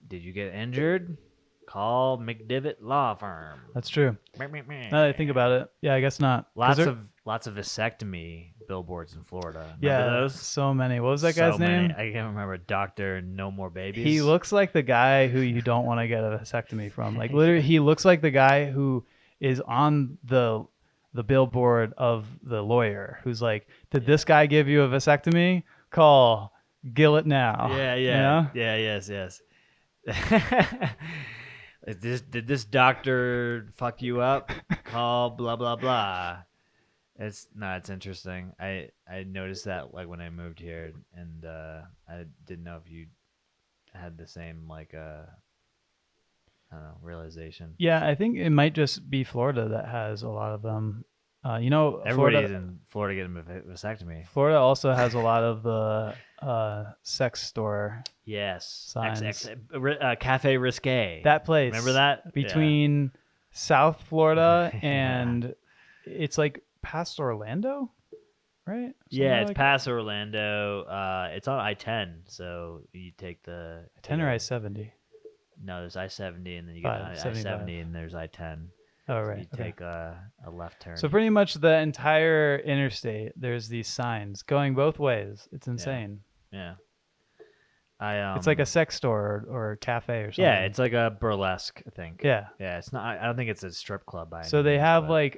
did you get injured? Call McDivitt Law Firm. That's true. Now that I think about it, yeah, I guess not. 'Cause Lots of vasectomy billboards in Florida. Remember yeah, those? so many. What was that So guy's many. name? I can't remember. Doctor No More Babies. He looks like the guy who you don't want to get a vasectomy from. Like literally, he looks like the guy who is on the the billboard of the lawyer who's like, did this guy give you a vasectomy? Call Gillett now. Yeah, You yeah, know? yeah, yes. Did this doctor fuck you up? Call blah blah blah. It's interesting. I noticed that like when I moved here, and I didn't know if you had the same like I don't know, realization. Yeah, I think it might just be Florida that has a lot of them. Everybody's in Florida getting a vasectomy. Florida also has a lot of the sex store Yes, signs. Cafe Risque. That place. Remember that? Between South Florida and it's like past Orlando, right? Yeah, it's like past Orlando. It's on I-10, so you take the 10 or I-70. No, there's I-70, and then you get I-70, and there's I-10. Oh, So right. you take a left turn. So pretty much the entire interstate, there's these signs going both ways. It's insane. Yeah. It's like a sex store or a cafe or something. Yeah, it's like a burlesque, I think. Yeah. Yeah, it's not. I don't think it's a strip club by any So they means, have but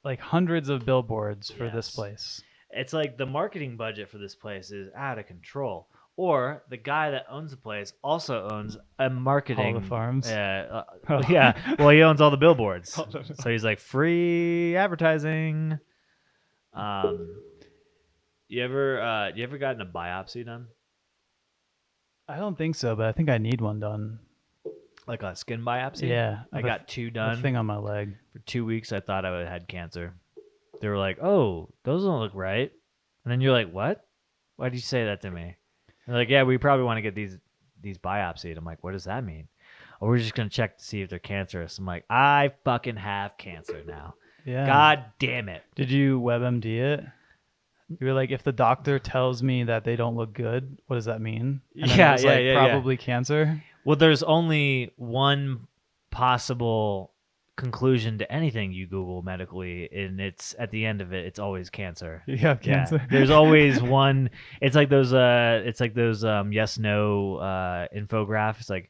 like hundreds of billboards for this Yes. place. it's like the marketing budget for this place is out of control. Or the guy that owns the place also owns a marketing. All the farms. Yeah, Oh. yeah. Well, he owns all the billboards, All the- so he's like free advertising. You ever gotten a biopsy done? I don't think so, but I think I need one done. Like a skin biopsy? Yeah. I got two The done. thing on my leg. For 2 weeks, I thought I had cancer. They were like, "Oh, those don't look right," and then you're like, "What? Why did you say that to me?" They're like, "Yeah, we probably want to get these biopsied." I'm like, "What does that mean?" "Oh, we're just gonna check to see if they're cancerous." I'm like, "I fucking have cancer now. Yeah. God damn it!" Did you WebMD it? You were like, if the doctor tells me that they don't look good, what does that mean? And then it was like, probably cancer. Well, there's only one possible conclusion to anything you Google medically, and it's at the end of it, it's always cancer. You have cancer. Yeah. There's always one. It's like those yes no infographics. Like,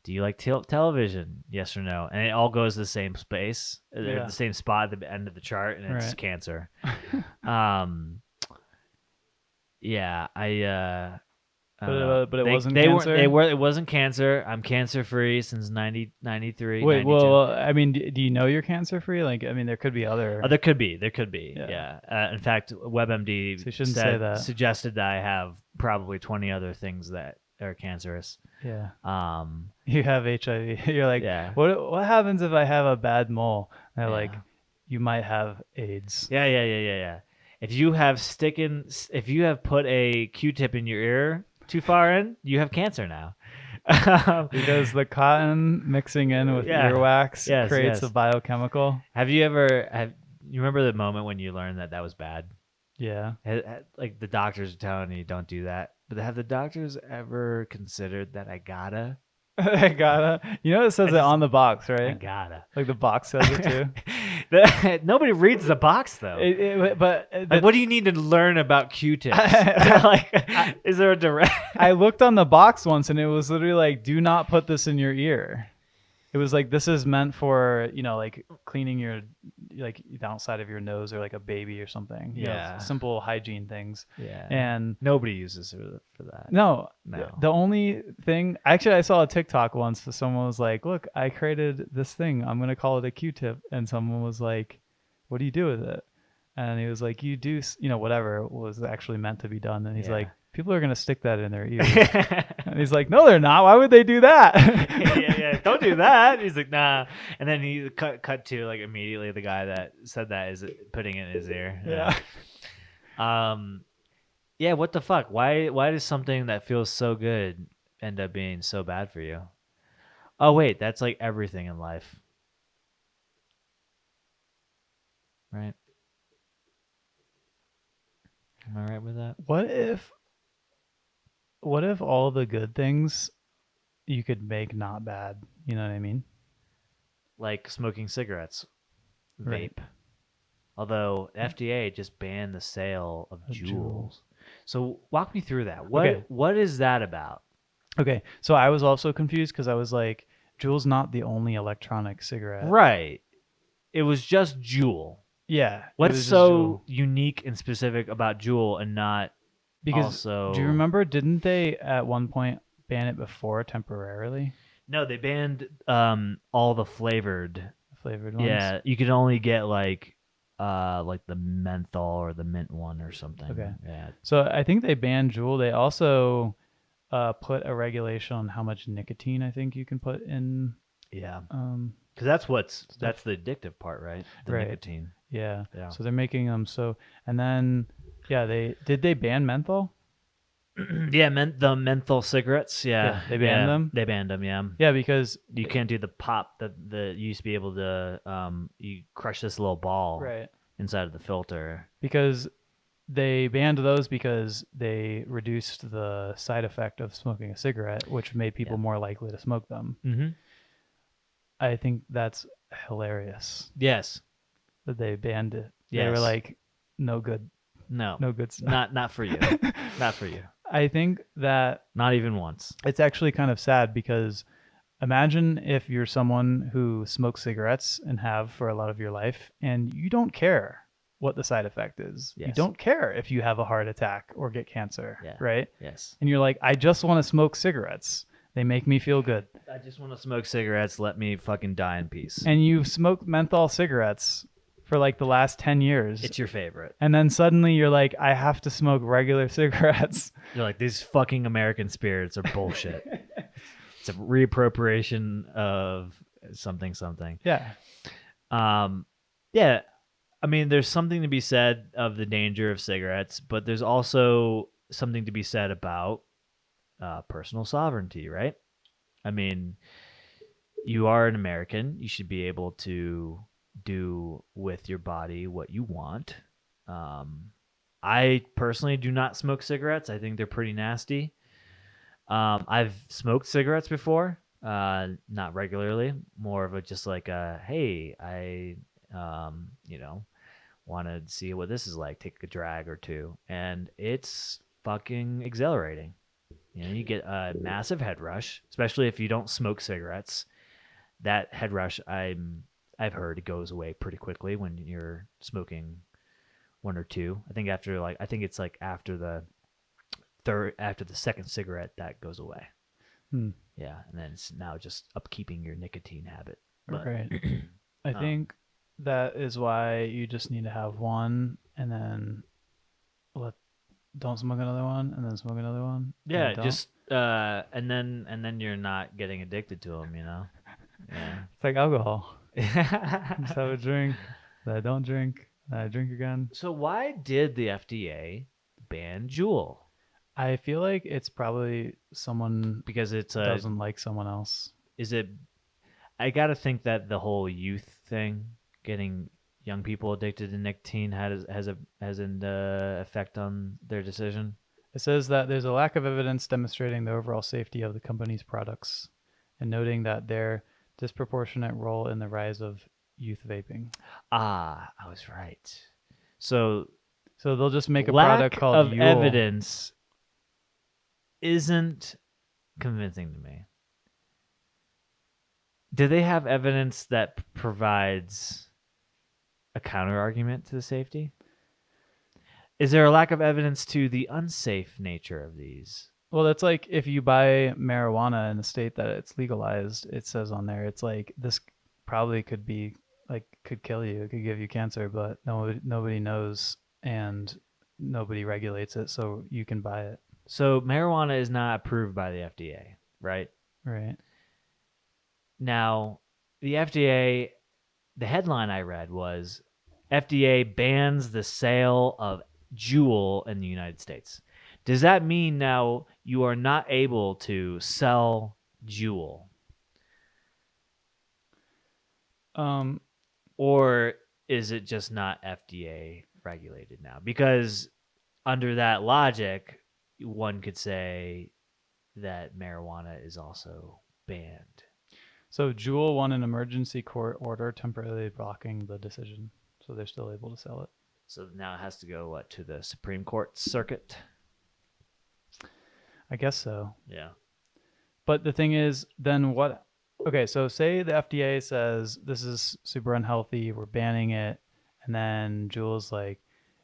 do you like television? Yes or no, and it all goes to the same space, Yeah. the same spot at the end of the chart, and it's Right. cancer. Yeah, But it wasn't they cancer? It wasn't cancer. I'm cancer free since 93. Wait, 92. well, I mean, do you know you're cancer free? Like, I mean, there could be other. Oh, there could be. Yeah. Yeah. In fact, WebMD So you shouldn't say that. suggested that I have probably 20 other things that are cancerous. Yeah. Um, You have HIV. You're like, Yeah. what happens if I have a bad mole? And they're Yeah. like, you might have AIDS. yeah. If you have put a Q-tip in your ear too far in, you have cancer now. Because the cotton mixing in with Yeah. earwax Yes, creates yes. a biochemical. You remember the moment when you learned that was bad? Yeah. Like the doctors are telling you don't do that, but have the doctors ever considered that I gotta? I gotta. You know, it says it on the box, I right? gotta. Like the box says it too. Nobody reads the box though. But Like, what do you need to learn about Q-tips? Like, is there a direct? I looked on the box once and it was literally like, do not put this in your ear. It was like, this is meant for, like cleaning your, like the outside of your nose or like a baby or something. You know, Yeah. simple hygiene things. Yeah. And Nobody uses it for that. no, No. the only thing, actually, I saw a TikTok once. Someone was like, look, I created this thing. I'm going to call it a Q-tip. And someone was like, what do you do with it? And he was like, you do, whatever was actually meant to be done. And he's Yeah. like, people are going to stick that in their ears. And he's like, no, they're not. Why would they do that? yeah. Don't do that. He's like, nah. And then he cut to like immediately the guy that said that is putting it in his ear. Yeah. Yeah. What the fuck? Why does something that feels so good end up being so bad for you? Oh wait, that's like everything in life, right? Am I right with that? What if all the good things you could make not bad? You know what I mean? Like smoking cigarettes, vape. Right. Although FDA just banned the sale of Of Juuls. Juuls. So walk me through that. Okay. What is that about? Okay, so I was also confused because I was like, Juul's not the only electronic cigarette. Right. It was just Juul. Yeah. It What's was just so Juul. unique and specific about Juul and not Because also? do you remember? Didn't they at one point ban it before temporarily? No, they banned all the flavored. Flavored ones. Yeah, you could only get like the menthol or the mint one or something. Okay. Yeah. So I think they banned Juul. They also put a regulation on how much nicotine I think you can put in. Yeah. Um, Because that's the addictive part, right? The Right. nicotine. yeah. Yeah. So they're making them so, and then yeah, they ban menthol? Yeah, the menthol cigarettes. Yeah, They banned them. They banned them. Yeah. Yeah, because You can't do the pop that you used to be able to. You crush this little ball right inside of the filter. because they banned those because they reduced the side effect of smoking a cigarette, which made people more likely to smoke them. Mm-hmm. I think that's hilarious Yes. that they banned it. They Yes. were like, no good No. stuff. Not for you. Not for you. I think that Not even once. it's actually kind of sad because imagine if you're someone who smokes cigarettes and have for a lot of your life and you don't care what the side effect is. Yes. You don't care if you have a heart attack or get cancer, Yeah. right? Yes. And you're like, I just want to smoke cigarettes. They make me feel good. I just want to smoke cigarettes. Let me fucking die in peace. And you've smoked menthol cigarettes for like the last 10 years. It's your favorite. And then suddenly you're like, I have to smoke regular cigarettes. You're like, these fucking American spirits are bullshit. It's a reappropriation of something. Yeah. Yeah. I mean, there's something to be said of the danger of cigarettes, but there's also something to be said about personal sovereignty, right? I mean, you are an American. You should be able to do with your body what you want. I personally do not smoke cigarettes. I think they're pretty nasty. I've smoked cigarettes before, not regularly. More of a just like a hey, I want to see what this is like. Take a drag or two, and it's fucking exhilarating. You get a massive head rush, especially if you don't smoke cigarettes. That head rush, I've heard it goes away pretty quickly when you're smoking one or two. I think it's like after the second cigarette that goes away. Yeah, and then it's now just upkeeping your nicotine habit. But, right. I think that is why you just need to have one and then don't smoke another one and then smoke another one. Yeah, just and then you're not getting addicted to them, Yeah. It's like alcohol. Just have a drink, then I don't drink, then I drink again. So why did the FDA ban Juul? I feel like it's probably someone Because it's doesn't like someone else. Is it? I gotta think that the whole youth thing, getting young people addicted to nicotine, has an effect on their decision. It says that there's a lack of evidence demonstrating the overall safety of the company's products, and noting that their disproportionate role in the rise of youth vaping. I was right. So they'll just make a lack product called of Yule. evidence isn't convincing to me. Do they have evidence that provides a counter argument to the safety? Is there a lack of evidence to the unsafe nature of these? Well, that's like if you buy marijuana in the state that it's legalized, it says on there, it's like this probably could be like could kill you, it could give you cancer, but nobody knows and nobody regulates it, so you can buy it. So marijuana is not approved by the FDA, right? Right. Now, the FDA, the headline I read was FDA bans the sale of Juul in the United States. Does that mean now you are not able to sell Juul? Or is it just not FDA regulated now? Because under that logic, one could say that marijuana is also banned. So Juul won an emergency court order temporarily blocking the decision, so they're still able to sell it. So now it has to go to the Supreme Court circuit? I guess so. Yeah. But the thing is, then what? Okay, so say the FDA says this is super unhealthy, we're banning it, And then Jewel's like,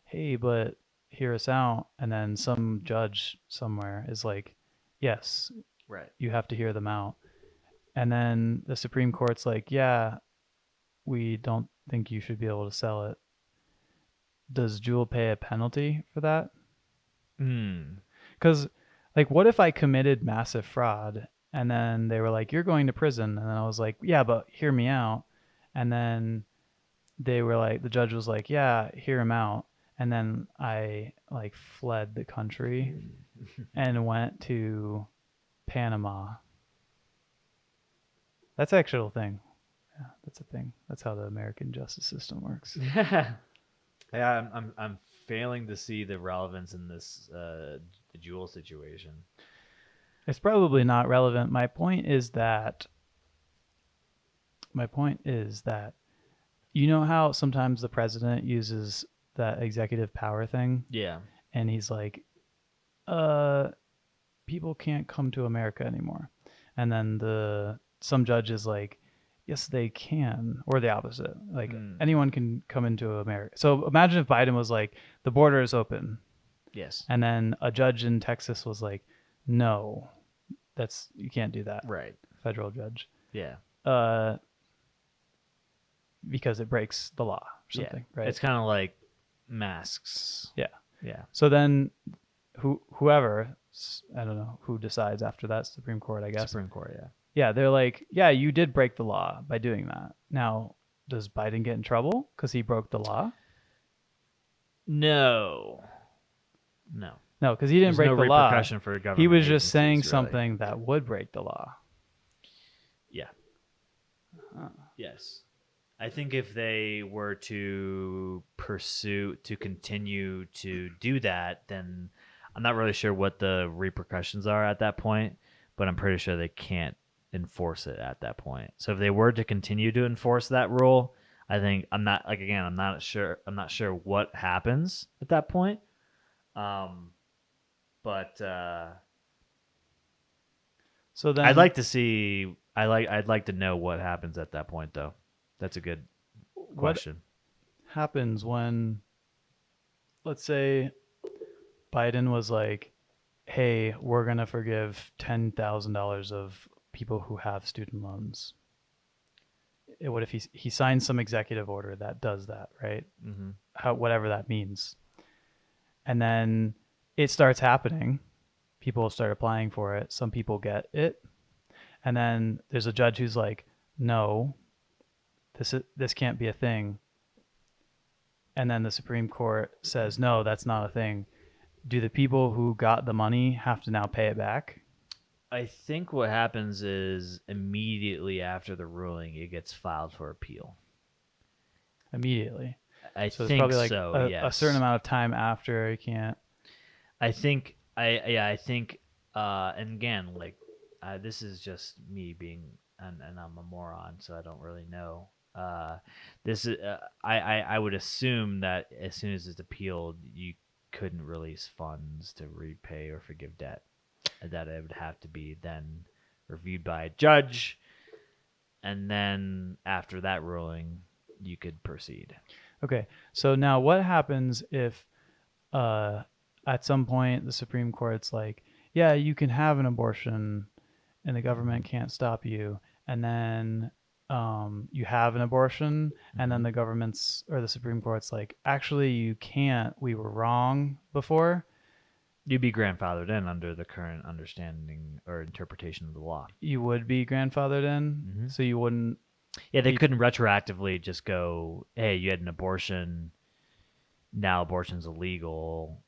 hey, but hear us out. And then some judge somewhere is like, yes, Right. you have to hear them out. And then the Supreme Court's like, yeah, we don't think you should be able to sell it. Does Jewel pay a penalty for that? Hmm. Because, like, what if I committed massive fraud and then they were like, you're going to prison? And then I was like, yeah, but hear me out. And then they were like, the judge was like, yeah, hear him out. And then I like fled the country and went to Panama. That's an actual thing. Yeah, that's a thing. That's how the American justice system works. Yeah, I'm failing to see the relevance in this the Jewel situation. It's probably not relevant. My point is that you know how sometimes the president uses that executive power thing Yeah. and he's like, uh people can't come to America anymore. And then some judge is like, yes, they can, or the opposite. Like Mm. anyone can come into America. So imagine if Biden was like, the border is open, Yes. and then a judge in Texas was like, no, you can't do that. Right. Federal judge, Yeah. uh, because it breaks the law or something, Yeah. right? It's kind of like masks. Yeah. Yeah. So then, whoever, I don't know who decides after that, Supreme Court, I guess. Supreme Court. Yeah. Yeah, they're like, yeah, you did break the law by doing that. Now, does Biden get in trouble because he broke the law? No. No. No, because he didn't There's break no the law. repercussion for government. He was just saying agencies, really. something that would break the law. Yeah. Huh. Yes. I think if they were to continue to do that, then I'm not really sure what the repercussions are at that point, but I'm pretty sure they can't enforce it at that point. So if they were to continue to enforce that rule, I think I'm not sure what happens at that point. But So then, I'd like to know what happens at that point though. That's a good what question. happens when, let's say, Biden was like, hey, we're going to forgive $10,000 of people who have student loans? What if he signs some executive order that does that, right? Mm-hmm. Whatever that means. And then it starts happening. People start applying for it. Some people get it. And then there's a judge who's like, no, this can't be a thing. And then the Supreme Court says, no, that's not a thing. Do the people who got the money have to now pay it back? I think what happens is immediately after the ruling, it gets filed for appeal. Immediately. I So it's think probably like so. a certain amount of time after you can't. I think. And again, like this is just me being, and I'm a moron, so I don't really know. This is. I would assume that as soon as it's appealed, you couldn't release funds to repay or forgive debt. That it would have to be then reviewed by a judge, and then after that ruling, you could proceed. Okay. So now what happens if at some point the Supreme Court's like, yeah, you can have an abortion and the government can't stop you. And then you have an abortion and then the government's or the Supreme Court's like, actually, you can't. We were wrong before. You'd be grandfathered in under the current understanding or interpretation of the law. You would be grandfathered in. Mhm. So you wouldn't. Yeah, they couldn't retroactively just go, hey, you had an abortion. Now abortion's illegal.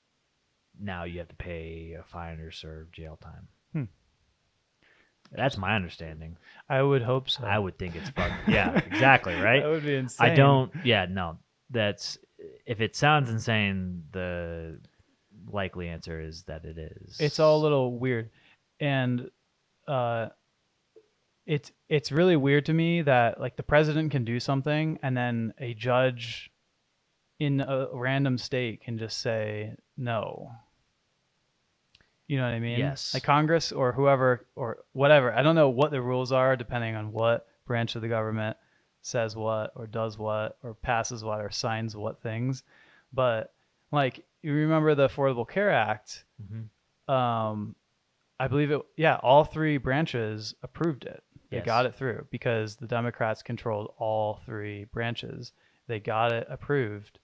Now you have to pay a fine or serve jail time. That's my understanding. I would hope so. I would think it's fun. Yeah, exactly, right? That would be insane. I don't. Yeah, no. That's if it sounds insane, the likely answer is that it is. It's all a little weird, and it's really weird to me that like the president can do something and then a judge in a random state can just say no. You know what I mean? Yes. Like Congress or whoever or whatever. I don't know what the rules are depending on what branch of the government, says what or does what or passes what or signs what things. But like you remember the Affordable Care Act, Mm-hmm. I believe it, yeah, all three branches approved it. They Yes. got it through because the Democrats controlled all three branches. They got it approved,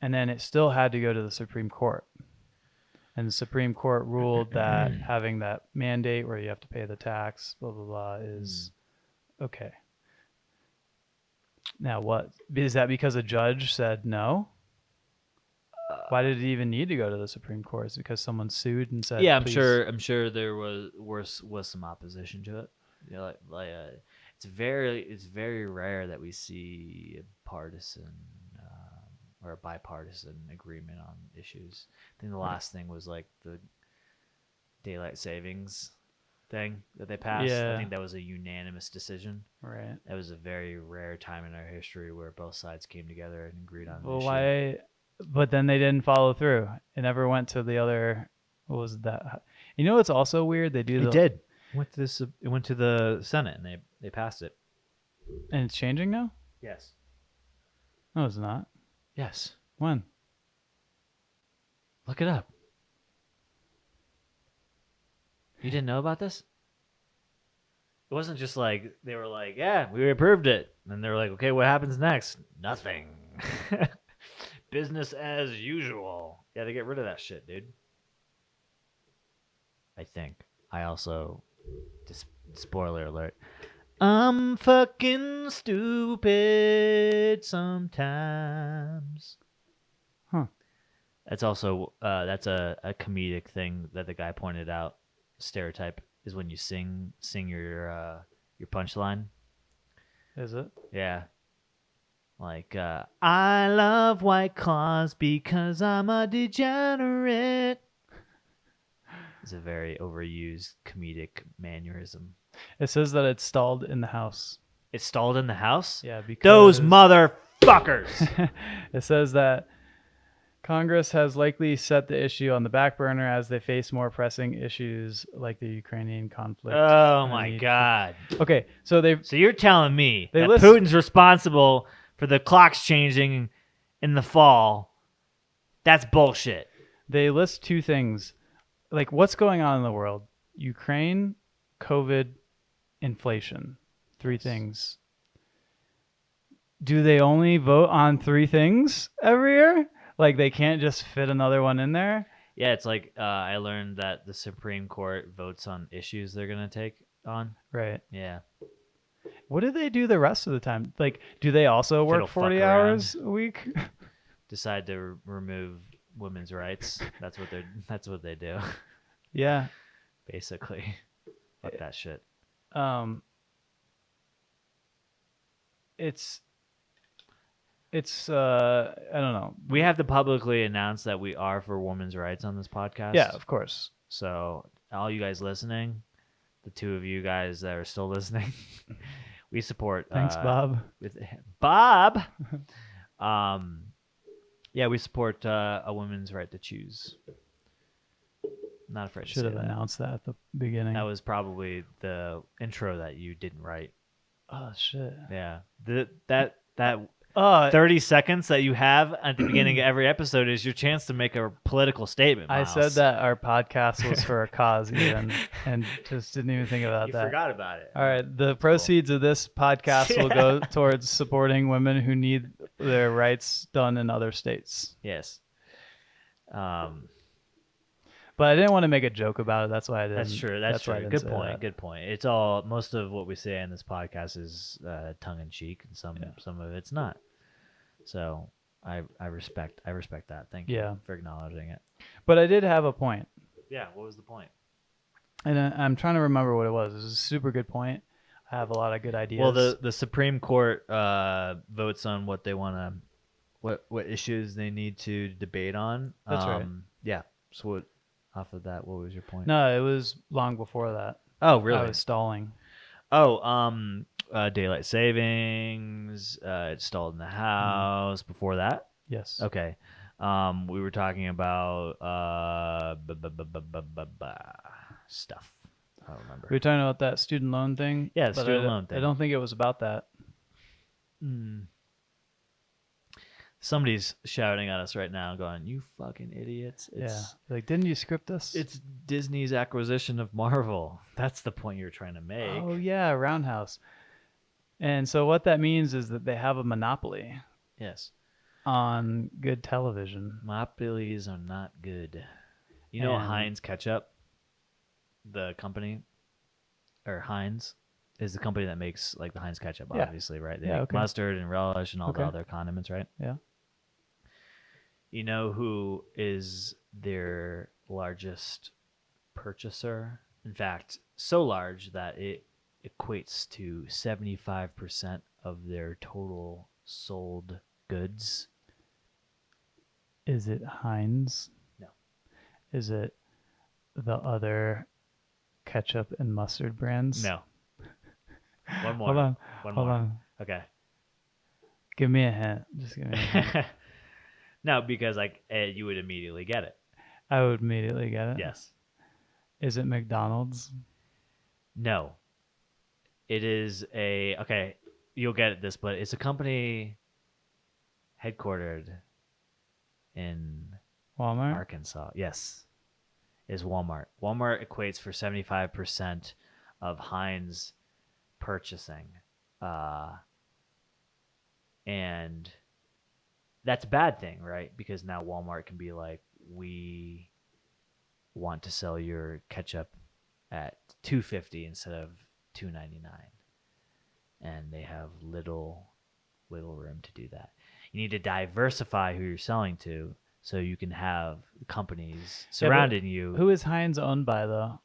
and then it still had to go to the Supreme Court. And the Supreme Court ruled that having that mandate where you have to pay the tax, blah, blah, blah, is okay. Now, what? Is that because a judge said no? Why did it even need to go to the Supreme Court? Is it because someone sued and said, Yeah, please? I'm sure there was some opposition to it. You know, it's very rare that we see a partisan or a bipartisan agreement on issues. I think the last thing was like the daylight savings thing that they passed. I Yeah. think that was a unanimous decision. Right. That was a very rare time in our history where both sides came together and agreed on an Well, issue. why? But then they didn't follow through. It never went to the other. What was that? You know, it's also weird. They do It did. It went to this. It went to the Senate, and they passed it. and it's changing now. Yes. No, it's not. Yes. When? Look it up. You didn't know about this? It wasn't just like they were like, yeah, we approved it. And they were like, okay, what happens next? Nothing. Business as usual. Yeah, they get rid of that shit, dude. I think. I also, just spoiler alert, I'm fucking stupid sometimes. Huh. That's also that's a comedic thing that the guy pointed out. Stereotype is when you sing your punchline. Is it? Yeah. Like I love White Claws because I'm a degenerate. It's a very overused comedic mannerism. It says that it's stalled in the House. It's stalled in the House? Yeah, because Those motherfuckers. It says that Congress has likely set the issue on the back burner as they face more pressing issues like the Ukrainian conflict. Oh my god. Okay, so So you're telling me They that list- Putin's responsible for the clocks changing in the fall? That's bullshit. they list two things. Like, what's going on in the world? Ukraine, COVID, inflation. Three things. Do they only vote on three things every year? Like, they can't just fit another one in there? Yeah, it's like I learned that the Supreme Court votes on issues they're going to take on. Right. Yeah. What do they do the rest of the time? Like, do they also work Fiddle fuck 40 around. hours a week? Decide to remove women's rights. That's what they do. Yeah. Basically. Fuck that shit. It's I don't know. We have to publicly announce that we are for women's rights on this podcast. Yeah, of course. So all you guys listening, the two of you guys that are still listening, we support. Thanks, Bob. With Bob. Yeah, we support a woman's right to choose. Not afraid to Should say have that. announced that at the beginning. That was probably the intro that you didn't write. Oh shit. Yeah, that 30 seconds that you have at the beginning of every episode is your chance to make a political statement. I Miles. said that our podcast was for a cause even, and just didn't even think about You that. forgot about it. All right, the proceeds of this podcast will go towards supporting women who need their rights done in other states. Yes. But I didn't want to make a joke about it. That's why I didn't. That's true. That's why I true. didn't Good say point. that. Good point. It's all most of what we say in this podcast is tongue in cheek, and some of it's not. So I respect that. Thank you for acknowledging it. But I did have a point. Yeah. What was the point? And I'm trying to remember what it was. It was a super good point. I have a lot of good ideas. Well, the Supreme Court votes on what they want to, what issues they need to debate on. That's right. Yeah. So off of that, what was your point? No, it was long before that. Oh, really? I was stalling. Oh, daylight savings. It stalled in the House. Before that. Yes. Okay. We were talking about stuff. I don't remember. We were talking about that student loan thing. Yeah, the but student loan thing. I don't think it was about that. Somebody's shouting at us right now, going, "You fucking idiots!" Yeah. Like, didn't you script this? It's Disney's acquisition of Marvel. That's the point you're trying to make. Oh yeah, Roundhouse. And so what that means is that they have a monopoly Yes. on good television. Monopolies are not good. You know And- Heinz Ketchup, the company, or Heinz, is the company that makes like the Heinz Ketchup, Yeah. obviously, right? They Yeah, make okay. mustard and relish and all the Okay. other condiments, right? Yeah. You know who is their largest purchaser? In fact, so large that it equates to 75% of their total sold goods. Is it Heinz? No. Is it the other ketchup and mustard brands? No. One more. Hold on. One Hold more. on. Okay. Give me a hint. Just give me a hint. No, because like you would immediately get it. I would immediately get it. Yes. Is it McDonald's? No. It is okay, you'll get it this, but it's a company headquartered in Walmart? Arkansas. Yes. Is Walmart. Walmart equates for 75% of Heinz purchasing. And that's a bad thing, right? Because now Walmart can be like, we want to sell your ketchup at $2.50 instead of $2.99, and they have little room to do that. You need to diversify who you're selling to, so you can have companies surrounding you. Who is Heinz owned by though?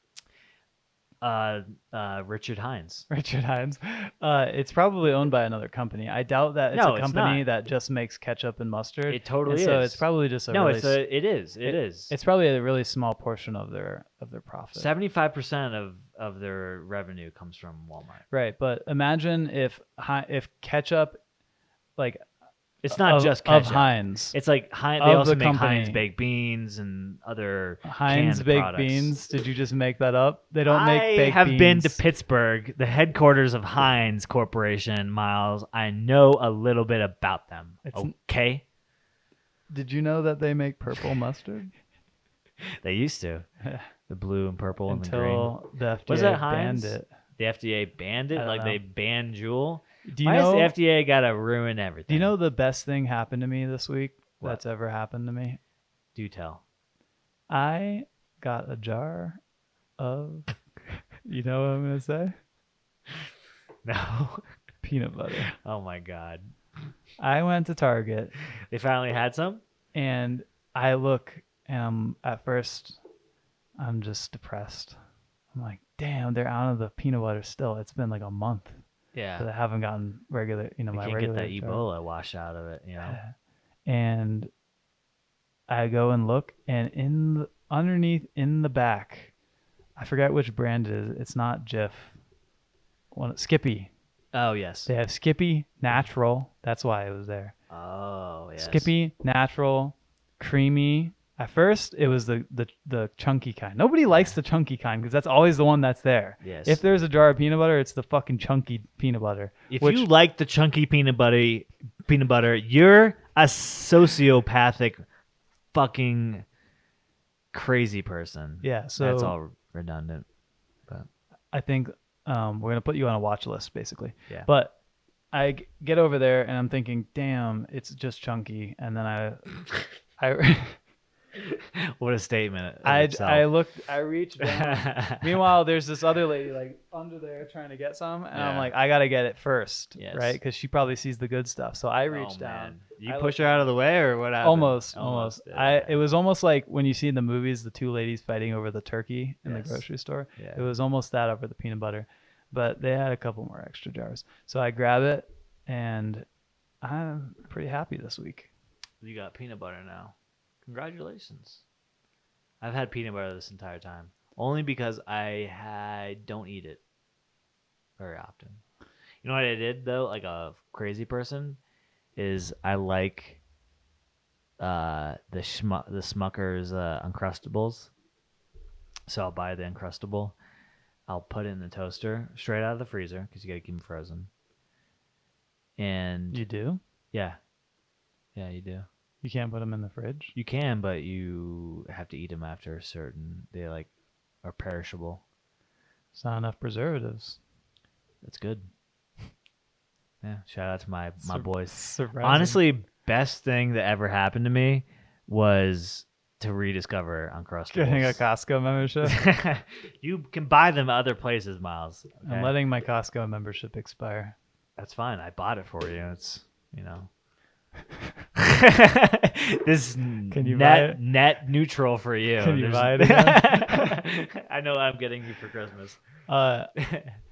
Richard Heinz. Richard Heinz. It's probably owned by another company. I doubt that it's No, a it's company not. that just makes ketchup and mustard. It totally and so is. it's probably just a No, really it is. It is. It's probably a really small portion of their profit. 75% of their revenue comes from Walmart. Right, but imagine if ketchup, like It's not of, just ketchup. of Heinz. It's like Heinz. They Of also the make company. Heinz baked beans and other Heinz canned baked products. beans. Did you just make that up? They don't make baked beans. I have been to Pittsburgh, the headquarters of Heinz Corporation, Miles. I know a little bit about them. Okay? Did you know that they make purple mustard? They used to. The blue and purple and the green. Until the FDA Was that Heinz? banned it. The FDA banned it? I don't Like know. they banned Jewel? Do you Why know? has the FDA got to ruin everything? Do you know the best thing happened to me this week? What? That's ever happened to me. Do tell. I got a jar of. You know what I'm gonna say? No. Peanut butter. Oh my God. I went to Target They finally had some? and I look and at first I'm just depressed. I'm like, damn, they're out of the peanut butter still. It's been like a month Yeah. that I haven't gotten regular, You my can't regular get that jar. Ebola wash out of it, you know? And I go and look, and underneath in the back, I forget which brand it is. It's not Jif. Skippy. Oh, yes. They have Skippy Natural. That's why it was there. Oh, yes. Skippy Natural, creamy. At first, it was the chunky kind. Nobody likes the chunky kind because that's always the one that's there. Yes. If there's a jar of peanut butter, it's the fucking chunky peanut butter. If you like the chunky peanut butter, you're a sociopathic fucking crazy person. Yeah, so that's all redundant. But I think we're gonna put you on a watch list, basically. yeah. But I get over there and I'm thinking, damn, it's just chunky. And then I What a statement. of I itself. I reached down. Meanwhile, there's this other lady like under there trying to get some, and I'm Yeah. like, I gotta get it first, Yes. right? Because she probably sees the good stuff. So I reached Oh, down. man. You I push her out of the way or what happened? Almost. Yeah. It was almost like when you see in the movies the two ladies fighting over the turkey in the Yes. grocery store. Yeah. It was almost that over the peanut butter, but they had a couple more extra jars. So I grab it, and I'm pretty happy this week. You got peanut butter now. Congratulations. I've had peanut butter this entire time. Only because I don't eat it very often. You know what I did though, like a crazy person, is I like the Smucker's Uncrustables. So I'll buy the Uncrustable. I'll put it in the toaster straight out of the freezer because you got to keep them frozen. And You do? yeah, you do. You can't put them in the fridge? You can, but you have to eat them after a certain. They like are perishable. It's not enough preservatives. That's good. Yeah, shout out to my boys. Surprising. Honestly, best thing that ever happened to me was to rediscover Uncrustables. Getting a Costco membership You can buy them other places, Miles. Okay? and letting my Costco membership expire. That's fine. I bought it for you. It's this Can you buy it? net neutral for you. Can you buy it again? I know what I'm getting you for Christmas.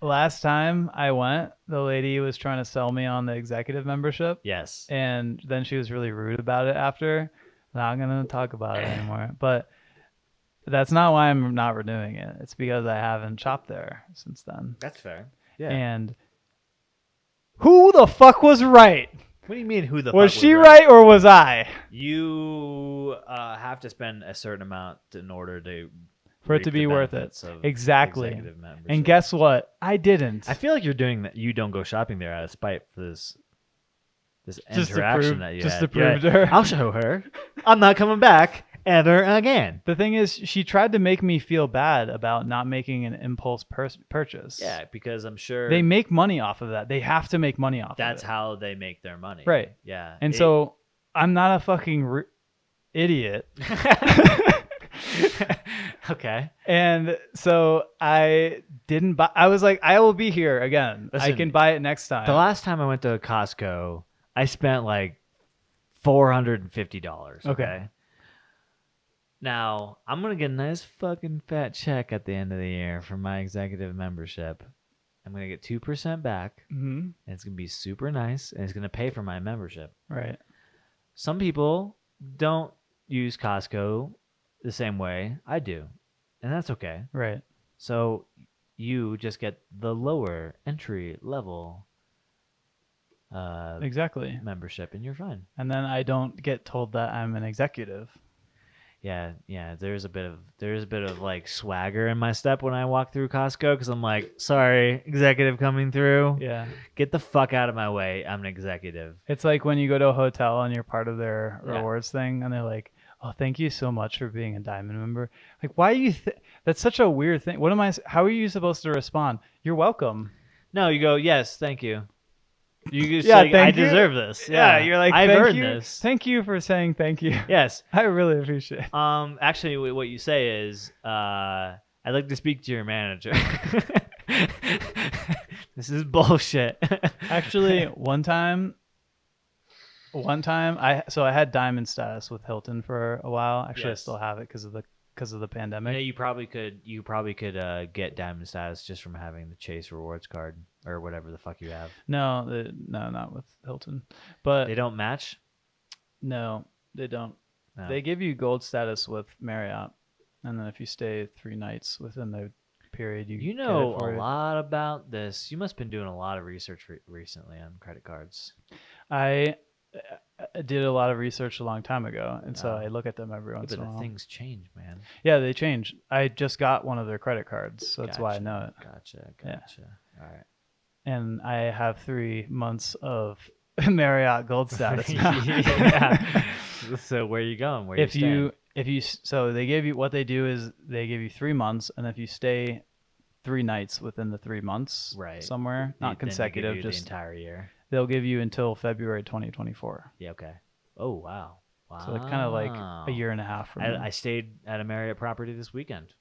Last time I went, the lady was trying to sell me on the executive membership. Yes. And then she was really rude about it after. Not going to talk about it anymore. But that's not why I'm not renewing it. It's because I haven't shopped there since then. That's fair. Yeah. And who the fuck was right? What do you mean? Who the Was fuck she was right or was I? You have to spend a certain amount in order to For it reap to the be worth it. benefits of Exactly. executive membership. And guess what? I didn't. I feel like you're doing that. You don't go shopping there out of spite for this Just to interaction prove- that you just had. to prove to her. I'll show her. I'm not coming back ever again. The thing is, she tried to make me feel bad about not making an impulse purchase. Yeah, because I'm sure They make money off of that. They have to make money off that's of it. how they make their money. Right. Yeah. And so I'm not a fucking idiot. Okay. And so I didn't buy. I was like, I will be here again. I Listen, can buy it next time. The last time I went to Costco, I spent like $450. Okay. Now, I'm going to get a nice fucking fat check at the end of the year from my executive membership. I'm going to get 2% back, Mm-hmm. and it's going to be super nice, and it's going to pay for my membership. Right. Some people don't use Costco the same way I do, and that's okay. Right. So you just get the lower entry level Exactly. membership, and you're fine. And then I don't get told that I'm an executive. Yeah. There's a bit of like swagger in my step when I walk through Costco because I'm like, sorry, executive coming through. Yeah. Get the fuck out of my way. I'm an executive. It's like when you go to a hotel and you're part of their Yeah. rewards thing, and they're like, "Oh, thank you so much for being a diamond member." Like, why do you? That's such a weird thing. What am I? How are you supposed to respond? You're welcome. No, you go, yes, thank you. You just Yeah, say, I thank you. deserve this. Yeah, you're like, I've thank earned you. this. Thank you for saying thank you. Yes. I really appreciate it. Actually, what you say is, I'd like to speak to your manager. This is bullshit. Actually, one time I had diamond status with Hilton for a while. Actually, Yes. I still have it because of the pandemic. You probably could get diamond status just from having the Chase rewards card or whatever the fuck you have. No, not with Hilton. But They don't match? no, they don't. No. They give you gold status with Marriott, and then if you stay 3 nights within the period, You get know it for a it. lot about this. You must have been doing a lot of research recently on credit cards. I did a lot of research a long time ago, and so Oh. I look at them every once But in a while. things change, man. Yeah, they change. I just got one of their credit cards, so that's why I know it. Gotcha. Yeah. All right. And I have 3 months of Marriott Gold status now. Yeah. So where are you going? Where if you so they give you, what they do is they give you 3 months, and if you stay 3 nights within the 3 months, Right. somewhere, not consecutive, the just entire year. they'll give you until February 2024. Yeah. Okay. Oh wow. Wow. So kind of like a year and a half from now. I stayed at a Marriott property this weekend.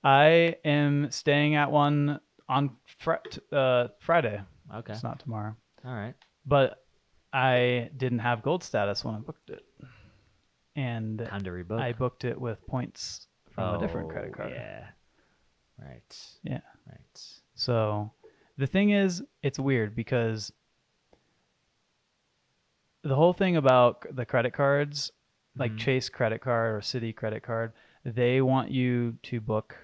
I am staying at one on Friday. Okay. It's not tomorrow. All right. But I didn't have gold status when I booked it. And Time to rebook. I booked it with points from a different credit card. Yeah. Right. Yeah. Right. So the thing is, it's weird because the whole thing about the credit cards, like Mhm. Chase credit card or Citi credit card, they want you to book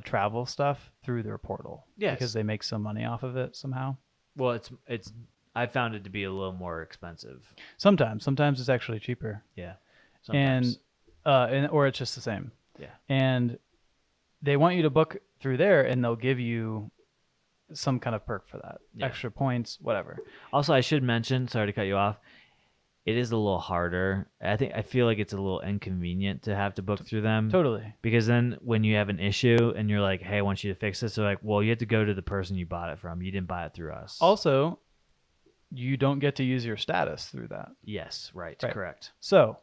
travel stuff through their portal. Yes. Because they make some money off of it somehow. Well, it's. I found it to be a little more expensive. Sometimes it's actually cheaper. Yeah. Sometimes. And or it's just the same. Yeah. And they want you to book through there, and they'll give you some kind of perk for that. Yeah. Extra points, whatever. Also, I should mention, sorry to cut you off, it is a little harder. I feel like it's a little inconvenient to have to book through them. Totally. Because then when you have an issue and you're like, hey, I want you to fix this, they're like, well, you have to go to the person you bought it from. You didn't buy it through us. Also, you don't get to use your status through that. Yes, right. Correct. So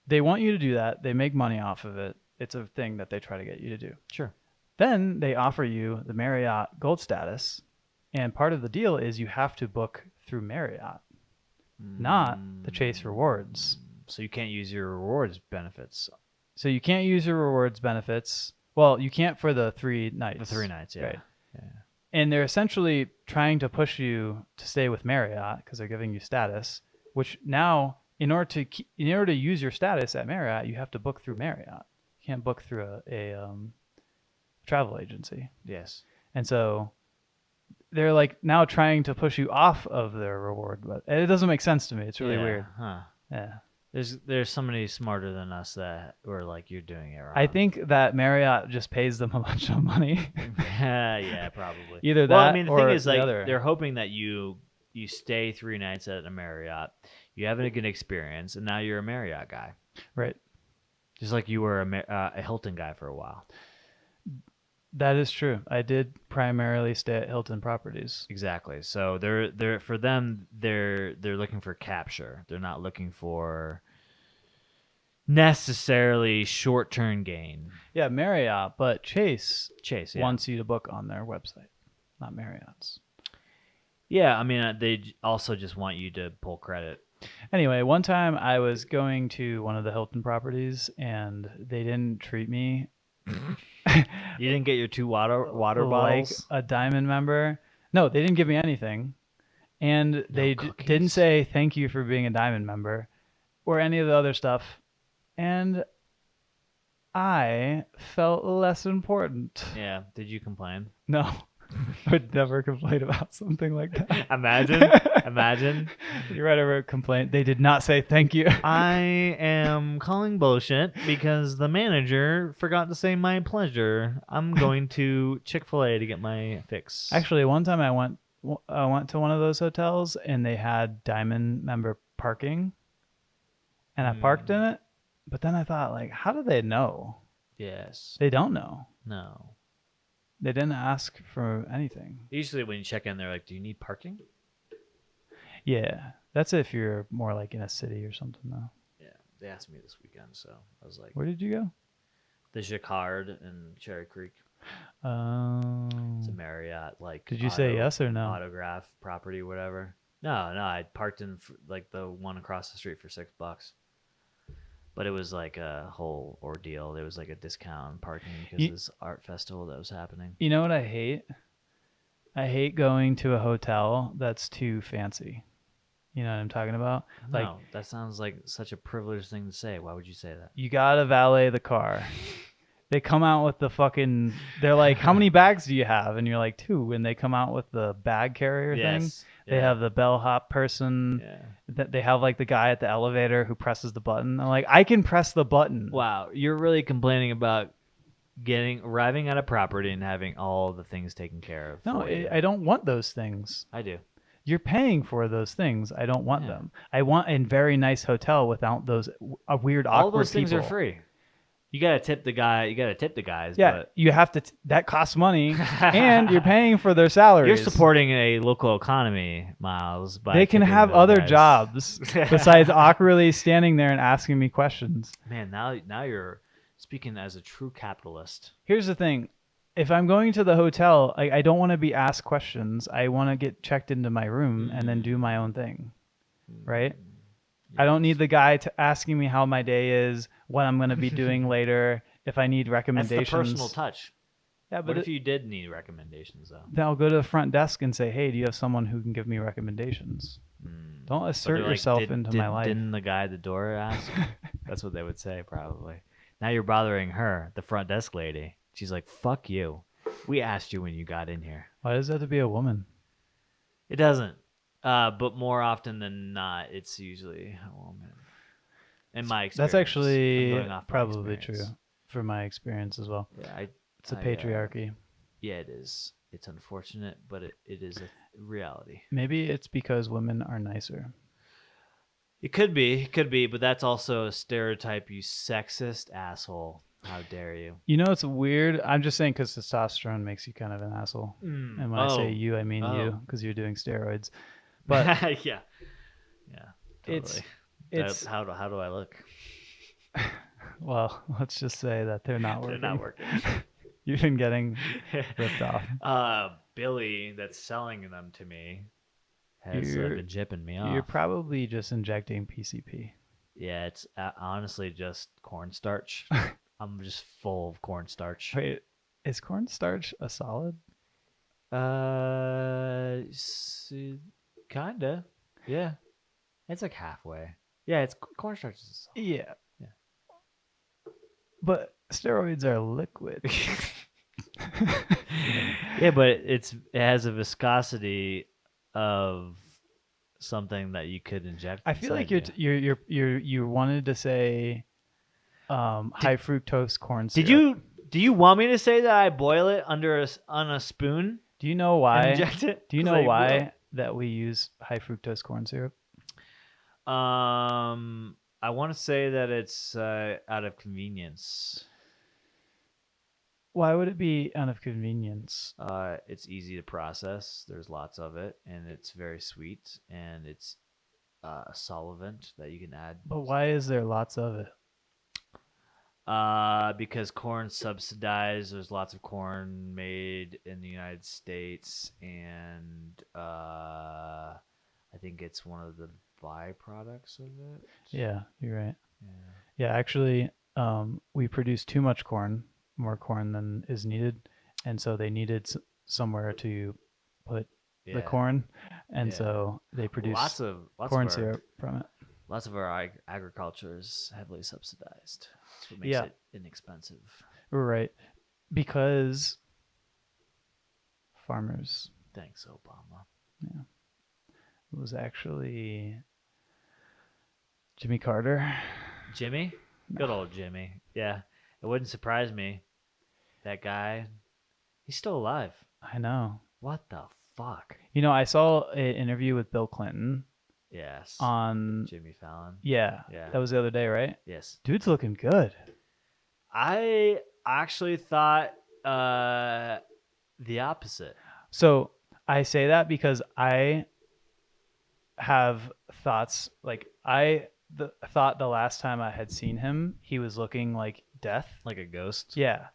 they want you to do that. They make money off of it. It's a thing that they try to get you to do. Sure. Then they offer you the Marriott Gold status. And part of the deal is you have to book through Marriott, not the Chase rewards. So you can't use your rewards benefits. So you can't use your rewards benefits. Well, you can't for the 3 nights. The 3 nights, yeah. Right. Yeah. And they're essentially trying to push you to stay with Marriott because they're giving you status, which now in order to use your status at Marriott, you have to book through Marriott. You can't book through a travel agency. Yes. And so they're like now trying to push you off of their reward, but it doesn't make sense to me. It's really weird. Huh. Yeah. There's somebody smarter than us that were like, you're doing it wrong. I think that Marriott just pays them a bunch of money. Yeah, probably. Either that well, I mean, the or thing is, the like, other. they're hoping that you stay 3 nights at a Marriott, you have a good experience, and now you're a Marriott guy. Right. Just like you were a Hilton guy for a while. That is true. I did primarily stay at Hilton Properties. Exactly. So they're for them they're looking for capture. They're not looking for necessarily short-term gain. Yeah, Marriott, but Chase Yeah. wants you to book on their website, not Marriott's. Yeah, I mean they also just want you to pull credit. Anyway, one time I was going to one of the Hilton Properties and they didn't treat me You didn't get your 2 water like bottles? a diamond member. No, they didn't give me anything. And they cookies? didn't say thank you for being a diamond member or any of the other stuff. And I felt less important. Yeah. Did you complain? No. I would never complain about something like that. Imagine. You write a complaint. They did not say thank you. I am calling bullshit because the manager forgot to say my pleasure. I'm going to Chick-fil-A to get my fix. Actually, one time I went to one of those hotels and they had diamond member parking, and I parked in it. But then I thought, like, how do they know? Yes. They don't know. No. They didn't ask for anything. Usually when you check in, they're like, do you need parking? Yeah, that's if you're more like in a city or something, though. Yeah. They asked me this weekend, so I was like, Where did you go? the Jacquard in Cherry Creek. Oh. It's a Marriott, like. Did you say yes or no? Autograph property, whatever. No, I parked in like the one across the street for $6. But it was like a whole ordeal. There was like a discount on parking because of this art festival that was happening. You know what I hate? I hate going to a hotel that's too fancy. You know what I'm talking about? Like, No, that sounds like such a privileged thing to say. Why would you say that? you gotta valet the car. They come out with the fucking. They're like, how many bags do you have? And you're like, 2. And they come out with the bag carrier thing. They have the bellhop person. Yeah. They have like the guy at the elevator who presses the button. I'm like, I can press the button. Wow, you're really complaining about arriving at a property and having all the things taken care of. No, for you. I don't want those things. I do. You're paying for those things. I don't want them. I want a very nice hotel without those weird, awkward All those things people. are free. You gotta tip the guy. You gotta tip the guys. Yeah, but you have to. That costs money, and you're paying for their salaries. you're supporting a local economy, Miles. By They can tipping have those other guys. jobs besides awkwardly standing there and asking me questions. Man, now you're speaking as a true capitalist. Here's the thing. If I'm going to the hotel, I don't want to be asked questions. I want to get checked into my room and then do my own thing, right? I don't need the guy asking me how my day is, what I'm going to be doing later, if I need That's recommendations. the personal touch. Yeah, What but if you did need recommendations, though? then I'll go to the front desk and say, hey, do you have someone who can give me recommendations? Don't But assert they're like, yourself into my life. Didn't the guy at the door ask? That's what they would say, probably. Now you're bothering her, the front desk lady. She's like, fuck you. We asked you when you got in here. Why does it have to be a woman? It doesn't. But more often than not, it's usually a woman. In my experience. That's I'm actually going off my probably true experience. for my experience as well. Yeah, It's a patriarchy. yeah, it is. It's unfortunate, but it is a reality. Maybe it's because women are nicer. It could be, but that's also a stereotype. You sexist asshole! How dare you? You know, it's weird. I'm just saying because testosterone makes you kind of an asshole. And when I say you, I mean you because you're doing steroids. But yeah, yeah, it's totally. it's How do I look? well, let's just say that they're not working. They're not working. You've been getting ripped off. Billy, that's selling them to me, has You're been jipping me you're off. probably just injecting PCP. Yeah, it's honestly just cornstarch. I'm just full of cornstarch. Wait, is cornstarch a solid? Kinda. Yeah, it's like halfway. Yeah, it's cornstarch is a solid. Yeah. Yeah. But steroids are liquid. Yeah, but it has a viscosity of something that you could inject. I feel like inside you. you wanted to say high fructose corn syrup. Do you want me to say that I boil it on a spoon Do you know and why? inject it? Do you 'Cause know I why that we use high fructose corn syrup? will. I want to say that it's out of convenience. Why would it be out of convenience? It's easy to process. There's lots of it, and it's very sweet, and it's a solvent that you can add. But why is there lots of it? Because corn's subsidized. There's lots of corn made in the United States, and I think it's one of the byproducts of it. Yeah, you're right. Yeah. Yeah, actually, we produce too much corn, more corn than is needed, and so they needed somewhere to put the corn, and so they produce lots of corn syrup from it. Lots of our agriculture is heavily subsidized. That's what makes Yeah. it inexpensive. Right, because farmers. Thanks, Obama. Yeah, it was actually Jimmy Carter. Jimmy? Good old Jimmy. Yeah. It wouldn't surprise me. That guy, he's still alive. I know. What the fuck? You know, I saw an interview with Bill Clinton Yes. on Jimmy Fallon. Yeah. That was the other day, right? Yes. Dude's looking good. I actually thought the opposite. So I say that because I have thoughts like thought the last time I had seen him, he was looking like death. Like a ghost? Yeah.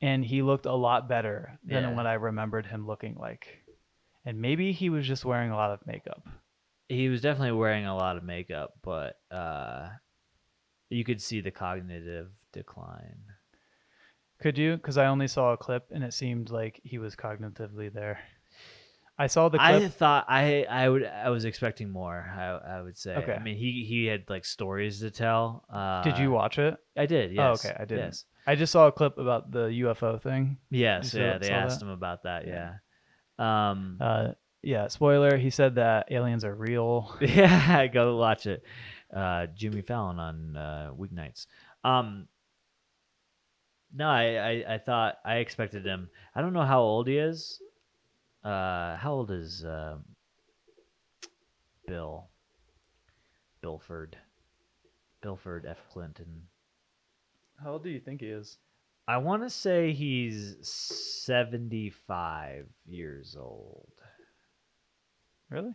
And he looked a lot better than Yeah. what I remembered him looking like. And maybe he was just wearing a lot of makeup. He was definitely wearing a lot of makeup, but you could see the cognitive decline. Could you? Because I only saw a clip and it seemed like he was cognitively there. I saw the clip. I thought I was expecting more. I would say. Okay. I mean, he had like stories to tell. Did you watch it? I did. Yes. Oh, okay. I didn't. Yes. I just saw a clip about the UFO thing. Yes. You Yeah. They saw asked that? him about that. Yeah. Yeah. Yeah. Spoiler. He said that aliens are real. Yeah. Go watch it. Jimmy Fallon on weeknights. No, I thought I expected him. I don't know how old he is. How old is Bill? Bilford F. Clinton. How old do you think he is? I want to say he's 75 years old. Really?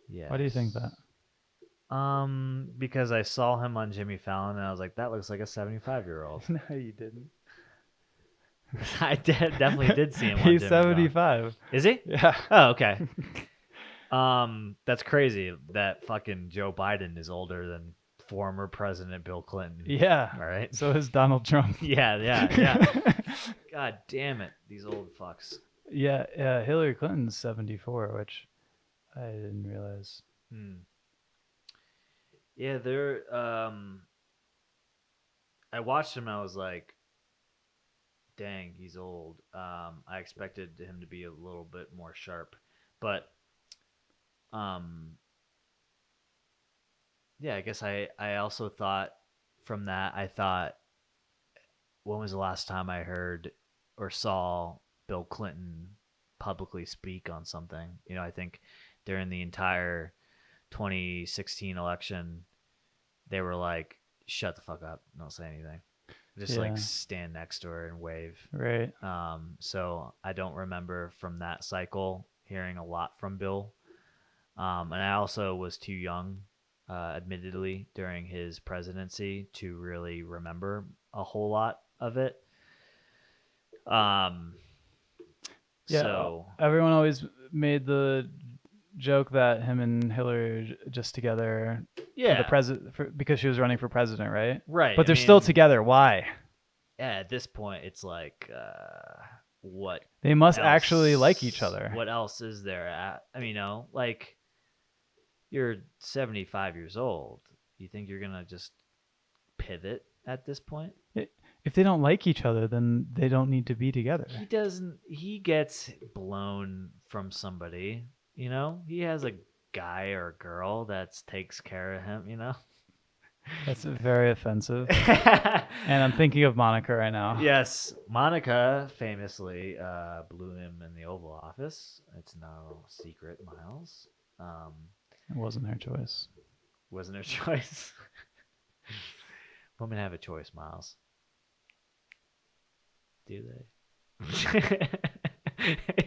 Yeah. Why do you think that? Because I saw him on Jimmy Fallon and I was like, that looks like a 75-year-old. No, you didn't. I definitely did see him on He's Jimmy Fallon. 75. Is he? Yeah. Oh, okay. That's crazy that fucking Joe Biden is older than former President Bill Clinton. Yeah. All right. So is Donald Trump. Yeah. God damn it, these old fucks. Yeah. Hillary Clinton's 74, which I didn't realize. Yeah, they're. I watched him. And I was like, "Dang, he's old." I expected him to be a little bit more sharp, but, yeah. I guess I also thought from that. I thought, when was the last time I heard or saw Bill Clinton publicly speak on something. You know, I think during the entire 2016 election, they were like, "Shut the fuck up, don't say anything." Just like Yeah. stand next to her and wave. Right. So I don't remember from that cycle hearing a lot from Bill. And I also was too young, admittedly, during his presidency to really remember a whole lot of it. Um, Yeah. so Everyone always made the joke that him and Hillary are just together for yeah, the president because she was running for president, right? right. But they're still together. Why? Yeah, at this point, it's like, what They must else, actually like each other. What else is there? I mean, like you're 75 years old. You think you're gonna just pivot at this point? If they don't like each other, then they don't need to be together. He doesn't. He gets blown from somebody. You know, he has a guy or a girl that takes care of him. You know. That's very offensive. And I'm thinking of Monica right now. Yes, Monica famously blew him in the Oval Office. It's no secret, Miles. It wasn't her choice. Wasn't her choice. Women have a choice, Miles. Do they?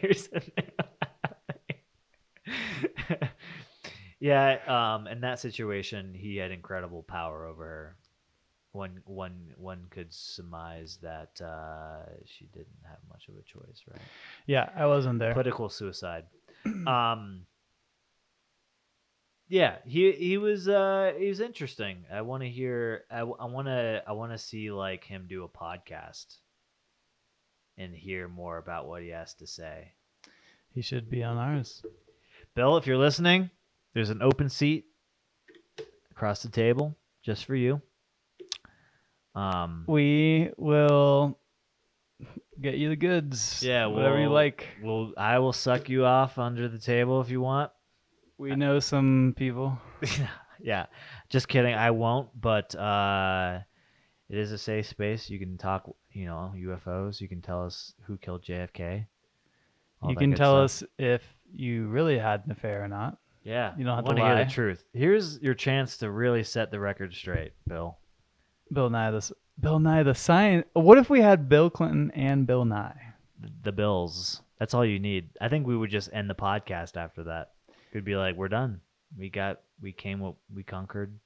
Here's the thing. Yeah, in that situation, he had incredible power over her. One could surmise that she didn't have much of a choice, right? Yeah, I wasn't there. Political suicide. Yeah, he was interesting. I want to hear. I want to see like him do a podcast and hear more about what he has to say. He should be on ours. Bill, if you're listening, there's an open seat across the table just for you. We will get you the goods. Yeah, whatever you like. I will suck you off under the table if you want. We know some people. Yeah, just kidding. I won't, but it is a safe space. You can talk, UFOs. You can tell us who killed JFK. You can tell us if you really had an affair or not. Yeah, you don't have to to lie. Hear the truth. Here's your chance to really set the record straight, Bill. Bill Nye the Science. What if we had Bill Clinton and Bill Nye? The Bills. That's all you need. I think we would just end the podcast after that. We'd be like, we're done. We came, we conquered.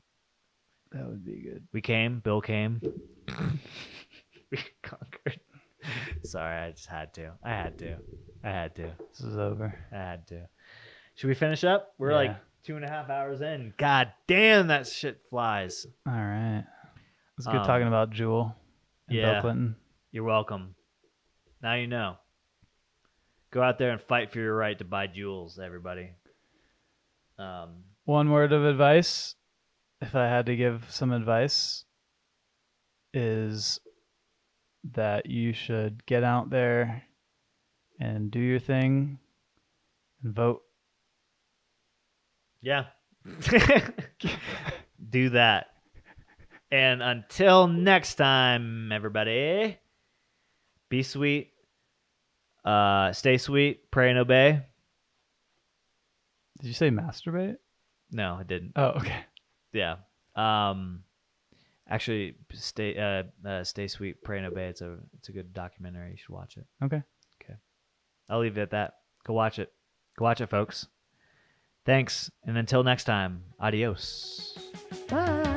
That would be good. We came. Bill came. We conquered. Sorry, I just had to. I had to. This is over. I had to. Should we finish up? We're like 2.5 hours in. God damn, that shit flies. All right. It's good talking about Jewel and Bill Clinton. You're welcome. Now you know. Go out there and fight for your right to buy jewels, everybody. One word of advice, if I had to give some advice, is that you should get out there and do your thing and vote. Yeah. Do that. And until next time, everybody, be sweet, stay sweet, pray and obey. Did you say masturbate? No, I didn't. Oh, okay. Yeah. Actually, stay sweet, pray and obey. It's a good documentary. You should watch it. Okay. I'll leave it at that. Go watch it. Go watch it, folks. Thanks, and until next time, adios. Bye.